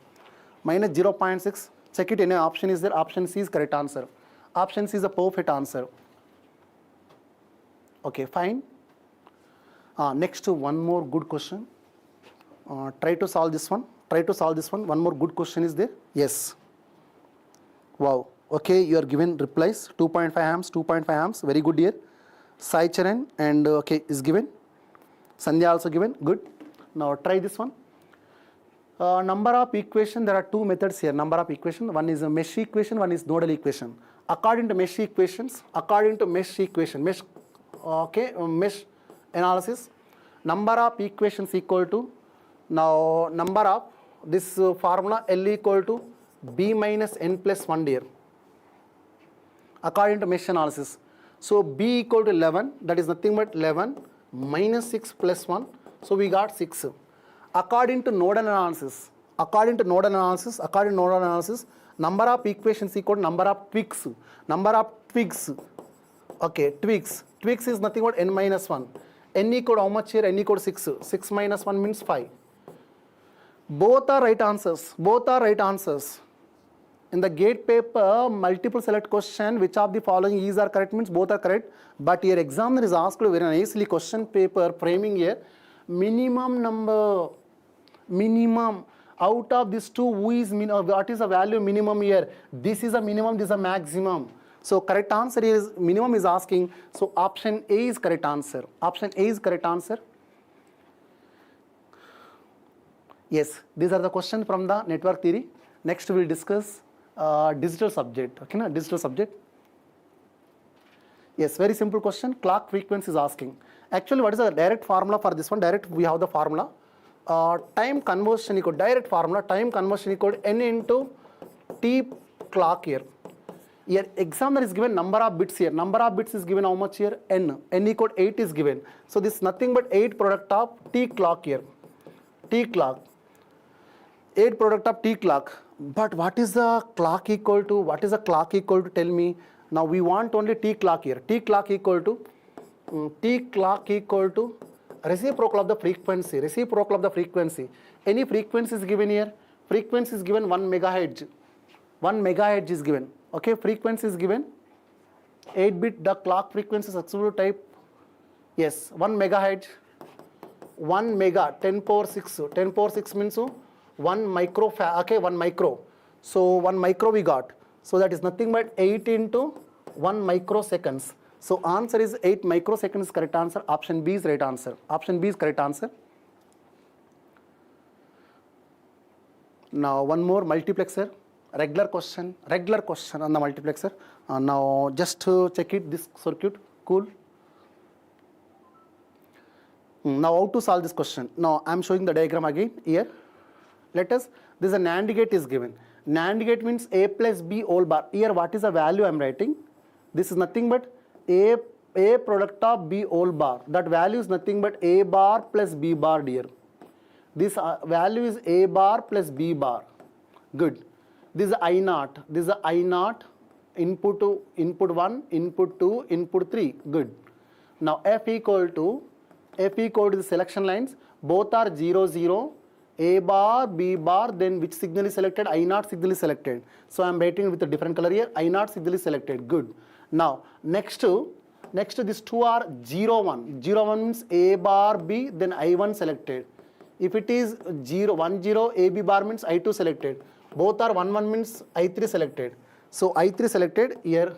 Minus 0.6. Check it, any option is there. Option C is correct answer. Option C is the perfect answer. Okay, fine. Next, one more good question. Try to solve this one. Try to solve this one. One more good question is there. Yes. Wow. Okay, you are given replies. 2.5 amps, 2.5 amps. Very good here. Sai Charan and okay is given. Sandhya also given. Good. Now try this one. Number of equation. There are two methods here. Number of equation. One is a mesh equation. One is nodal equation. According to mesh equations. According to mesh equation. Mesh. Okay. Mesh analysis. Number of equations equal to. Now number of this formula L equal to B minus N plus 1 dear. According to mesh analysis. So B equal to 11, that is nothing but 11 minus 6 plus 1, so we got 6. According to nodal analysis, number of equations equal to number of twigs. Okay, twigs is nothing but n minus 1. N equal to how much here? N equal to 6. 6 minus 1 means 5. Both are right answers. In the gate paper, multiple select question, which of the following is are correct means both are correct. But here examiner is asked very nicely question paper framing here. Minimum number, minimum out of these two, who is what is the value minimum here? This is a minimum, this is a maximum. So correct answer is minimum is asking. So option A is correct answer. Option A is correct answer. Yes, these are the questions from the network theory. Next we will discuss digital subject. Okay, na? Digital subject. Yes, very simple question. Clock frequency is asking. Actually, what is the direct formula for this one? Direct, we have the formula. Time conversion equal direct formula. Time conversion equal n into t clock here. Here, examiner is given number of bits here. Number of bits is given how much here? N. N equal 8 is given. So this is nothing but 8 product of t clock here. T clock. 8 product of t clock. But what is the clock equal to? What is the clock equal to? Tell me. Now we want only t clock here. T clock equal to reciprocal of the frequency. Reciprocal of the frequency. Any frequency is given here. Frequency is given 1 megahertz. 1 megahertz is given. Okay, frequency is given. 8-bit the clock frequency is accessible type. Yes, 1 megahertz. 1 mega 10 power 6. 10 power 6 means 1 micro, okay, 1 micro. So 1 micro we got. So that is nothing but 8 into 1 microseconds. So answer is 8 microseconds correct answer. Option B is right answer. Option B is correct answer. Now one more multiplexer. Regular question on the multiplexer. Now just to check it, this circuit, cool. Now how to solve this question? Now I am showing the diagram again here. Let us, this is a NAND gate is given. NAND gate means A plus B whole bar. Here what is the value I am writing? This is nothing but A product of B whole bar. That value is nothing but A bar plus B bar dear. This value is A bar plus B bar. Good. This is I naught. This is I naught. Input 1, input 2, input 3. Good. Now F equal to the selection lines. Both are 0, 0. A bar, B bar, then which signal is selected? I naught signal is selected. So I am writing with a different color here. I naught signal is selected. Good. Now next to these two are 0, 1. 0, 1 means A bar B, then I1 selected. If it is 0, 1, 0, AB bar means I2 selected. Both are 1, 1 means I3 selected. So I3 selected here.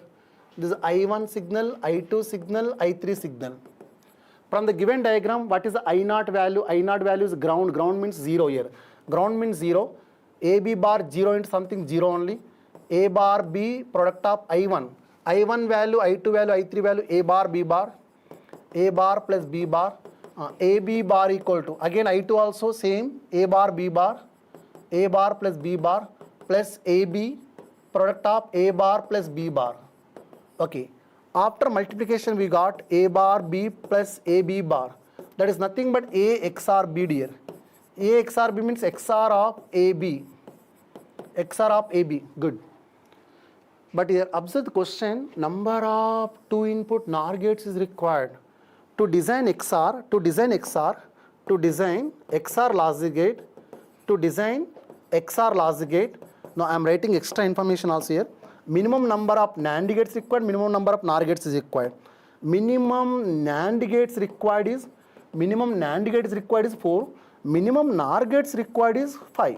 This is I1 signal, I2 signal, I3 signal. From the given diagram, what is the I naught value? I naught value is ground. Ground means 0 here. Ground means 0. AB bar 0 into something 0 only. A bar B product of I1. I1 value, I2 value, I3 value, A bar, B bar. A bar plus B bar. AB bar equal to, again I2 also same. A bar, B bar. A bar plus B bar plus AB product of A bar plus B bar. Okay. After multiplication we got A bar B plus AB bar. That is nothing but A XOR B dear. A XOR B means XOR of AB. XOR of AB. Good. But here observe the question, number of 2 input NOR gates is required. To design XOR, to design XR logic gate, to design XR logic gate. Now I am writing extra information also here. Minimum number of NAND gates required, minimum number of NOR gates is required. Minimum NAND gates required is 4. Minimum NOR gates required is 5.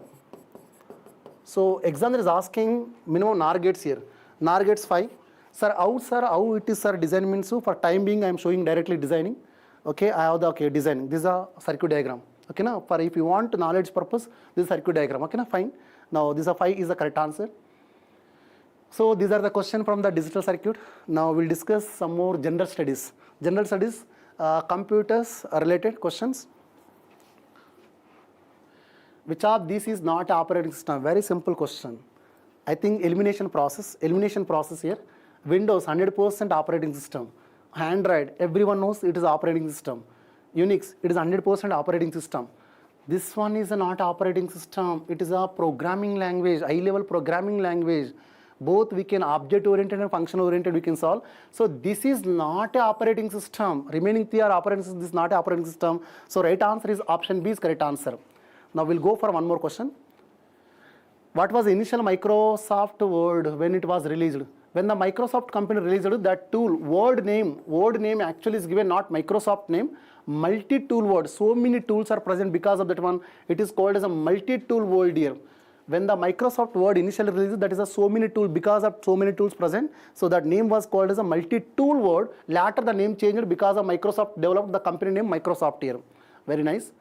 So examiner is asking minimum NOR gates here. NOR gates 5. Sir, how it is, sir, design means? So for time being, I am showing directly designing. Okay, I have the designing. This is a circuit diagram. Okay, now for if you want knowledge purpose, this is circuit diagram. Okay, now fine. Now this 5 is the correct answer. So these are the questions from the digital circuit. Now we'll discuss some more general studies. General studies, computers related questions. Which of these is not operating system? Very simple question. I think elimination process here. Windows 100% operating system. Android, everyone knows it is operating system. Unix, it is 100% operating system. This one is not operating system. It is a programming language, high-level programming language. Both we can object-oriented and function-oriented we can solve. So this is not a operating system. Remaining 3 are operating system. This is not a operating system. So right answer is option B is correct answer. Now we'll go for one more question. What was the initial Microsoft Word when it was released? When the Microsoft company released that tool, word name actually is given not Microsoft name, multi-tool word. So many tools are present because of that one. It is called as a multi-tool word here. When the Microsoft Word initially released, that is a so many tool because of so many tools present. So that name was called as a multi-tool word. Later the name changed because of Microsoft developed the company name Microsoft here. Very nice.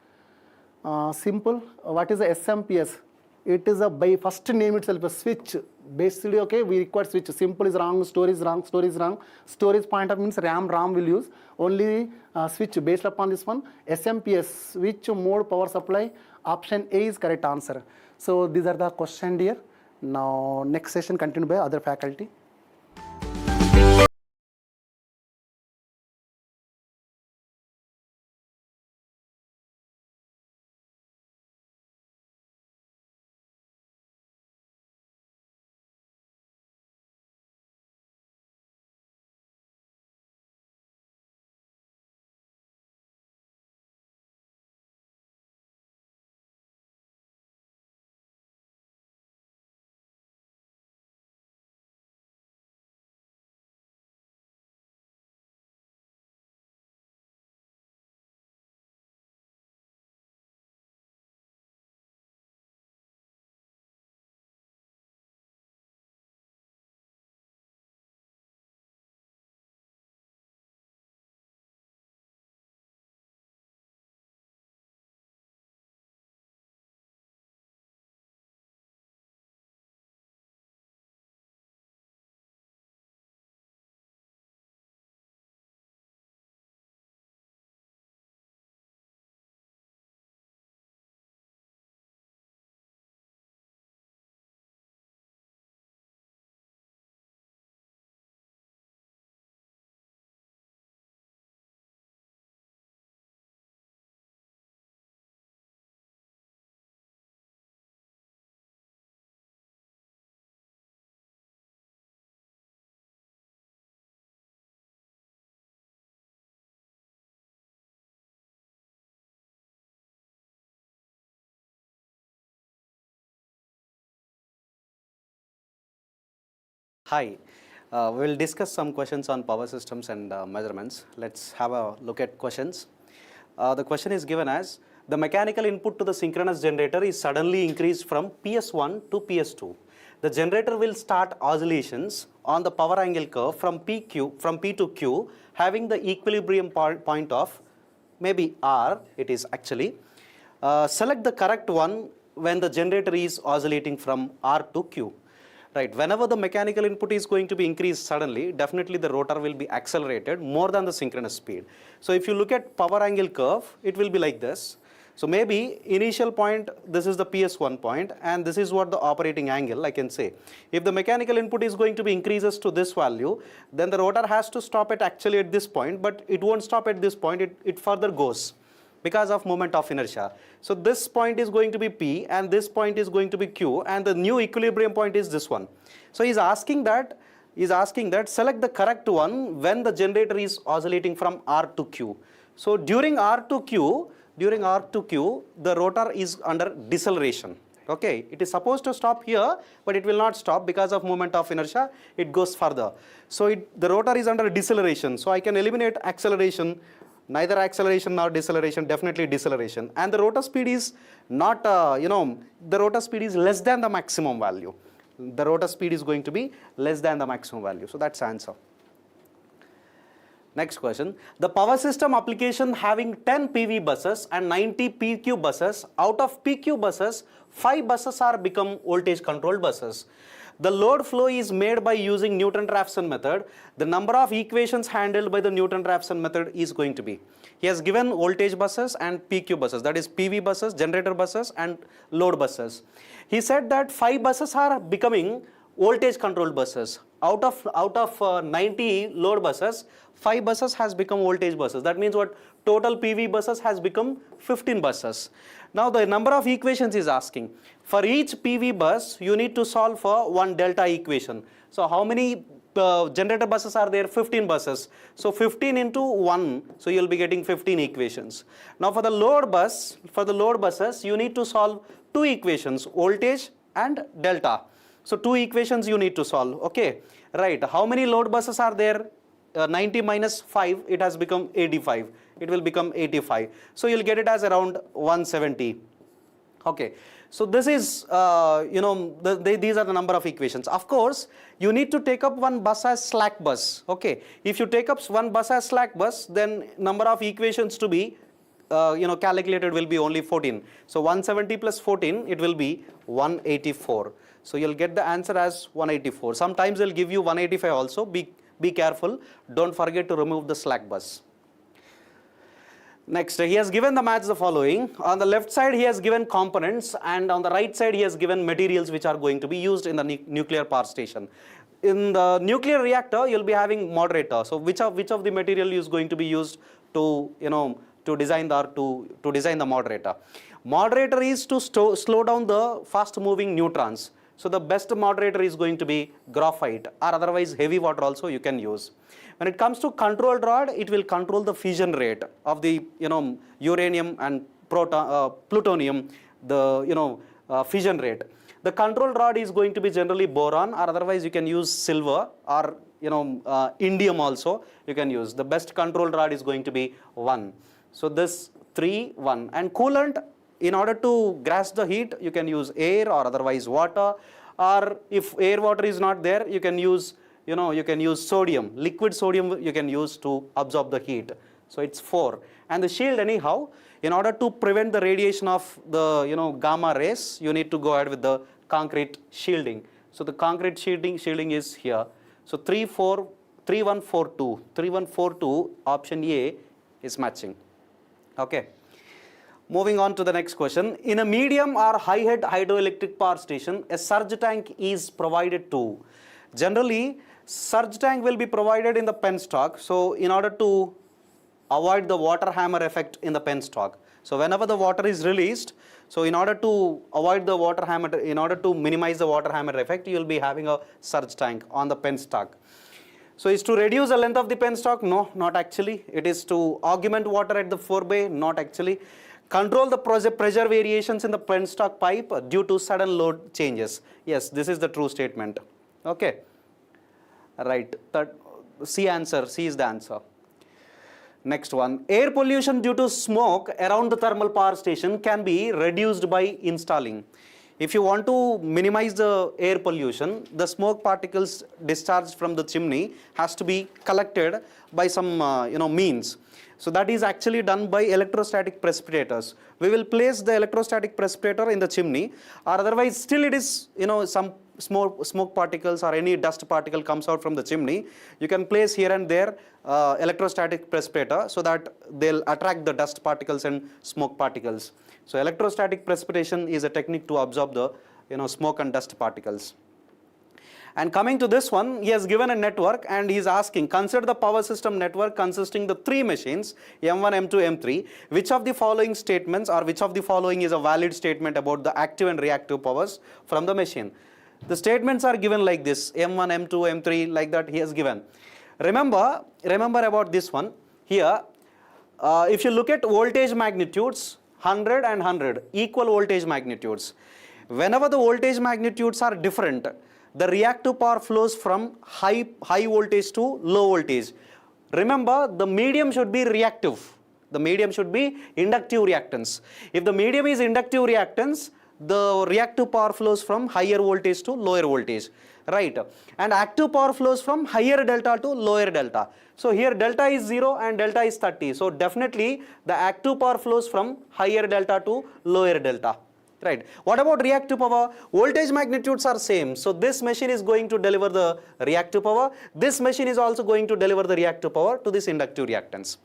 Simple. What is the SMPS? It is a by first name itself a switch. Basically, okay, we require switch. Simple is wrong, store is wrong, store is wrong. Storage point of means RAM will use. Only switch based upon this one. SMPS, switch mode power supply. Option A is correct answer. So these are the questions here. Now next session continued by other faculty. Hi, we'll discuss some questions on power systems and measurements. Let's have a look at questions. The question is given as, the mechanical input to the synchronous generator is suddenly increased from PS1 to PS2. The generator will start oscillations on the power angle curve from P to Q, having the equilibrium point of maybe R, it is actually. Select the correct one when the generator is oscillating from R to Q. Right, whenever the mechanical input is going to be increased suddenly, definitely the rotor will be accelerated more than the synchronous speed. So if you look at power angle curve, it will be like this. So maybe initial point, this is the PS1 point, and this is what the operating angle, I can say. If the mechanical input is going to be increases to this value, then the rotor has to stop it actually at this point, but it won't stop at this point, it further goes because of moment of inertia. So this point is going to be P and this point is going to be Q, and the new equilibrium point is this one. So he's asking that select the correct one when the generator is oscillating from R to Q. So during R to Q, during arc to Q, the rotor is under deceleration. Okay, it is supposed to stop here, but it will not stop because of moment of inertia. It goes further. So the rotor is under deceleration. So I can eliminate acceleration, neither acceleration nor deceleration, definitely deceleration. And the rotor speed is not, the rotor speed is less than the maximum value. The rotor speed is going to be less than the maximum value. So that's answer. Next question. The power system application having 10 PV buses and 90 PQ buses, out of PQ buses, 5 buses are become voltage controlled buses. The load flow is made by using Newton-Raphson method. The number of equations handled by the Newton-Raphson method is going to be. He has given voltage buses and PQ buses, that is PV buses, generator buses and load buses. He said that 5 buses are becoming voltage controlled buses. Out of 90 load buses, 5 buses has become voltage buses. That means what? Total PV buses has become 15 buses. Now the number of equations is asking. For each PV bus, you need to solve for one delta equation. So how many generator buses are there? 15 buses. So 15 into 1, so you'll be getting 15 equations. Now for the load buses, you need to solve 2 equations, voltage and delta. So 2 equations you need to solve. Okay, right. How many load buses are there? 90 minus 5, it has become 85. It will become 85. So you'll get it as around 170. Okay. So this is, these are the number of equations. Of course, you need to take up one bus as slack bus. Okay. If you take up one bus as slack bus, then number of equations to be calculated will be only 14. So 170 plus 14, it will be 184. So you'll get the answer as 184. Sometimes they'll give you 185 also. Be careful. Don't forget to remove the slack bus. Next, he has given the maths the following. On the left side, he has given components, and on the right side, he has given materials which are going to be used in the nuclear power station. In the nuclear reactor, you'll be having moderator. So which of the material is going to be used to design the moderator? Moderator is to slow down the fast moving neutrons. So the best moderator is going to be graphite, or otherwise heavy water also you can use. When it comes to control rod, it will control the fission rate of the uranium and plutonium, the fission rate. The control rod is going to be generally boron, or otherwise you can use silver, or indium also you can use. The best control rod is going to be 1. So this 3, 1. And coolant, in order to grasp the heat, you can use air or otherwise water, or if air water is not there, you can use sodium, liquid sodium you can use to absorb the heat. So it's 4. And the shield anyhow, in order to prevent the radiation of the gamma rays, you need to go ahead with the concrete shielding. So the concrete shielding is here. So 3142, 3142 option A is matching. Okay. Moving on to the next question. In a medium or high head hydroelectric power station, a surge tank is provided to. Generally, surge tank will be provided in the penstock. So in order to avoid the water hammer effect in the penstock. So whenever the water is released, so in order to avoid the water hammer, in order to minimize the water hammer effect, you will be having a surge tank on the penstock. So is to reduce the length of the penstock? No, not actually. It is to augment water at the forebay? Not actually. Control the pressure variations in the penstock pipe due to sudden load changes. Yes, this is the true statement. Okay. Right. C answer. C is the answer. Next one. Air pollution due to smoke around the thermal power station can be reduced by installing. If you want to minimize the air pollution, the smoke particles discharged from the chimney has to be collected by some means. So that is actually done by electrostatic precipitators. We will place the electrostatic precipitator in the chimney, or otherwise still it is some smoke particles or any dust particle comes out from the chimney. You can place here and there electrostatic precipitator so that they'll attract the dust particles and smoke particles. So electrostatic precipitation is a technique to absorb the smoke and dust particles. And coming to this one, he has given a network and he is asking, consider the power system network consisting the 3 machines, M1, M2, M3. Which of the following statements or which of the following is a valid statement about the active and reactive powers from the machine? The statements are given like this, M1, M2, M3, like that he has given. Remember about this one. Here, if you look at voltage magnitudes, 100 and 100, equal voltage magnitudes. Whenever the voltage magnitudes are different, the reactive power flows from high voltage to low voltage. Remember, the medium should be reactive. The medium should be inductive reactance. If the medium is inductive reactance, the reactive power flows from higher voltage to lower voltage, right? And active power flows from higher delta to lower delta. So here delta is 0 and delta is 30. So definitely the active power flows from higher delta to lower delta. Right. What about reactive power? Voltage magnitudes are same. So this machine is going to deliver the reactive power. This machine is also going to deliver the reactive power to this inductive reactance.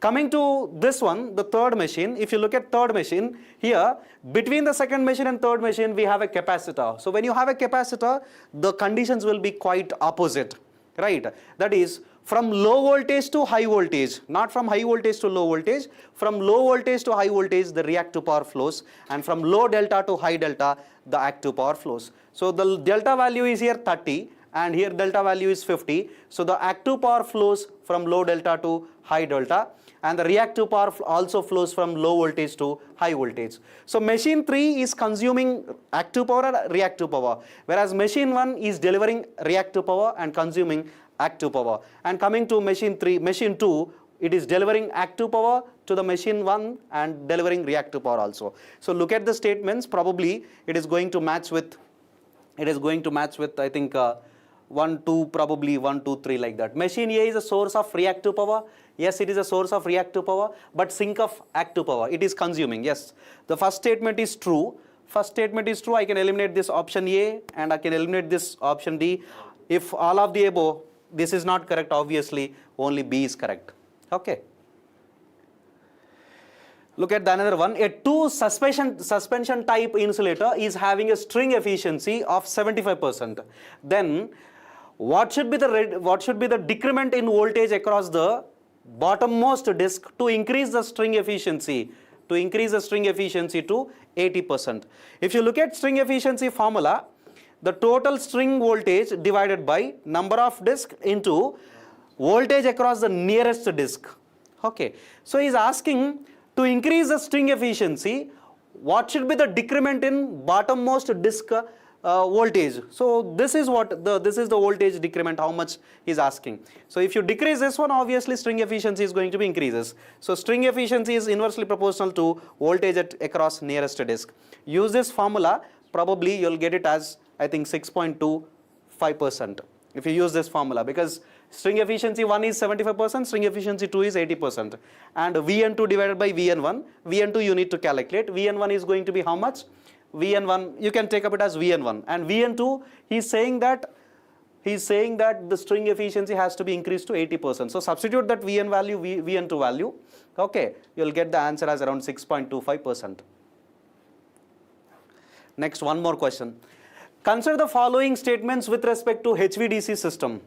Coming to this one, the third machine, if you look at third machine, here between the second machine and third machine we have a capacitor. So when you have a capacitor, the conditions will be quite opposite, right? That is, from low voltage to high voltage, not from high voltage to low voltage, from low voltage to high voltage the reactive power flows, and from low delta to high delta the active power flows. So the delta value is here 30 and here delta value is 50. So the active power flows from low delta to high delta, and the reactive power also flows from low voltage to high voltage. So machine 3 is consuming active power and reactive power, whereas machine 1 is delivering reactive power and consuming active power. And coming to machine 2, it is delivering active power to the machine 1 and delivering reactive power also. So look at the statements, probably it is going to match with I think 1, 2, probably 1, 2, 3 like that. Machine A is a source of reactive power. Yes, it is a source of reactive power, but sink of active power. It is consuming. Yes, the first statement is true. I can eliminate this option A and I can eliminate this option D. If all of the above, this is not correct, obviously only B is correct. Okay. Look at the another one. A 2 suspension type insulator is having a string efficiency of 75%. Then what should be the decrement in voltage across the bottommost disk to increase the string efficiency to 80%? If you look at string efficiency formula, the total string voltage divided by number of disks into voltage across the nearest disk. Okay, so he is asking to increase the string efficiency, what should be the decrement in bottommost disk voltage? So this is the voltage decrement, how much he is asking. So if you decrease this one, obviously string efficiency is going to be increases. So string efficiency is inversely proportional to voltage across nearest disk. Use this formula, probably you'll get it as I think 6.25% if you use this formula, because string efficiency 1 is 75%, string efficiency 2 is 80%, and Vn2 divided by Vn1, Vn2 you need to calculate. Vn1 is going to be how much? Vn1 you can take up it as Vn1, and Vn2 he's saying that the string efficiency has to be increased to 80%. So substitute that Vn value, Vn2 value, okay, you'll get the answer as around 6.25%. Next, one more question. Consider the following statements with respect to HVDC system.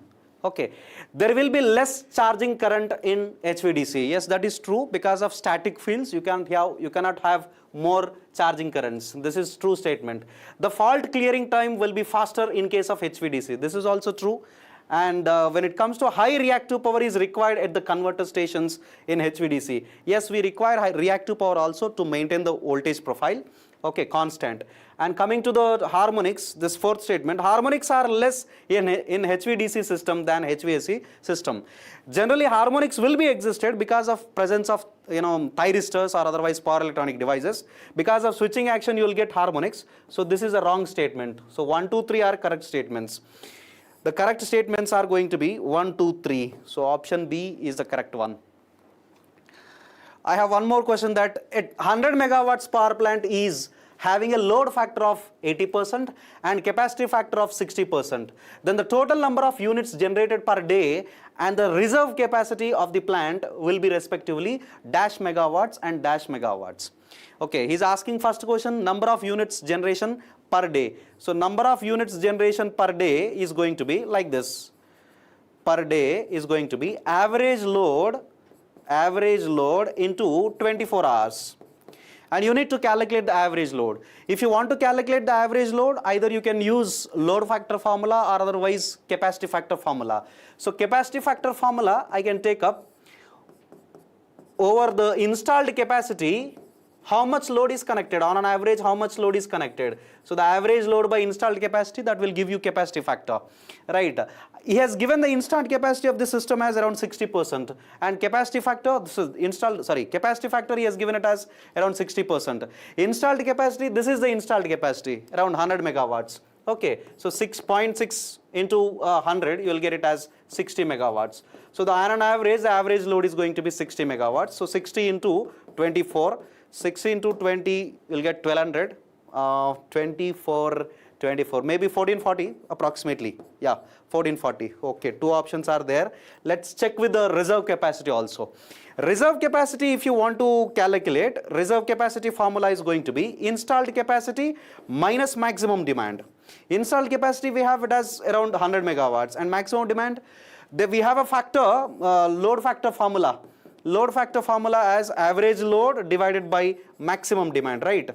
Okay, there will be less charging current in HVDC. Yes, that is true. Because of static fields, you cannot have more charging currents. This is true statement. The fault clearing time will be faster in case of HVDC. This is also true. And when it comes to high reactive power is required at the converter stations in HVDC. Yes, we require high reactive power also to maintain the voltage profile. Okay, constant. And coming to the harmonics, this fourth statement, harmonics are less in HVDC system than HVAC system. Generally, harmonics will be existed because of presence of thyristors or otherwise power electronic devices. Because of switching action, you will get harmonics. So this is a wrong statement. So 1, 2, 3 are correct statements. The correct statements are going to be 1, 2, 3. So option B is the correct one. I have one more question, that at 100 megawatts power plant is having a load factor of 80% and capacity factor of 60%. Then the total number of units generated per day and the reserve capacity of the plant will be respectively dash megawatts and dash megawatts. Okay, he's asking first question, number of units generation per day. So number of units generation per day is going to be like this. Per day is going to be average load into 24 hours. And you need to calculate the average load. If you want to calculate the average load, either you can use load factor formula or otherwise capacity factor formula. So capacity factor formula I can take up over the installed capacity, how much load is connected. On an average, how much load is connected. So the average load by installed capacity, that will give you capacity factor, right? He has given the installed capacity of the system as around 60%, and capacity factor, this is capacity factor he has given it as around 60%. Installed capacity, this is the installed capacity, around 100 megawatts. Okay, so 6.6 into 100, you will get it as 60 megawatts. So on an average, the average load is going to be 60 megawatts. So 60 into 24, 6 into 20, you'll get 1200, 24, maybe 1440 approximately. Yeah, 1440. Okay, two options are there. Let's check with the reserve capacity also. Reserve capacity, if you want to calculate, reserve capacity formula is going to be installed capacity minus maximum demand. Installed capacity, we have it as around 100 megawatts, and maximum demand, we have a factor, load factor formula. Load factor formula as average load divided by maximum demand, right?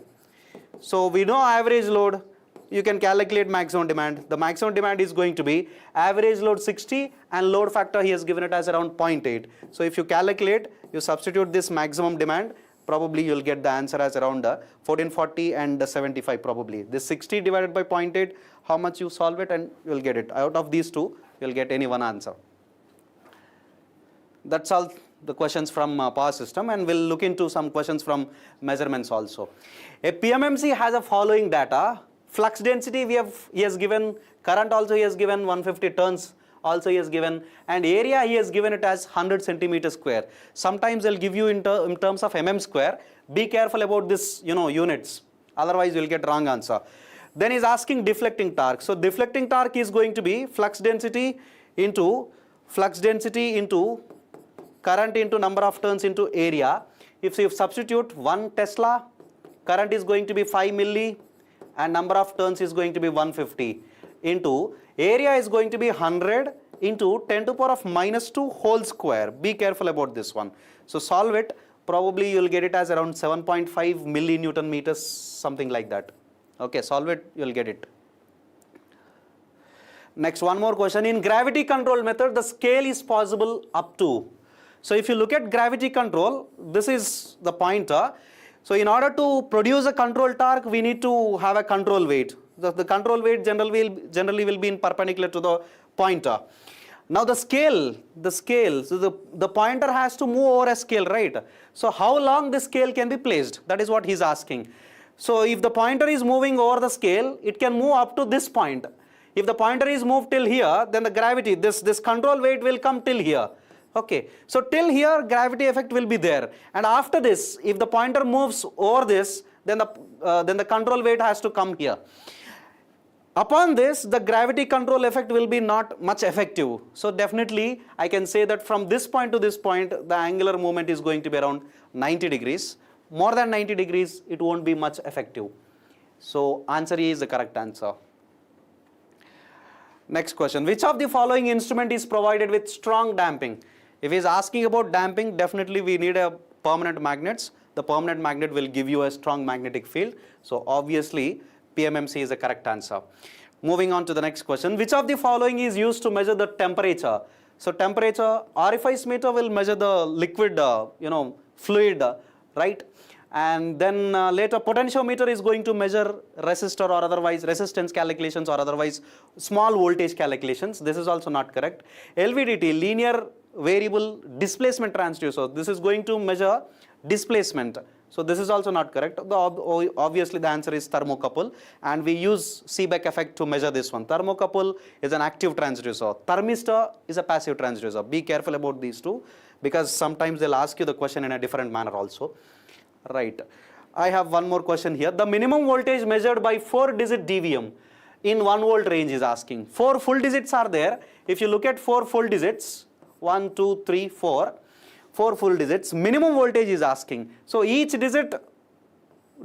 So we know average load, you can calculate maximum demand. The maximum demand is going to be average load 60, and load factor he has given it as around 0.8. So if you calculate, you substitute this maximum demand, probably you'll get the answer as around 1440 and 75 probably. This 60 divided by 0.8, how much you solve it and you'll get it. Out of these two, you'll get any one answer. That's all the questions from power system, and we'll look into some questions from measurements also. A PMMC has a following data. Flux density he has given, current also he has given, 150 turns also he has given, and area he has given it as 100 centimeters square. Sometimes they'll give you in terms of mm square. Be careful about this, units, otherwise you'll get wrong answer. Then he's asking deflecting torque. So deflecting torque is going to be flux density into current into number of turns into area. If you substitute 1 Tesla, current is going to be 5 milli and number of turns is going to be 150 into area is going to be 100 into 10 to the power of minus 2 whole square. Be careful about this one. So solve it. Probably you'll get it as around 7.5 millinewton meters, something like that. Okay, solve it, you'll get it. Next, one more question. In gravity control method, the scale is possible up to. So if you look at gravity control, this is the pointer. So in order to produce a control torque, we need to have a control weight. The control weight generally will be in perpendicular to the pointer. Now the scale, so the pointer has to move over a scale, right? So how long this scale can be placed? That is what he's asking. So if the pointer is moving over the scale, it can move up to this point. If the pointer is moved till here, then the gravity, this control weight will come till here. Okay, so till here gravity effect will be there, and after this, if the pointer moves over this, then the control weight has to come here. Upon this, the gravity control effect will be not much effective. So definitely I can say that from this point to this point, the angular movement is going to be around 90 degrees. More than 90 degrees, it won't be much effective. So answer A is the correct answer. Next question, which of the following instrument is provided with strong damping? If he is asking about damping, definitely we need a permanent magnets. The permanent magnet will give you a strong magnetic field. So obviously PMMC is the correct answer. Moving on to the next question, which of the following is used to measure the temperature? So temperature, orifice meter will measure the liquid, fluid, right? And then later potentiometer is going to measure resistor or otherwise resistance calculations or otherwise small voltage calculations. This is also not correct. LVDT, linear variable displacement transducer, this is going to measure displacement. So this is also not correct. Obviously the answer is thermocouple, and we use Seebeck effect to measure this one. Thermocouple is an active transducer. Thermistor is a passive transducer. Be careful about these two, because sometimes they'll ask you the question in a different manner also. Right. I have one more question here. The minimum voltage measured by 4-digit DVM in 1 volt range is asking. 4 full digits are there. If you look at 4 full digits, 1, 2, 3, 4, 4 full digits, minimum voltage is asking. So each digit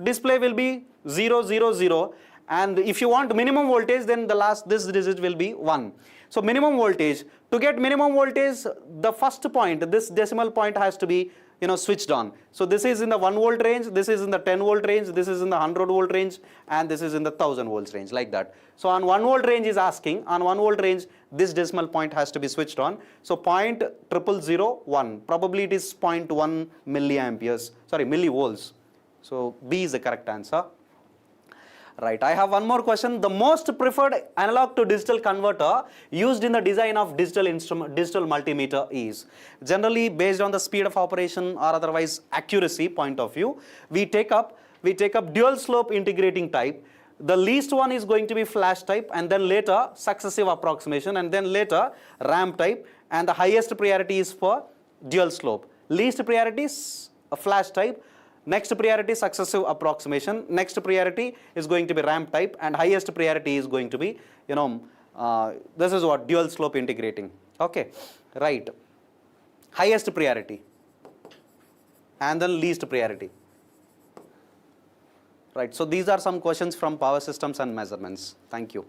display will be 0, 0, 0, and if you want minimum voltage, then this digit will be 1. So minimum voltage, to get minimum voltage, the first point, this decimal point has to be switched on. So this is in the 1 volt range, this is in the 10 volt range, this is in the 100 volt range, and this is in the 1000 volts range, like that. So on 1 volt range is asking, on 1 volt range, this decimal point has to be switched on. So 0.0001, probably it is 0.1 millivolts. So B is the correct answer. Right, I have one more question. The most preferred analog to digital converter used in the design of digital multimeter is generally based on the speed of operation or otherwise accuracy point of view. We take up dual slope integrating type. The least one is going to be flash type, and then later successive approximation, and then later ramp type, and the highest priority is for dual slope. Least priority is a flash type. Next priority successive approximation, next priority is going to be ramp type, and highest priority is going to be, this is what dual slope integrating. Okay, right. Highest priority and then least priority. Right, so these are some questions from power systems and measurements. Thank you.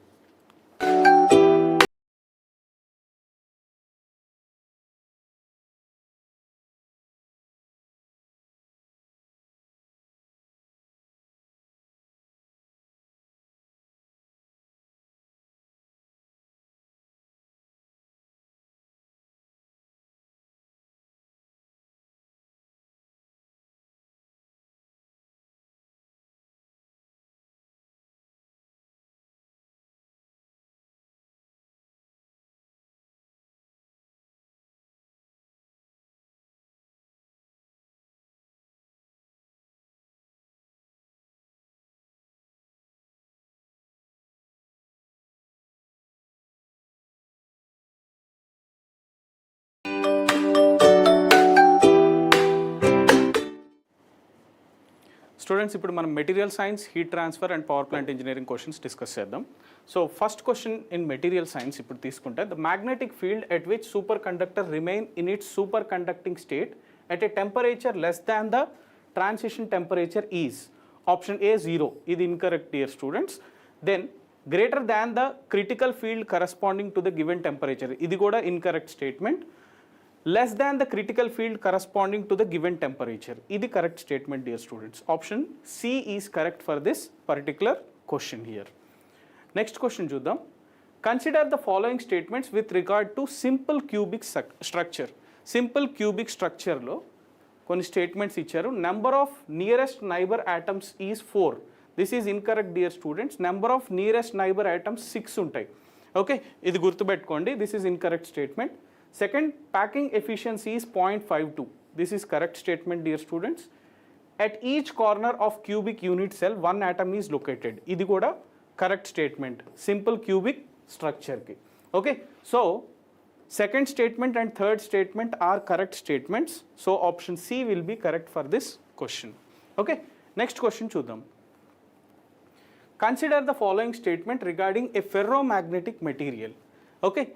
Students ఇప్పుడు మనం material science, heat transfer and power plant engineering questions discuss చేద్దాం. So first question in material science ఇప్పుడు తీసుకుంటే, the magnetic field at which superconductor remain in its superconducting state at a temperature less than the transition temperature is. Option A 0, ఇది incorrect dear students. Then greater than the critical field corresponding to the given temperature, ఇది కూడా incorrect statement. Less than the critical field corresponding to the given temperature, ఇది correct statement dear students. Option C is correct for this particular question here. Next question చూద్దాం. Consider the following statements with regard to simple cubic structure. Simple cubic structure లో కొన్ని statements ఇచ్చారు. Number of nearest neighbor atoms is 4. This is incorrect dear students. Number of nearest neighbor atoms 6 ఉంటాయి. Okay, ఇది గుర్తుపెట్టుకోండి. This is incorrect statement. Second, packing efficiency is 0.52. This is correct statement dear students. At each corner of cubic unit cell, one atom is located. Idi kuda correct statement. Simple cubic structure ki. Okay. So, second statement and third statement are correct statements. So, option C will be correct for this question. Okay. Next question chudam. Consider the following statement regarding a ferromagnetic material. Okay.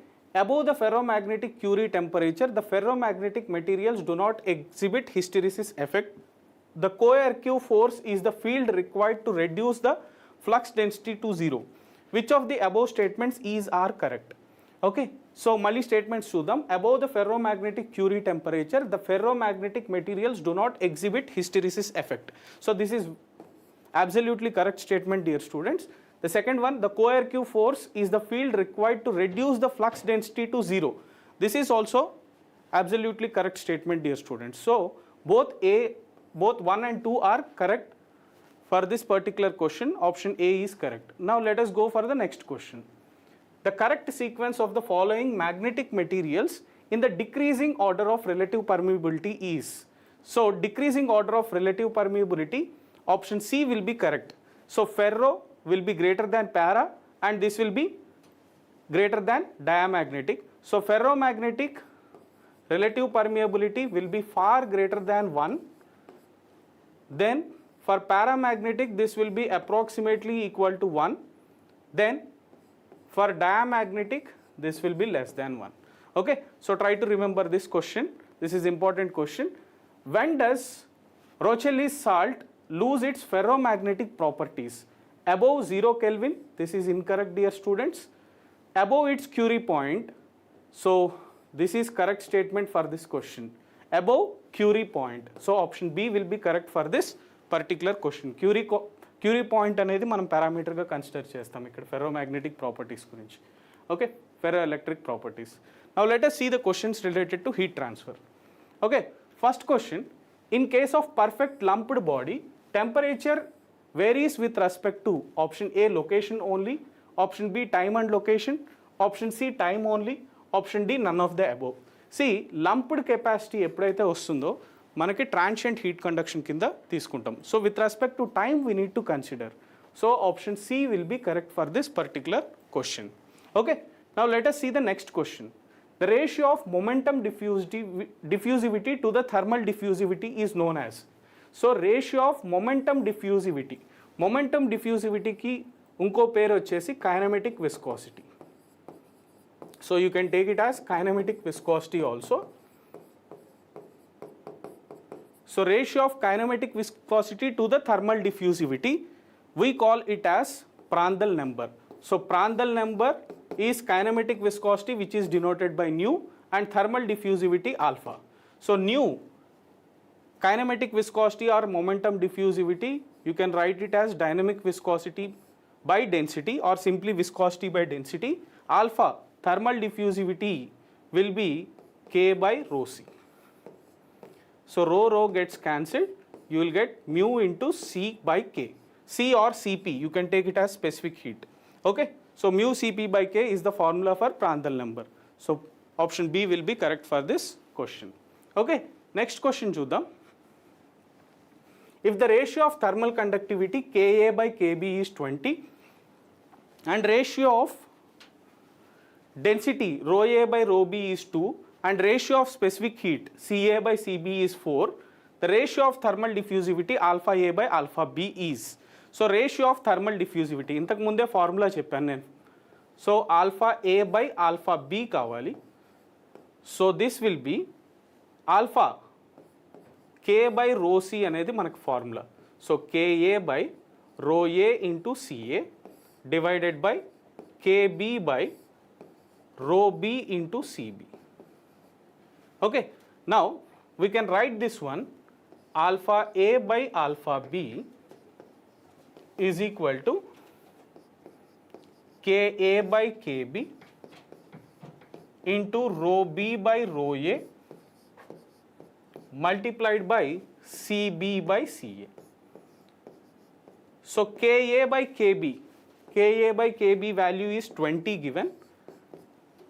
Above the ferromagnetic Curie temperature, the ferromagnetic materials do not exhibit hysteresis effect. The coercive force is the field required to reduce the flux density to 0. Which of the above statements are correct? Okay, so mali statements chudam. Above the ferromagnetic Curie temperature, the ferromagnetic materials do not exhibit hysteresis effect. So this is absolutely correct statement dear students. The second one, the coercive force is the field required to reduce the flux density to 0. This is also absolutely correct statement dear students. So both 1 and 2 are correct for this particular question. Option A is correct. Now let us go for the next question. The correct sequence of the following magnetic materials in the decreasing order of relative permeability is. So decreasing order of relative permeability, option C will be correct. So ferro will be greater than para, and this will be greater than diamagnetic. So ferromagnetic relative permeability will be far greater than 1. Then for paramagnetic this will be approximately equal to 1. Then for diamagnetic this will be less than 1. Okay, so try to remember this question. This is important question. When does Rochelis salt lose its ferromagnetic properties? Above 0 Kelvin, this is incorrect dear students. Above its Curie point, so this is correct statement for this question. Above Curie point, so option B will be correct for this particular question. Curie point అనేది మనం parameter గా consider చేస్తాం ఇక్కడ ferromagnetic properties గురించి. Okay, ferroelectric properties. Now let us see the questions related to heat transfer. Okay, first question, in case of perfect lumped body, temperature varies with respect to option A location only, option B time and location, option C time only, option D none of the above. See, lumped capacity ఎప్పుడైతే వస్తుందో మనకి transient heat conduction కింద తీసుకుంటాం. So with respect to time we need to consider. So option C will be correct for this particular question. Okay, now let us see the next question. The ratio of momentum diffusivity to the thermal diffusivity is known as. So ratio of momentum diffusivity. Momentum diffusivity ki unko పేరు వచ్చేసి kinetic viscosity. So you can take it as kinematic viscosity also. So ratio of kinematic viscosity to the thermal diffusivity, we call it as Prandtl number. So Prandtl number is kinematic viscosity which is denoted by nu and thermal diffusivity alpha. So nu, kinematic viscosity or momentum diffusivity, you can write it as dynamic viscosity by density or simply viscosity by density. Alpha, thermal diffusivity will be K by rho C. So rho gets cancelled, you will get mu into C by K. C or Cp, you can take it as specific heat. Okay, so mu Cp by K is the formula for Prandtl number. So option B will be correct for this question. Okay, next question చూద్దాం. If the ratio of thermal conductivity Ka by Kb is 20 and ratio of density rho A by rho B is 2 and ratio of specific heat Ca by Cb is 4, the ratio of thermal diffusivity alpha A by alpha B is. So ratio of thermal diffusivity, ఇంతకు ముందే formula చెప్పాను నేను. So alpha A by alpha B కావాలి. So this will be alpha K by rho C అనేది మనకు formula. So Ka by rho A into Ca divided by Kb by rho B into Cb. Okay, now we can write this one alpha A by alpha B is equal to Ka by Kb into rho B by rho A multiplied by Cb by Ca. So Ka by Kb value is 20 given.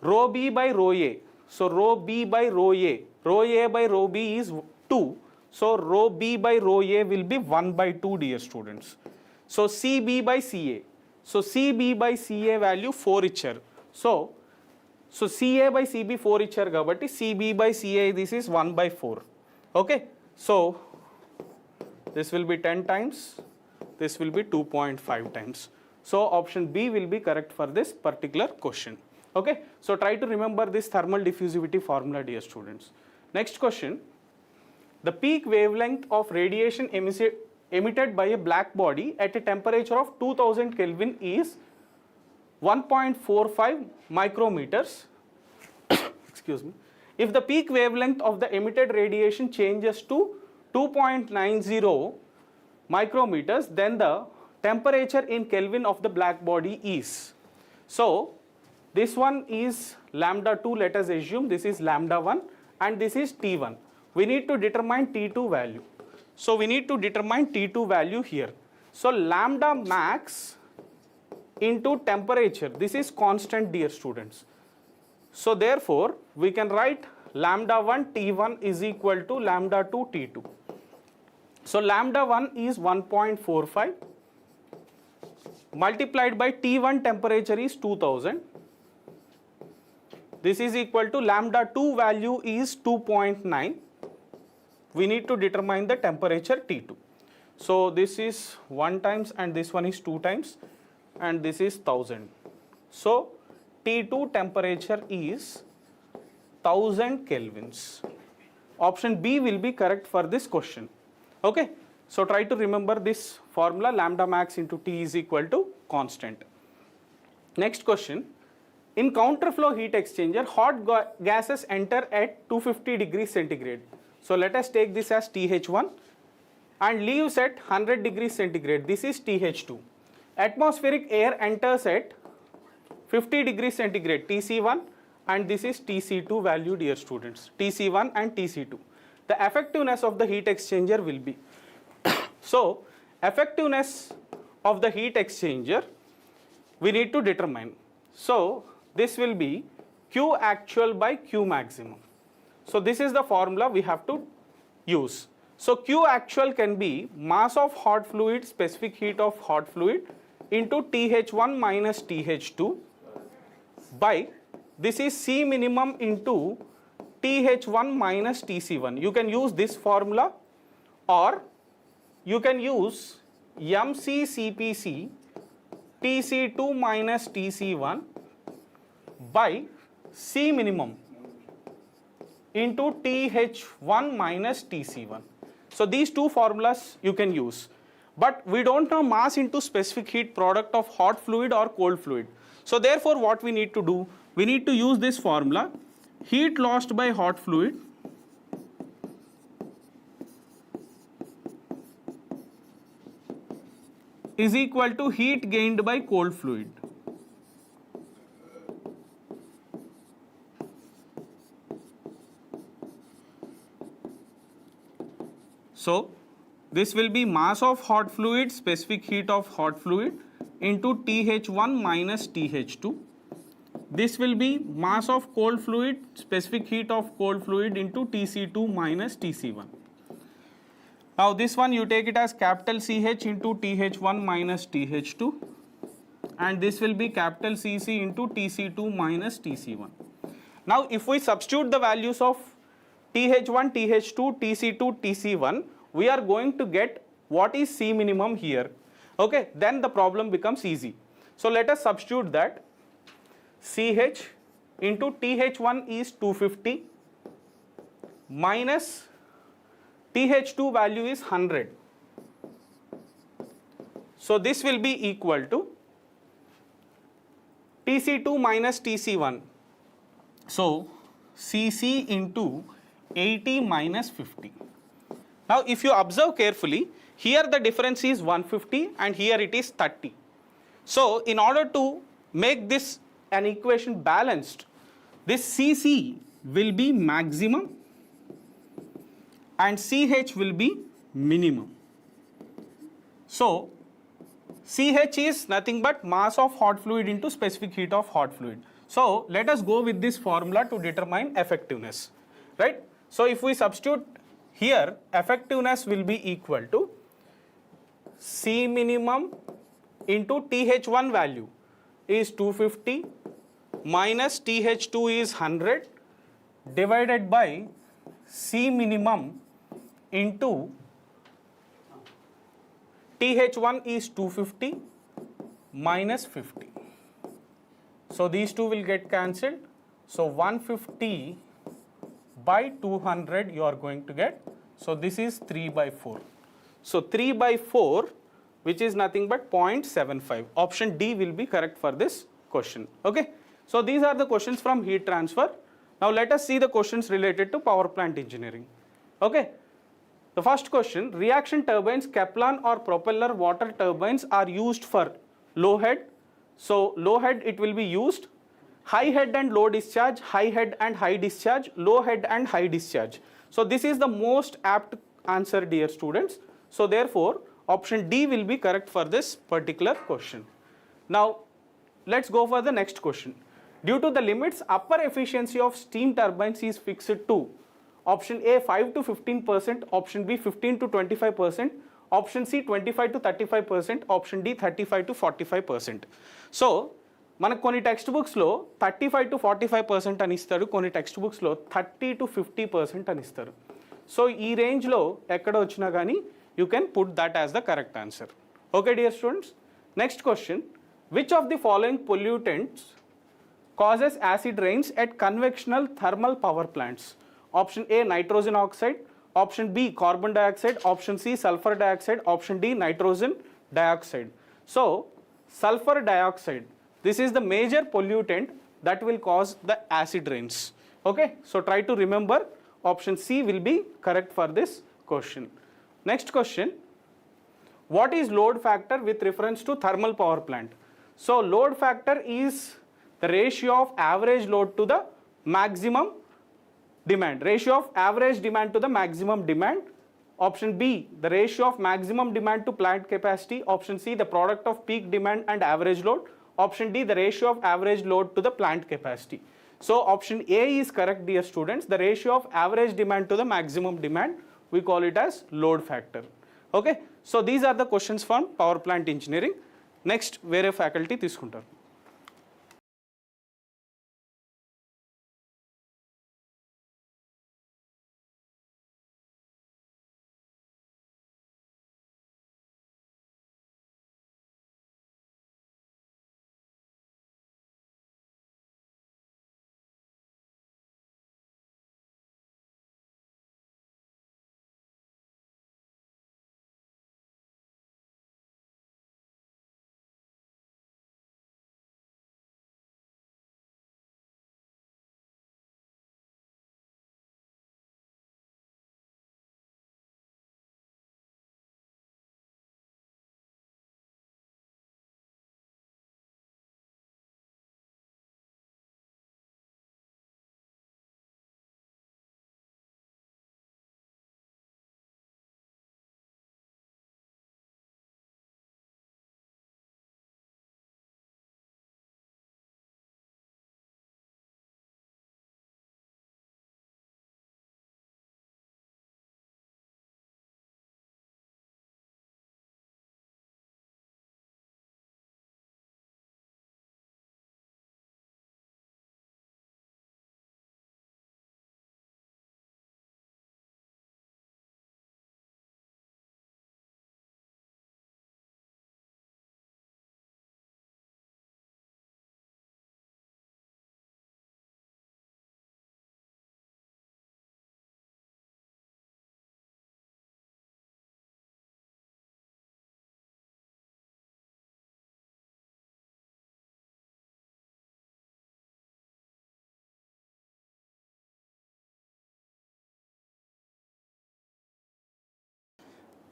Rho B by rho A. So rho B by rho A by rho B is 2. So rho B by rho A will be 1 by 2, dear students. So Cb by Ca. So Cb by Ca value 4 ఇచ్చారు. So Ca by Cb 4 ఇచ్చారు కాబట్టి Cb by Ca this is 1 by 4. Okay. So this will be 10 times. This will be 2.5 times. So option B will be correct for this particular question. Okay, so try to remember this thermal diffusivity formula, dear students. Next question, the peak wavelength of radiation emitted by a black body at a temperature of 2000 Kelvin is 1.45 micrometers. Excuse me. If the peak wavelength of the emitted radiation changes to 2.90 micrometers, then the temperature in Kelvin of the black body is. So this one is lambda 2, let us assume this is lambda 1 and this is T1. We need to determine T2 value. So we need to determine T2 value here. So lambda max into temperature, this is constant, dear students. So therefore we can write lambda 1 T1 is equal to lambda 2 T2. So lambda 1 is 1.45 multiplied by T1 temperature is 2000. This is equal to lambda 2 value is 2.9. We need to determine the temperature T2. So this is 1 times and this one is 2 times and this is 1000. So T2 temperature is 1000 kelvins. Option B will be correct for this question. Okay, so try to remember this formula, lambda max into T is equal to constant. Next question, in counterflow heat exchanger, hot gases enter at 250 degrees centigrade. So let us take this as TH1 and leaves at 100 degrees centigrade. This is TH2. Atmospheric air enters at 50 degrees centigrade TC1 and this is TC2 value, dear students, TC1 and TC2. The effectiveness of the heat exchanger will be, so effectiveness of the heat exchanger we need to determine. So this will be Q actual by Q maximum. So this is the formula we have to use. So Q actual can be mass of hot fluid, specific heat of hot fluid into TH1 minus TH2 by, this is C minimum into TH1 minus TC1. You can use this formula or you can use MCCPC TC2 minus TC1 by C minimum into TH1 minus TC1. So these two formulas you can use. But we don't know mass into specific heat product of hot fluid or cold fluid. So therefore what we need to do, we need to use this formula, heat lost by hot fluid is equal to heat gained by cold fluid. So this will be mass of hot fluid, specific heat of hot fluid into TH1 minus TH2. This will be mass of cold fluid, specific heat of cold fluid into TC2 minus TC1. Now this one you take it as capital CH into TH1 minus TH2 and this will be capital CC into TC2 minus TC1. Now if we substitute the values of TH1, TH2, TC2, TC1, we are going to get what is C minimum here. Okay, then the problem becomes easy. So let us substitute that. CH into TH1 is 250 minus TH2 value is 100. So this will be equal to TC2 minus TC1. So CC into 80 minus 50. Now if you observe carefully, here the difference is 150 and here it is 30. So in order to make this an equation balanced, this CC will be maximum and CH will be minimum. So CH is nothing but mass of hot fluid into specific heat of hot fluid. So let us go with this formula to determine effectiveness, right? So if we substitute here, effectiveness will be equal to C minimum into TH1 value is 250 minus TH2 is 100 divided by C minimum into TH1 is 250 minus 50. So these two will get cancelled. So 150 by 200 you are going to get. So this is 3 by 4. So 3 by 4, which is nothing but 0.75. Option D will be correct for this question. Okay. So these are the questions from heat transfer. Now let us see the questions related to power plant engineering. Okay. The first question, reaction turbines, Kaplan or propeller water turbines are used for low head. So low head it will be used, high head and low discharge, high head and high discharge, low head and high discharge. So this is the most apt answer, dear students. So therefore option D will be correct for this particular question. Now let's go for the next question. Due to the limits, upper efficiency of steam turbines is fixed to option A 5 to 15%, option B 15 to 25%, option C 25 to 35%, option D 35 to 45%. So మనకు కొన్ని text బుక్స్లో 35 to 45% అని ఇస్తారు, కొన్ని text బుక్స్లో 30 to 50% అని ఇస్తారు. So ఈ రేంజ్లో ఎక్కడ వచ్చినా కానీ you can put that as the correct answer. Okay dear students, next question, which of the following pollutants causes acid rains at conventional thermal power plants? Option A nitrogen oxide, option B carbon dioxide, option C sulfur dioxide, option D nitrogen dioxide. So sulfur dioxide, this is the major pollutant that will cause the acid rains. Okay, so try to remember, option C will be correct for this question. Next question, what is load factor with reference to thermal power plant? So load factor is the ratio of average load to the maximum demand. Ratio of average demand to the maximum demand. Option B, the ratio of maximum demand to plant capacity. Option C, the product of peak demand and average load. Option D, the ratio of average load to the plant capacity. So option A is correct, dear students. The ratio of average demand to the maximum demand, we call it as load factor. Okay, so these are the questions from power plant engineering. Next, వేరే faculty తీసుకుంటారు.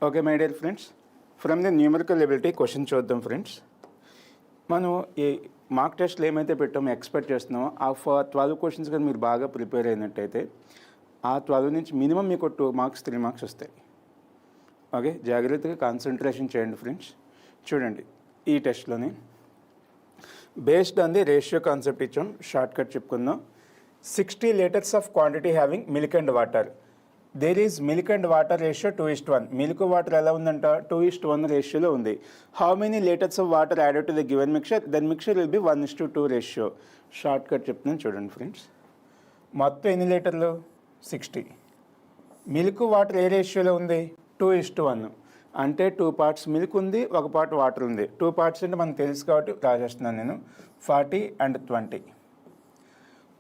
Okay, my dear friends, from the numerical ability question చూద్దాం friends. మనం ఈ mark టెస్ట్లు ఏమైతే పెట్టామో expect చేస్తున్నామో ఆ 12 క్వశ్చన్స్ కానీ మీరు బాగా ప్రిపేర్ అయినట్టయితే ఆ 12 నుంచి మినిమం మీకు 2 మార్క్స్ 3 మార్క్స్ వస్తాయి. ఓకే, జాగ్రత్తగా కాన్సన్ట్రేషన్ చేయండి ఫ్రెండ్స్. చూడండి ఈ టెస్ట్లోని based on the ratio concept ఇచ్చాం, షార్ట్ కట్ చెప్పుకుందాం. 60 litres of quantity having milk and water. There is milk and water ratio 2:1. Milk water ఎలా ఉందంట 2:1 రేషియోలో ఉంది. How many litres of water added to the given mixture, then mixture will be 1:2 ratio. Shortcut చెప్తున్నాను చూడండి friends. మొత్తం ఎన్ని లీటర్లు 60. Milk water ఏ రేషియోలో ఉంది 2:1. అంటే 2 parts మిల్క్ ఉంది, 1 part వాటర్ ఉంది. 2 parts అంటే మనకు తెలుసు కాబట్టి రాసేస్తున్నాను నేను 40 and 20.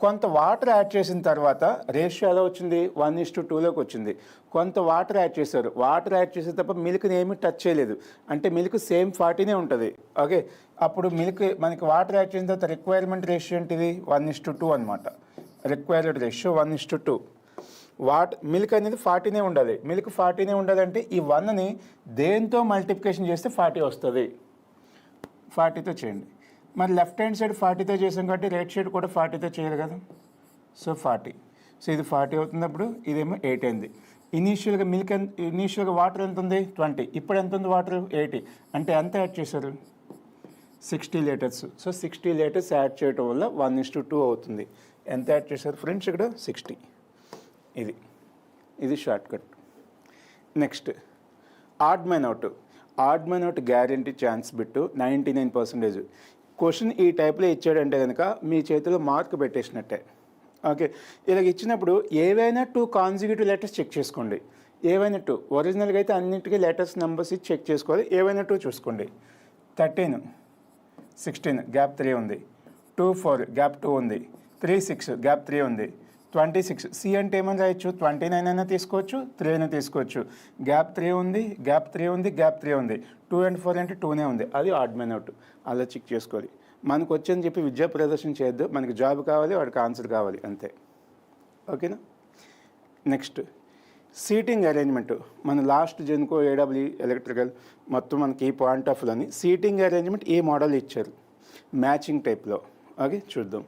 కొంత వాటర్ యాడ్ చేసిన తర్వాత రేషియో ఎలా వచ్చింది 1:2లోకి వచ్చింది. కొంత వాటర్ యాడ్ చేశారు, వాటర్ యాడ్ చేసే తప్ప మిల్క్ని ఏమీ టచ్ చేయలేదు, అంటే మిల్క్ సేమ్ 40నే ఉంటుంది. ఓకే, అప్పుడు మిల్క్ మనకి వాటర్ యాడ్ చేసిన తర్వాత రిక్వైర్మెంట్ రేషియో ఏంటిది 1:2 అనమాట. Required ratio 1:2. మిల్క్ అనేది 40నే ఉండాలి. మిల్క్ 40నే ఉండాలంటే ఈ 1ని దేంతో మల్టిప్లికేషన్ చేస్తే 40 వస్తుంది. 40తో చేయండి. మరి లెఫ్ట్ హ్యాండ్ సైడ్ 40తో చేసాం కాబట్టి రైట్ సైడ్ కూడా 40తో చేయాలి కదా. సో 40. సో ఇది 40 అవుతున్నప్పుడు ఇదేమో 8 అయింది. ఇనీషియల్గా మిల్క్ ఇనీషియల్గా వాటర్ ఎంత ఉంది 20. ఇప్పుడు ఎంత ఉంది వాటర్ 80. అంటే ఎంత యాడ్ చేశారు 60 లీటర్స్. సో 60 లీటర్స్ యాడ్ చేయడం వల్ల 1:2 అవుతుంది. ఎంత యాడ్ చేశారు ఫ్రెండ్స్ ఇక్కడ 60. ఇది short cut. Next odd man out. Odd man out guarantee chance బిట్టు 99%. క్వశ్చన్ ఈ టైప్లో ఇచ్చాడంటే కనుక మీ చేతిలో మార్క్ పెట్టేసినట్టే. ఓకే, ఇలాగ ఇచ్చినప్పుడు ఏవైనా 2 కాన్సిక్యూటివ్ లెటర్స్ చెక్ చేసుకోండి. ఏవైనా 2 ఒరిజినల్గా అయితే అన్నింటికీ లెటర్స్ నెంబర్స్ ఇచ్చి చెక్ చేసుకోవాలి. ఏవైనా 2 చూసుకోండి. 13, 16 గ్యాప్ 3 ఉంది. 24 గ్యాప్ 2 ఉంది. 36 గ్యాప్ 3 ఉంది. 26 సి అంటే ఏమని రాయొచ్చు 29 అయినా తీసుకోవచ్చు, 3 అయినా తీసుకోవచ్చు. గ్యాప్ 3 ఉంది, గ్యాప్ 3 ఉంది, గ్యాప్ 3 ఉంది. 2 and 4 అంటే 2నే ఉంది. అది ఆడ్ మ్యాన్ అవుట్. అలా చెక్ చేసుకోవాలి. మనకు వచ్చని చెప్పి విద్యా ప్రదర్శన చేయొద్దు. మనకి జాబ్ కావాలి, వాడికి ఆన్సర్ కావాలి, అంతే. ఓకేనా. Next seating arrangement. మన లాస్ట్ జెన్కో ఏడబ్ల్యూ ఎలక్ట్రికల్ మొత్తం మనకి ఈ పాయింట్ ఆఫ్ వ్యూలోని సీటింగ్ అరేంజ్మెంట్ ఈ మోడల్ ఇచ్చారు మ్యాచింగ్ టైప్లో. ఓకే చూద్దాం.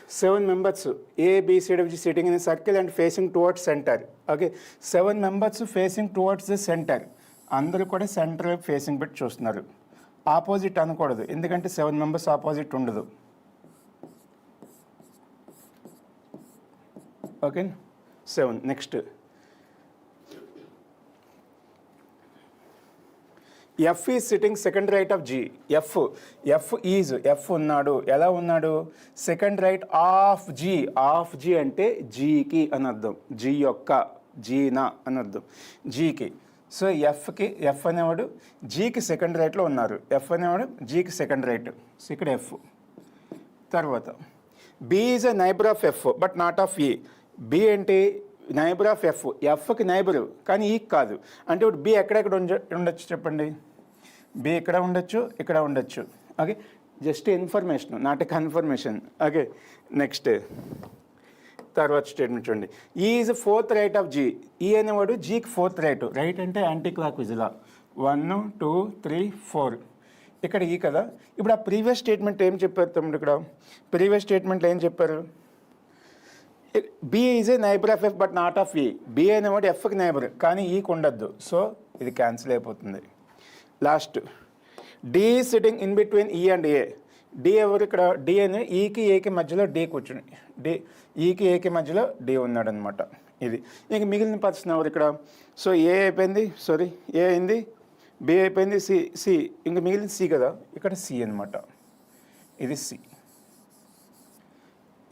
7 members A, B, C, D sitting in a circle and facing towards center. Okay, 7 members facing towards the center. అందరూ కూడా సెంటర్ వైపు ఫేసింగ్ పెట్టి చూస్తున్నారు. ఆపోజిట్ అనకూడదు, ఎందుకంటే 7 members ఆపోజిట్ ఉండదు. Okay 7. Next F is sitting second right of G. F ఉన్నాడు, ఎలా ఉన్నాడు? సెకండ్ రైట్ ఆఫ్ G అంటే Gకి అని అర్థం, G యొక్క, జీనా అని అర్థం, Gకి. సో F అనేవాడు Gకి సెకండ్ రైట్లో ఉన్నారు, F అనేవాడు Gకి సెకండ్ రైట్. సో ఇక్కడ F. తర్వాత B is a neighbour of F but not of E. B అంటే నైబర్ ఆఫ్ Fకి నైబరు కానీ ఈకి కాదు. అంటే ఇప్పుడు B ఎక్కడెక్కడ ఉండొచ్చు చెప్పండి? B ఇక్కడ ఉండొచ్చు, ఇక్కడ ఉండొచ్చు. Okay, just information, not a confirmation. Okay next తర్వాత స్టేట్మెంట్ చూడండి. ఈ is fourth right of G. ఈ అనేవాడు Gకి ఫోర్త్ రైట్ అంటే యాంటీ క్లాక్ విజిలా 1 2 3 4. ఇక్కడ ఈ కదా. ఇప్పుడు ఆ ప్రీవియస్ స్టేట్మెంట్ ఏం చెప్పారు తమ్ముడు? ఇక్కడ ప్రీవియస్ స్టేట్మెంట్లో ఏం చెప్పారు? B is a neighbour of F but not of E. B అనేవాడు Fకి నైబర్ కానీ ఈకి ఉండద్దు, సో ఇది క్యాన్సిల్ అయిపోతుంది. Last D is sitting in between E and A. D ఎవరు ఇక్కడ? D అని ఈకి ఏకి మధ్యలో D కూర్చుని, ఈకి ఏకి మధ్యలో D ఉన్నాడు అనమాట. ఇది ఇంక మిగిలిన పర్సన్ ఎవరు ఇక్కడ? సో A అయిపోయింది, సారీ A అయింది, B అయిపోయింది, C ఇంక మిగిలిన C కదా, ఇక్కడ C అనమాట. ఇది C.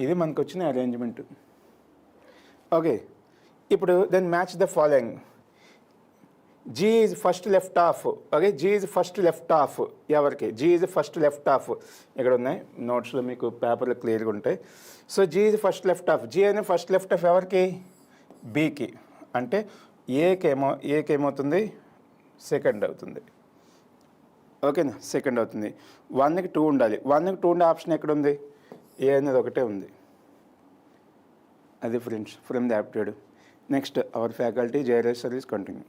ఇది మనకు వచ్చిన అరేంజ్మెంట్. ఓకే, ఇప్పుడు then match the following. G is first left of. Okay, G is first left of ఎవరికి? G is first left of. ఇక్కడ ఉన్నాయి నోట్స్లో, మీకు పేపర్లో క్లియర్గా ఉంటాయి. So G is first left of. G అనే ఫస్ట్ లెఫ్ట్ ఆఫ్ ఎవరికి? Bకి. అంటే ఏకేమవుతుంది? సెకండ్ అవుతుంది. ఓకేనా, సెకండ్ అవుతుంది. 1కి 2 ఉండాలి. 1కి 2 ఉండే ఆప్షన్ ఎక్కడ ఉంది? A అనేది ఒకటే ఉంది. అది friends from the aptitude. Next hour faculty JRS service continue.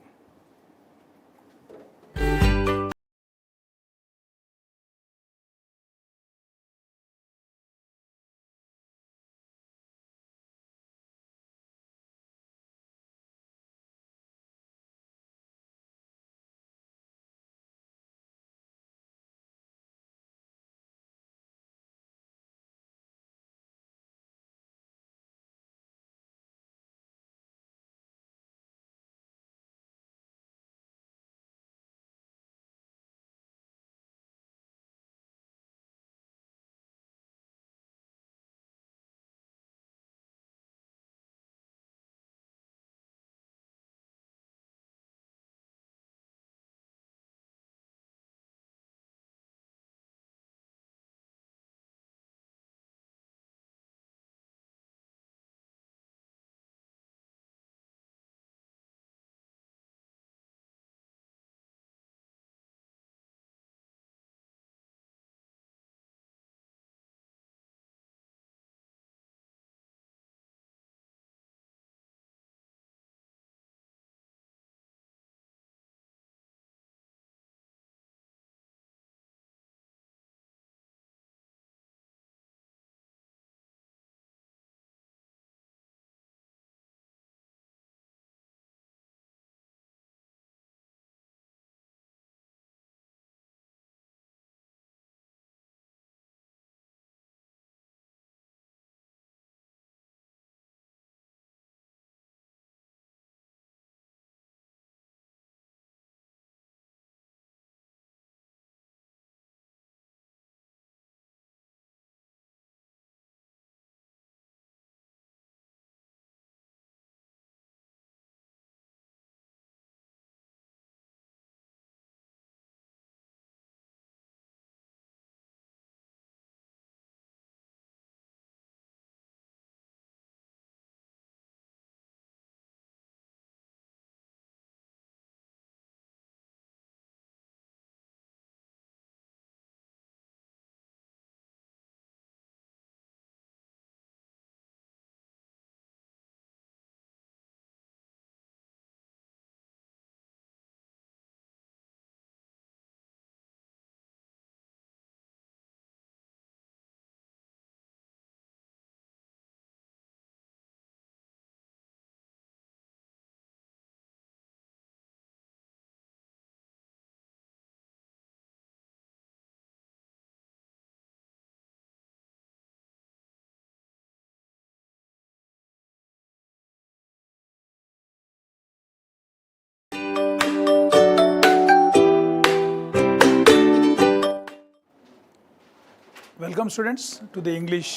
Welcome students to the English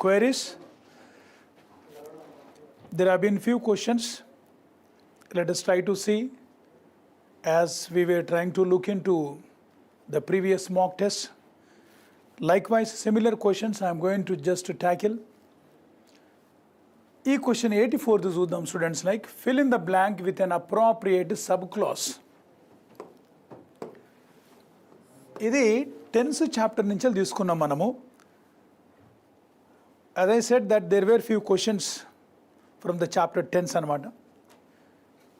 queries. There have been few questions. Let us try to see, as we were trying to look into the previous mock test. Likewise, similar questions I am going to just tackle. ఈ question 84 చూద్దాం students. Like fill in the blank with an appropriate subclause. ఇది tense chapter నుంచి తీసుకున్నాం మనము. as I said that there were few questions from the chapter tense అనమాట.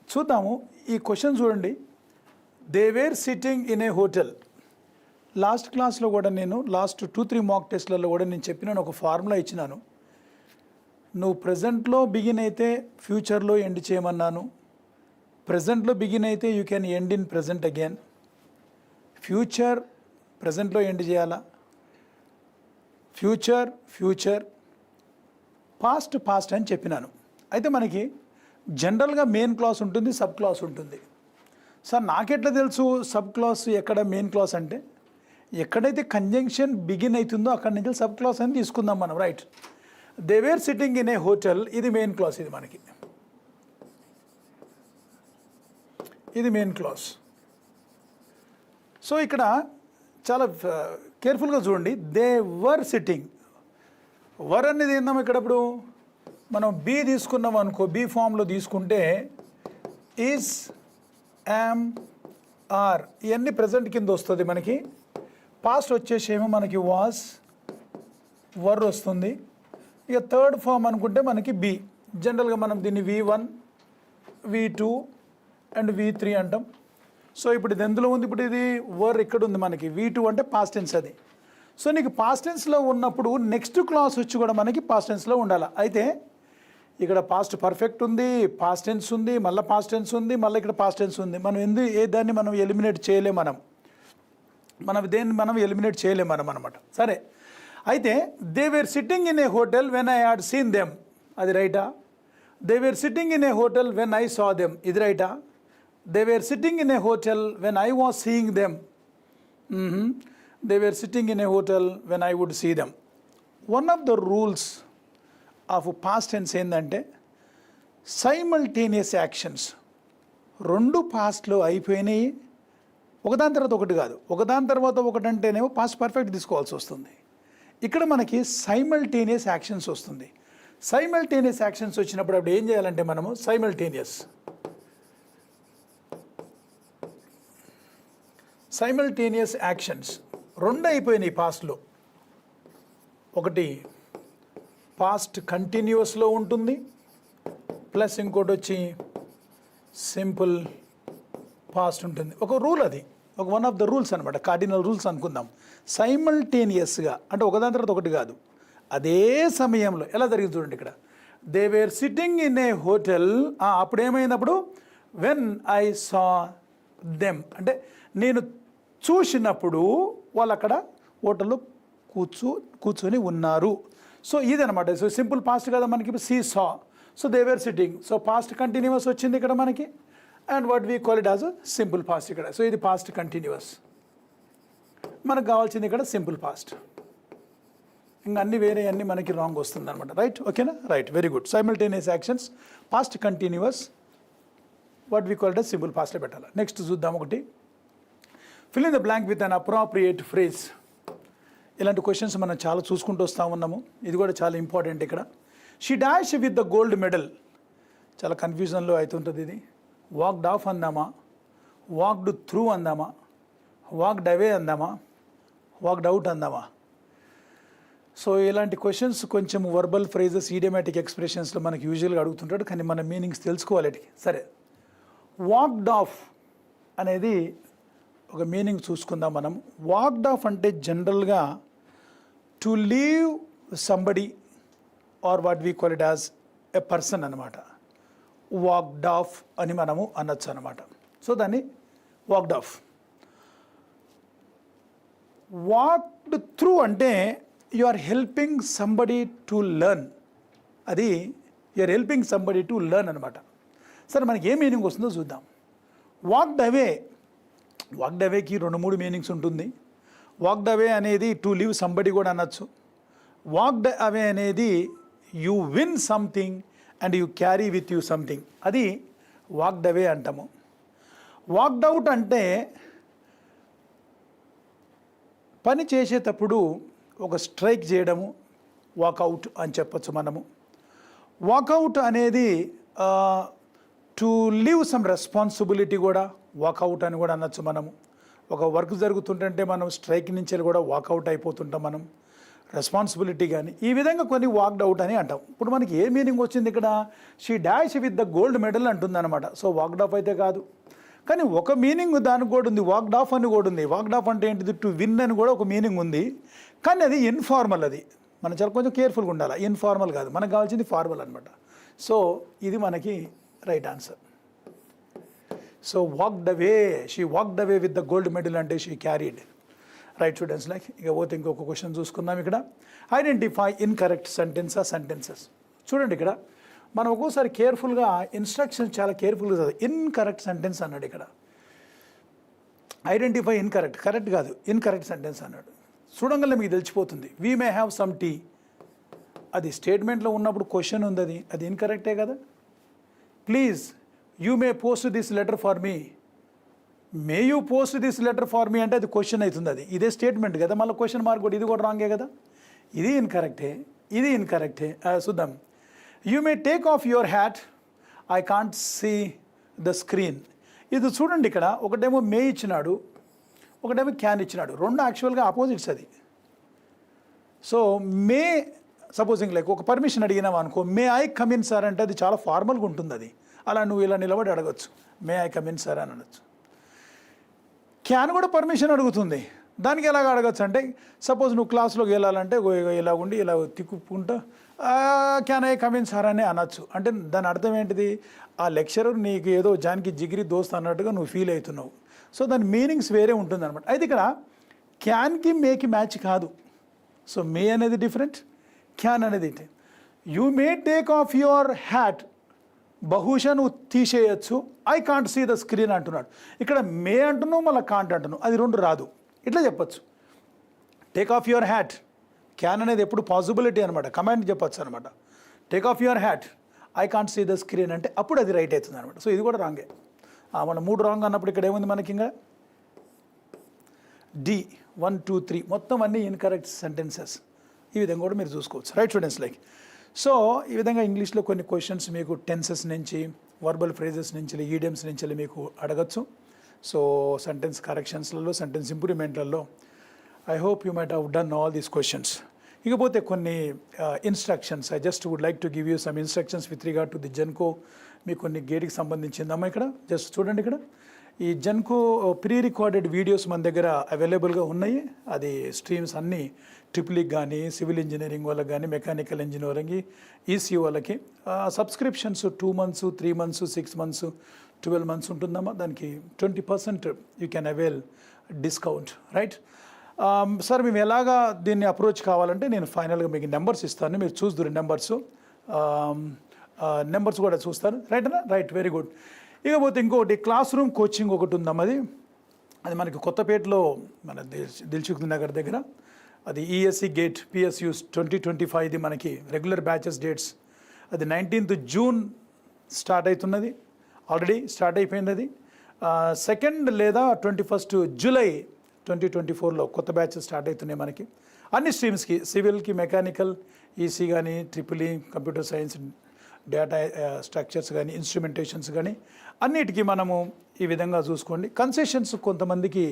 చూద్దాము ఈ question చూడండి. They were sitting in a hotel. Last క్లాస్లో కూడా నేను లాస్ట్ 2-3 మాక్ టెస్ట్లలో కూడా నేను చెప్పినాను, ఒక ఫార్ములా ఇచ్చినాను. నువ్వు ప్రజెంట్లో బిగిన్ అయితే ఫ్యూచర్లో ఎండ్ చేయమన్నాను. ప్రజెంట్లో బిగిన్ అయితే you can end in present again. Future ప్రజెంట్లో ఎండ్ చేయాలా, ఫ్యూచర్ పాస్ట్ అని చెప్పినాను. అయితే మనకి జనరల్గా మెయిన్ క్లాస్ ఉంటుంది, సబ్ క్లాస్ ఉంటుంది. సార్ నాకెట్లా తెలుసు సబ్ క్లాస్ ఎక్కడ మెయిన్ క్లాస్ అంటే, ఎక్కడైతే కంజంక్షన్ బిగిన్ అవుతుందో అక్కడి నుంచి సబ్ క్లాస్ అని తీసుకుందాం మనం. Right. They were sitting in a hotel, ఇది మెయిన్ క్లాస్. ఇది మనకి ఇది మెయిన్ క్లాస్. సో ఇక్కడ చాలా కేర్ఫుల్గా చూడండి. They were sitting. వర్ అనేది ఏందాం ఇక్కడ. ఇప్పుడు మనం బీ తీసుకున్నాం అనుకో, బీ ఫామ్లో తీసుకుంటే ఈజ్, యామ్, ఆర్ ఇవన్నీ ప్రజెంట్ కింద వస్తుంది మనకి. పాస్ట్ వచ్చేసేమో మనకి వాస్, వర్ వస్తుంది. ఇక థర్డ్ ఫామ్ అనుకుంటే మనకి బి. జనరల్గా మనం దీన్ని V1, V2 అండ్ V3 అంటాం. సో ఇప్పుడు ఇది ఎందులో ఉంది, ఇప్పుడు ఇది వర్ ఇక్కడ ఉంది మనకి. V2 అంటే పాస్ట్ టెన్స్ అది. సో నీకు పాస్ట్ టెన్స్లో ఉన్నప్పుడు నెక్స్ట్ క్లాస్ వచ్చి కూడా మనకి పాస్ట్ టెన్స్లో ఉండాలి. అయితే ఇక్కడ పాస్ట్ పర్ఫెక్ట్ ఉంది, పాస్ట్ టెన్స్ ఉంది, మళ్ళీ పాస్ట్ టెన్స్ ఉంది, మళ్ళీ ఇక్కడ పాస్ట్ టెన్స్ ఉంది. మనం దాన్ని మనం ఎలిమినేట్ చేయలేం. మనం ఎలిమినేట్ చేయలేం అనమాట. సరే, అయితే they were sitting in a hotel when I had seen them, అది రైటా? They were sitting in a hotel when I saw them, ఇది రైటా? They were sitting in a hotel when I was seeing them, they were sitting in a hotel when I would see them. One of the rules of past tense ఏంటంటే simultaneous actions. రెండు పాస్ట్లో అయిపోయినాయి, ఒకదాని తర్వాత ఒకటి కాదు. ఒకదాని తర్వాత ఒకటి అంటేనేమో పాస్ట్ పర్ఫెక్ట్ తీసుకోవాల్సి వస్తుంది. ఇక్కడ మనకి సైమల్టేనియస్ యాక్షన్స్ వస్తుంది. సైమల్టేనియస్ యాక్షన్స్ వచ్చినప్పుడు అప్పుడు ఏం చేయాలంటే మనము సైమల్టేనియస్ యాక్షన్స్ రెండు అయిపోయినాయి పాస్ట్లో. ఒకటి పాస్ట్ కంటిన్యూస్లో ఉంటుంది, ప్లస్ ఇంకోటి వచ్చి సింపుల్ పాస్ట్ ఉంటుంది. ఒక రూల్ అది, ఒక వన్ ఆఫ్ ద రూల్స్ అనమాట, కార్డినల్ రూల్స్ అనుకుందాం. సైమల్టేనియస్గా అంటే ఒకదాని తర్వాత ఒకటి కాదు, అదే సమయంలో. ఎలా జరిగింది చూడండి ఇక్కడ. They were sitting in a hotel. అప్పుడు ఏమైనప్పుడు వెన్ ఐ సా దెమ్ అంటే నేను చూసినప్పుడు వాళ్ళు అక్కడ హోటల్లో కూర్చొని ఉన్నారు. సో ఇదనమాట. సో సింపుల్ పాస్ట్ కదా మనకి, see saw. So they were sitting. So past continuous వచ్చింది ఇక్కడ మనకి. And what we call it as simple past ఇక్కడ. సో ఇది పాస్ట్ కంటిన్యూస్. మనకు కావాల్సింది ఇక్కడ సింపుల్ పాస్ట్. ఇంకా అన్ని వేరే అన్నీ మనకి రాంగ్ వస్తుంది అనమాట. రైట్, ఓకేనా? Right, very good. Simultaneous actions, past continuous, what we call it as simple పాస్ట్లో పెట్టాలి. నెక్స్ట్ చూద్దాం ఒకటి. Fill in the blank with an appropriate phrase. ఇలాంటి క్వశ్చన్స్ మనం చాలా చూసుకుంటూ వస్తూ ఉన్నాము. ఇది కూడా చాలా ఇంపార్టెంట్ ఇక్కడ. She dash with the gold medal. చాలా కన్ఫ్యూజన్లో అవుతుంటుంది ఇది. వాక్డ్ ఆఫ్ అందామా, వాక్డ్ త్రూ అందామా, వాక్డ్ అవే అందామా, వాక్డ్ అవుట్ అందామా? సో ఇలాంటి క్వశ్చన్స్ కొంచెం వర్బల్ ఫ్రేజెస్, ఈడియమాటిక్ ఎక్స్ప్రెషన్స్లో మనకి యూజువల్గా అడుగుతుంటాడు, కానీ మన మీనింగ్స్ తెలుసుకోవాలి. సరే, వాక్డ్ ఆఫ్ అనేది ఒక మీనింగ్ చూసుకుందాం మనం. వాక్డ్ ఆఫ్ అంటే జనరల్గా to leave somebody or what we call it as a person అనమాట. వాక్డ్ ఆఫ్ అని మనము అనొచ్చు అనమాట. సో దాన్ని వాక్డ్ ఆఫ్. వాక్డ్ త్రూ అంటే you are helping somebody to learn. అది you are helping somebody to learn అనమాట. సరే, మనకి ఏ మీనింగ్ వస్తుందో చూద్దాం. వాక్డ్ అవే, వాక్డ్ అవేకి 2-3 మీనింగ్స్ ఉంటుంది. వాక్డ్ అవే అనేది టు లీవ్ సంబడి కూడా అనొచ్చు. వాక్డ్ అవే అనేది you win something and you carry with you something, అది వాక్డ్ అవే అంటాము. వాక్డ్ అవుట్ అంటే పని చేసేటప్పుడు ఒక స్ట్రైక్ చేయడము వాకౌట్ అని చెప్పచ్చు మనము. వాకౌట్ అనేది టు లీవ్ సమ్ రెస్పాన్సిబిలిటీ కూడా వాకౌట్ అని కూడా అనొచ్చు మనము. ఒక వర్క్ జరుగుతుంటే మనం స్ట్రైక్ నుంచి కూడా వాకౌట్ అయిపోతుంటాం మనం, రెస్పాన్సిబిలిటీ కానీ. ఈ విధంగా కొన్ని వాక్డ్ అవుట్ అని అంటాం. ఇప్పుడు మనకి ఏ మీనింగ్ వచ్చింది ఇక్కడ? She dash with the gold medal అంటుంది అనమాట. సో వాక్డ్ ఆఫ్ అయితే కాదు, కానీ ఒక మీనింగ్ దానికి కూడా ఉంది, వాక్డ్ ఆఫ్ అని కూడా ఉంది. వాక్డ్ ఆఫ్ అంటే ఏంటిది? టు విన్ అని కూడా ఒక మీనింగ్ ఉంది, కానీ అది ఇన్ఫార్మల్. అది మనం చాలా కొంచెం కేర్ఫుల్గా ఉండాలి. ఇన్ఫార్మల్ కాదు, మనకు కావాల్సింది ఫార్మల్ అనమాట. సో ఇది మనకి right answer. So walked away, she walked away with the gold medal అంటే she carried. Right students, like ఇక పోతే ఇంకొక క్వశ్చన్ చూసుకుందాం. ఇక్కడ ఐడెంటిఫై ఇన్కరెక్ట్ సెంటెన్సెస్. చూడండి, ఇక్కడ మనం ఒక్కోసారి కేర్ఫుల్గా ఇన్స్ట్రక్షన్స్ చాలా కేర్ఫుల్గా చదువు. ఇన్కరెక్ట్ సెంటెన్స్ అన్నాడు ఇక్కడ. ఐడెంటిఫై ఇన్కరెక్ట్, కరెక్ట్ కాదు, ఇన్కరెక్ట్ సెంటెన్స్ అన్నాడు. చూడంగానే మీకు తెలిసిపోతుంది. We may have some tea, అది స్టేట్మెంట్లో ఉన్నప్పుడు క్వశ్చన్ ఉంది, అది ఇన్కరెక్టే కదా. Please you may post this letter for me, may you post this letter for me అంటే అది క్వశ్చన్ అవుతుంది. అది ఇదే స్టేట్మెంట్ కదా, మళ్ళీ క్వశ్చన్ మార్క్ కూడా, ఇది కూడా రాంగే కదా. ఇది ఇన్కరెక్టే, ఇది ఇన్కరెక్టే. చూద్దాం. You may take off your hat, I can't see the screen. ఇది చూడండి, ఇక్కడ ఒకటేమో మే ఇచ్చినాడు, ఒకటేమో క్యాన్ ఇచ్చినాడు. రెండు యాక్చువల్గా ఆపోజిట్స్ అది. సో మే సపోజింగ్ లైక్ ఒక పర్మిషన్ అడిగినావు అనుకో, మే ఐ కమిన్ సార్ అంటే అది చాలా ఫార్మల్గా ఉంటుంది. అది అలా నువ్వు ఇలా నిలబడి అడగచ్చు, మే ఐ కమిన్ సార్ అని అనొచ్చు. క్యాన్ కూడా పర్మిషన్ అడుగుతుంది. దానికి ఎలాగ అడగచ్చు అంటే, సపోజ్ నువ్వు క్లాస్లోకి వెళ్ళాలంటే ఇలా ఉండి ఇలా తిక్కుకుంటా క్యాన్ ఐ కమిన్ సార్ అని అనొచ్చు. అంటే దాని అర్థం ఏంటిది? ఆ లెక్చరర్ నీకు ఏదో జానికి జిగిరి దోస్త్ అన్నట్టుగా నువ్వు ఫీల్ అవుతున్నావు. సో దాని మీనింగ్స్ వేరే ఉంటుంది అనమాట. అయితే ఇక్కడ క్యాన్కి మేకి మ్యాచ్ కాదు. సో మే అనేది డిఫరెంట్, క్యాన్ అనేది. You may take off your hat, బహుశా నువ్వు తీసేయచ్చు. I can't see the screen అంటున్నాడు. ఇక్కడ మే అంటున్నావు, మళ్ళీ కాంట్ అంటున్నావు, అది రెండు రాదు. ఇట్లా చెప్పచ్చు. Take off your hat, can అనేది ఎప్పుడు పాసిబిలిటీ అనమాట, కమాండ్ చెప్పచ్చు అనమాట. Take off your hat, I can't see the screen అంటే అప్పుడు అది రైట్ అవుతుంది అనమాట. సో ఇది కూడా రాంగే. మన 3 రాంగ్ అన్నప్పుడు ఇక్కడ ఏముంది మనకి? ఇంకా డి 1, 2, 3 మొత్తం అన్నీ ఇన్కరెక్ట్ సెంటెన్సెస్. ఈ విధంగా కూడా మీరు చూసుకోవచ్చు. రైట్ స్టూడెంట్స్, లైక్ సో ఈ విధంగా ఇంగ్లీష్లో కొన్ని క్వశ్చన్స్ మీకు టెన్సెస్ నుంచి, వర్బల్ ఫ్రేజెస్ నుంచి, ఈడియమ్స్ నుంచి మీకు అడగచ్చు. సో సెంటెన్స్ కరెక్షన్స్లలో, సెంటెన్స్ ఇంప్రూవ్మెంట్లలో I hope you might have done all these questions. ఇకపోతే కొన్ని instructions, I just would like to give you some instructions with regard to the Genco. మీకు కొన్ని గేట్కి సంబంధించిందమ్మా. ఇక్కడ జస్ట్ చూడండి, ఇక్కడ ఈ జెన్కో ప్రీ రికార్డెడ్ వీడియోస్ మన దగ్గర అవైలబుల్గా ఉన్నాయి. అది స్ట్రీమ్స్ అన్నీ ట్రిపుల్కి కానీ, సివిల్ ఇంజనీరింగ్ వాళ్ళకి కానీ, మెకానికల్ ఇంజనీరింగ్, ఈసీ వాళ్ళకి subscriptions 2 months, 3 months, 6 months, 12 months ఉంటుందమ్మా. దానికి 20% you can avail discount. Right sir, మేము ఎలాగా దీన్ని అప్రోచ్ కావాలంటే నేను ఫైనల్గా మీకు నెంబర్స్ ఇస్తాను, మీరు చూస్తున్నారు నెంబర్స్ కూడా చూస్తాను. రైట్నా? Right, very good. ఇకపోతే ఇంకొకటి క్లాస్ రూమ్ కోచింగ్ ఒకటి ఉందమ్మా. అది మనకి కొత్తపేటలో మన దిల్సుఖ్ నగర్ దగ్గర. అది ఈఎస్సి గేట్ పిఎస్యూ 2025. ఇది మనకి రెగ్యులర్ బ్యాచెస్ డేట్స్. అది 19th June స్టార్ట్ అవుతున్నది, ఆల్రెడీ స్టార్ట్ అయిపోయింది. అది 2nd లేదా 21st July 2024లో కొత్త బ్యాచెస్ స్టార్ట్ అవుతున్నాయి మనకి. అన్ని స్ట్రీమ్స్కి, సివిల్కి, మెకానికల్, ఈసీ కానీ, triple computer science, data structures కానీ, ఇన్స్ట్రుమెంటేషన్స్ కానీ అన్నిటికీ మనము ఈ విధంగా చూసుకోండి. కన్సెషన్స్ కొంతమందికి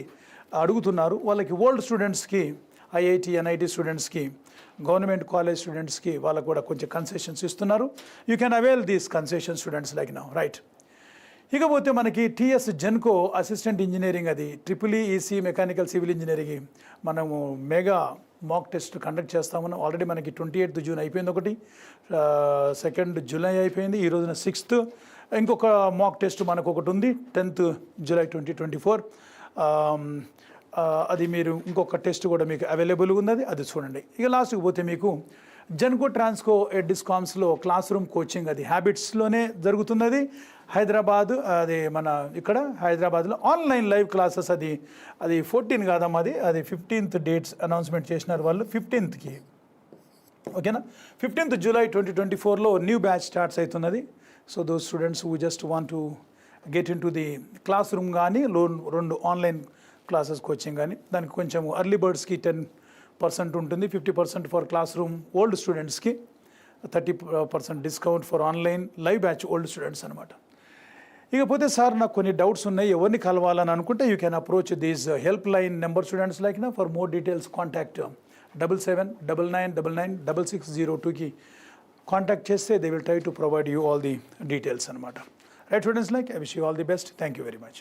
అడుగుతున్నారు. వాళ్ళకి ఓల్డ్ స్టూడెంట్స్కి, ఐఐటి, ఎన్ఐటి స్టూడెంట్స్కి, గవర్నమెంట్ కాలేజ్ స్టూడెంట్స్కి వాళ్ళకు కూడా కొంచెం కన్సెషన్స్ ఇస్తున్నారు. You can avail these concession students like now. Right. ఇకపోతే మనకి టీఎస్ జెన్కో అసిస్టెంట్ ఇంజనీరింగ్, అది triple E C, mechanical, civil engineering మనము మెగా మాక్ టెస్ట్ కండక్ట్ చేస్తామన్నాం. ఆల్రెడీ మనకి 28th June అయిపోయింది ఒకటి, 2nd July అయిపోయింది, ఈ రోజున 6th. ఇంకొక మాక్ టెస్ట్ మనకు ఒకటి ఉంది 10th July 2024. అది మీరు ఇంకొక టెస్ట్ కూడా మీకు అవైలబుల్గా ఉన్నది, అది చూడండి. ఇక లాస్ట్కి పోతే మీకు జెన్కో ట్రాన్స్కో డిస్కామ్స్లో క్లాస్ రూమ్ కోచింగ్, అది హ్యాబిట్స్లోనే జరుగుతున్నది. హైదరాబాద్ అది మన ఇక్కడ హైదరాబాద్లో ఆన్లైన్ లైవ్ క్లాసెస్ అది 14 కాదమ్మా, అది 15th డేట్స్ అనౌన్స్మెంట్ చేసినారు వాళ్ళు 15th ఓకేనా. 15th July 2024లో న్యూ బ్యాచ్ స్టార్ట్స్ అవుతున్నది. So those students who just want to get into the classroom కానీ 2 ఆన్లైన్ క్లాసెస్ కోచింగ్ కానీ, దానికి కొంచెం అర్లీ బర్డ్స్కి 10% ఉంటుంది, 50% ఫర్ క్లాస్ రూమ్ ఓల్డ్ స్టూడెంట్స్కి, 30% discount for online live batch old students అనమాట. ఇకపోతే sir నాకు కొన్ని డౌట్స్ ఉన్నాయి, ఎవరిని కలవాలని అనుకుంటే you can approach these helpline number students like నా. ఫర్ మోర్ డీటెయిల్స్ కాంటాక్ట్ 7799996602కి కాంటాక్ట్ చేస్తే they will try to provide you all the details అనమాట. Right students, like I wish you all the best. Thank you very much.